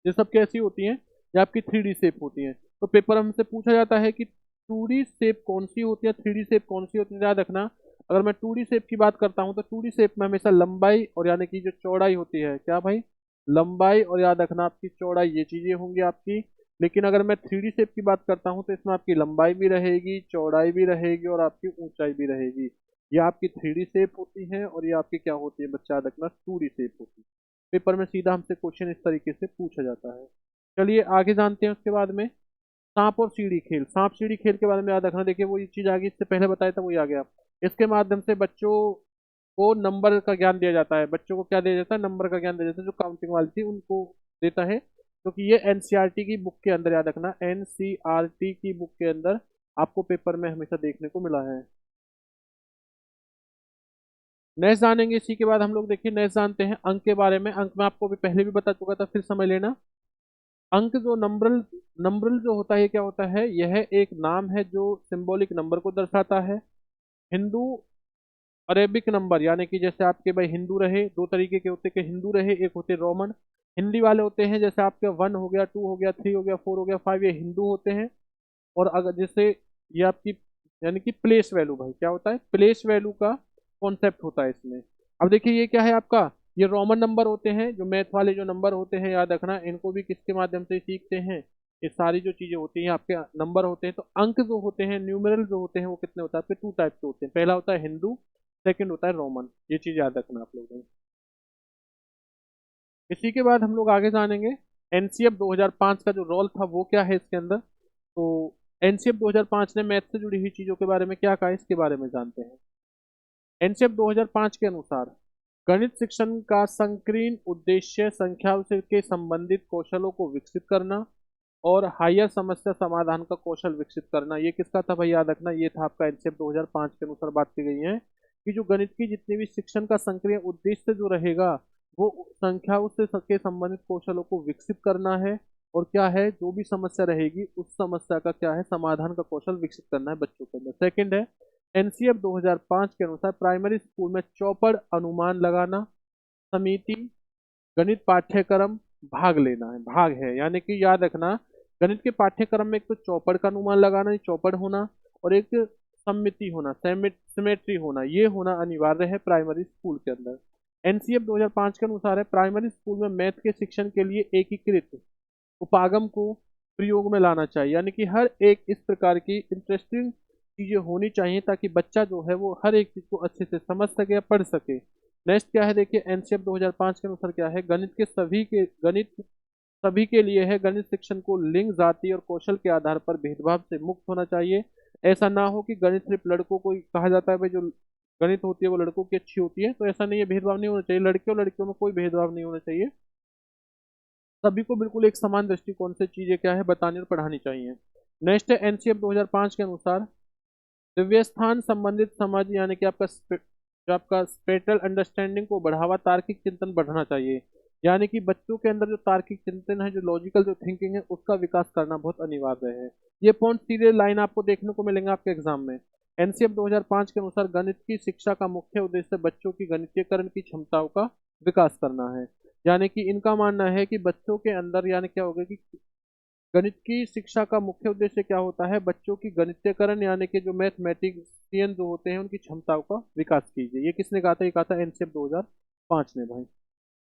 ये सब कैसी होती हैं, ये आपकी 3D शेप होती हैं। तो पेपर हमसे पूछा जाता है कि 2D शेप कौन सी होती है, 3D शेप कौन सी होती है। याद रखना, अगर मैं 2D शेप की बात करता हूँ तो 2D शेप में हमेशा लंबाई और यानी कि जो चौड़ाई होती है, क्या भाई, लंबाई, और याद रखना आपकी चौड़ाई, ये चीजें होंगी आपकी। लेकिन अगर मैं 3D शेप की बात करता हूँ तो इसमें आपकी लंबाई भी रहेगी, चौड़ाई भी रहेगी, और आपकी ऊंचाई भी रहेगी। ये आपकी 3D शेप होती है, और ये आपकी क्या होती है बच्चा, याद रखना 2D शेप होती है। पेपर में सीधा हमसे क्वेश्चन इस तरीके से पूछा जाता है। चलिए आगे जानते हैं उसके बाद में, सांप और सीढ़ी खेल। सांप सीढ़ी खेल के बारे में याद रखना, देखिए वो ये चीज आ गई, इससे पहले बताया था वही आ गया। इसके माध्यम से बच्चों को नंबर का ज्ञान दिया जाता है, बच्चों को क्या दिया जाता है, नंबर का ज्ञान दिया जाता है, जो काउंटिंग वाली थी उनको देता है। क्योंकि ये एनसीईआरटी की बुक के अंदर, याद रखना एनसीईआरटी की बुक के अंदर आपको पेपर में हमेशा देखने को मिला है। नेक्स्ट जानेंगे, इसी के बाद हम लोग देखिए नेक्स्ट जानते हैं अंक के बारे में। अंक में आपको भी पहले भी बता चुका था, फिर समझ लेना। अंक जो नंबरल नंबरल जो होता है ये क्या होता है, यह एक नाम है जो सिंबॉलिक नंबर को दर्शाता है। हिंदू अरेबिक नंबर, यानी कि जैसे आपके भाई हिंदू रहे, दो तरीके के होते कि हिंदू रहे, एक होते रोमन। हिंदी वाले होते हैं जैसे आपके 1 हो गया, 2 हो गया, 3 हो गया, 4 हो गया, 5, ये हिंदू होते हैं। और अगर जैसे ये आपकी यानी कि प्लेस वैल्यू, भाई क्या होता है, प्लेस वैल्यू का कॉन्सेप्ट होता है इसमें। अब देखिए ये क्या है आपका, ये रोमन नंबर होते हैं, जो मैथ वाले जो नंबर होते हैं, याद रखना इनको भी किसके माध्यम से सीखते हैं, ये सारी जो चीजें होती हैं आपके नंबर होते हैं। तो अंक जो होते हैं, न्यूमेरल जो होते हैं, वो कितने होते हैं आपके, 2 टाइप के होते हैं। पहला होता है हिंदू, सेकंड होता है रोमन। ये चीज याद रखना आप लोगों ने। इसी के बाद हम लोग आगे जानेंगे एनसीएफ 2005 का जो रोल था वो क्या है इसके अंदर। तो एनसीएफ 2005 ने मैथ से जुड़ी हुई चीजों के बारे में क्या कहा, इसके बारे में जानते हैं। एनसीएफ 2005 के अनुसार गणित शिक्षण का संकीर्ण उद्देश्य संख्या से के संबंधित कौशलों को विकसित करना और हायर समस्या समाधान का कौशल विकसित करना। ये किसका था भाई, याद रखना, ये था आपका एनसीएफ 2005 के अनुसार बात की गई है कि जो गणित की जितनी भी शिक्षण का संकीर्ण उद्देश्य जो रहेगा वो संख्याओं से के संबंधित कौशलों को विकसित करना है। और क्या है, जो भी समस्या रहेगी उस समस्या का क्या है, समाधान का कौशल विकसित करना है बच्चों के अंदर। सेकंड है एनसीएफ 2005 के अनुसार प्राइमरी स्कूल में चौपड़ अनुमान लगाना, समिति, गणित पाठ्यक्रम, भाग लेना है, भाग है, यानी कि याद रखना गणित के पाठ्यक्रम में एक तो चौपड़ का अनुमान लगाना, चौपड़ होना, और एक समिति होना, सिमेट्री होना, ये होना अनिवार्य है प्राइमरी स्कूल के अंदर। एनसीएफ 2005 के अनुसार है प्राइमरी स्कूल में मैथ के शिक्षण के लिए एकीकृत उपागम को प्रयोग में लाना चाहिए, यानी कि हर एक इस प्रकार की इंटरेस्टिंग चीजें होनी चाहिए ताकि बच्चा जो है वो हर एक चीज को अच्छे से समझ सके या पढ़ सके। नेक्स्ट क्या है, देखिए एनसीएफ 2005 के अनुसार क्या है, गणित सभी के लिए है। गणित शिक्षण को लिंग, जाति और कौशल के आधार पर भेदभाव से मुक्त होना चाहिए। ऐसा ना हो कि गणित सिर्फ लड़कों को ही कहा जाता है भाई, जो गणित होती है वो लड़कों की अच्छी होती है, तो ऐसा नहीं है, भेदभाव नहीं होना चाहिए, लड़के और लड़कियों में कोई भेदभाव नहीं होना चाहिए। सभी को बिल्कुल एक समान दृष्टिकोण से चीजें क्या है बतानी और पढ़ानी चाहिए। नेक्स्ट है एनसीएफ 2005 के अनुसार दिव्य स्थान संबंधित समझ, यानी कि जो आपका स्पेटल अंडरस्टैंडिंग को बढ़ावा, तार्किक चिंतन बढ़ना चाहिए, यानी कि बच्चों के अंदर जो तार्किक चिंतन है, जो लॉजिकल जो थिंकिंग है, उसका विकास करना बहुत अनिवार्य है। ये पॉइंट सीधे लाइन आपको देखने को मिलेंगे आपके एग्जाम में। एनसीएफ 2005 के अनुसार गणित की शिक्षा का मुख्य उद्देश्य बच्चों की गणितीयकरण की क्षमताओं का विकास करना है, यानी कि इनका मानना है कि बच्चों के अंदर यानी क्या होगा कि गणित की शिक्षा का मुख्य उद्देश्य क्या होता है, बच्चों की गणितीयकरण यानी कि जो मैथमेटिशियन जो होते हैं उनकी क्षमताओं का विकास कीजिए। ये किसने कहा था, ये कहा था एनसीएफ 2005 ने भाई।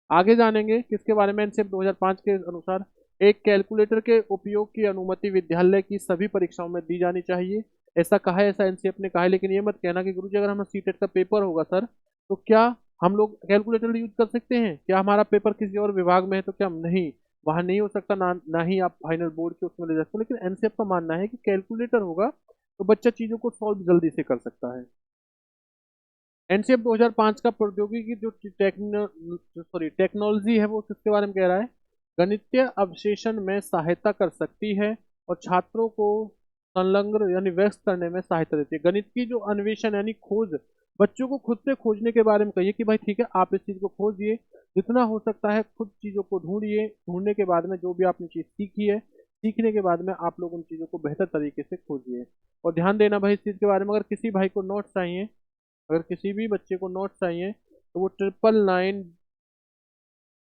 आगे जानेंगे किसके बारे में, एनसीएफ 2005 के अनुसार एक कैलकुलेटर के उपयोग की अनुमति विद्यालय की सभी परीक्षाओं में दी जानी चाहिए। ऐसा कहा है, ऐसा एनसीएफ ने कहा है, लेकिन ये मत कहना कि गुरुजी अगर हमारा सीटेट का पेपर होगा सर तो क्या हम लोग कैलकुलेटर यूज कर सकते हैं, क्या हमारा पेपर किसी और विभाग में है तो क्या, नहीं, वहां नहीं हो सकता, ना ही आप फाइनल बोर्ड के उसमें ले जा सकते हो। लेकिन एनसीएफ का मानना है कि कैलकुलेटर होगा तो बच्चा चीजों को सॉल्व जल्दी से कर सकता है। एनसीएफ 2005 का प्रौद्योगिकी जो टेक्नोलॉजी है वो किसके बारे में कह रहा है, गणितीय अवशेषण में सहायता कर सकती है और छात्रों को संलग्न यानी व्यस्त करने में सहायता देती है। गणित की जो अन्वेषण यानी खोज, बच्चों को खुद से खोजने के बारे में कहिए कि भाई ठीक है आप इस चीज को खोजिए, जितना हो सकता है खुद चीजों को ढूंढिए, ढूंढने के बाद में जो भी आपने चीज सीखी है, सीखने के बाद में आप लोग उन चीजों को बेहतर तरीके से खोजिए। और ध्यान देना भाई इस चीज के बारे में, अगर किसी भाई को नोट्स चाहिए, अगर किसी भी बच्चे को नोट्स चाहिए तो वो 999,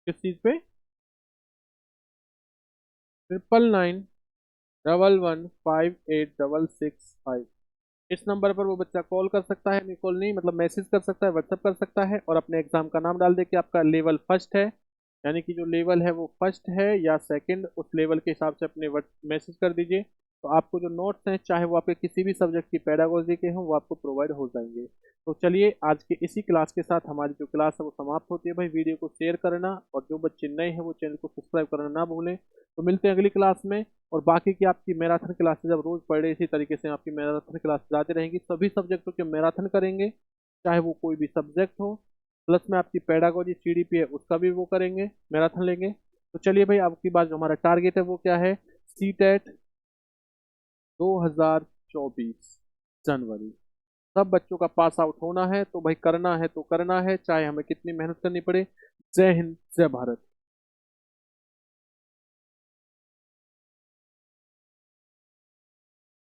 किस चीज पे, 999115866 इस नंबर पर वो बच्चा कॉल कर सकता है, नहीं कॉल नहीं मतलब मैसेज कर सकता है, व्हाट्सएप कर सकता है, और अपने एग्जाम का नाम डाल दे कि आपका लेवल फर्स्ट है, यानी कि जो लेवल है वो फर्स्ट है या सेकंड, उस लेवल के हिसाब से अपने मैसेज कर दीजिए। तो आपको जो नोट्स हैं चाहे वो आपके किसी भी सब्जेक्ट की पेडागोजी के हों वो आपको प्रोवाइड हो जाएंगे। तो चलिए आज के इसी क्लास के साथ हमारी जो क्लास है वो समाप्त होती है। भाई वीडियो को शेयर करना और जो बच्चे नए हैं वो चैनल को सब्सक्राइब करना ना भूलें। तो मिलते हैं अगली क्लास में। और बाकी की आपकी मैराथन क्लासेज अब रोज पढ़े इसी तरीके से आपकी मैराथन क्लास जाती रहेंगी, सभी सब्जेक्टों के मैराथन करेंगे, चाहे वो कोई भी सब्जेक्ट हो। प्लस में आपकी पेडागोजी सीडीपी है उसका भी वो करेंगे, मैराथन लेंगे। तो चलिए भाई आपकी बात जो हमारा टारगेट है वो क्या है, सीटेट 2024 जनवरी, सब बच्चों का पास आउट होना है। तो भाई करना है तो करना है, चाहे हमें कितनी मेहनत करनी पड़े। जय हिंद, जय भारत।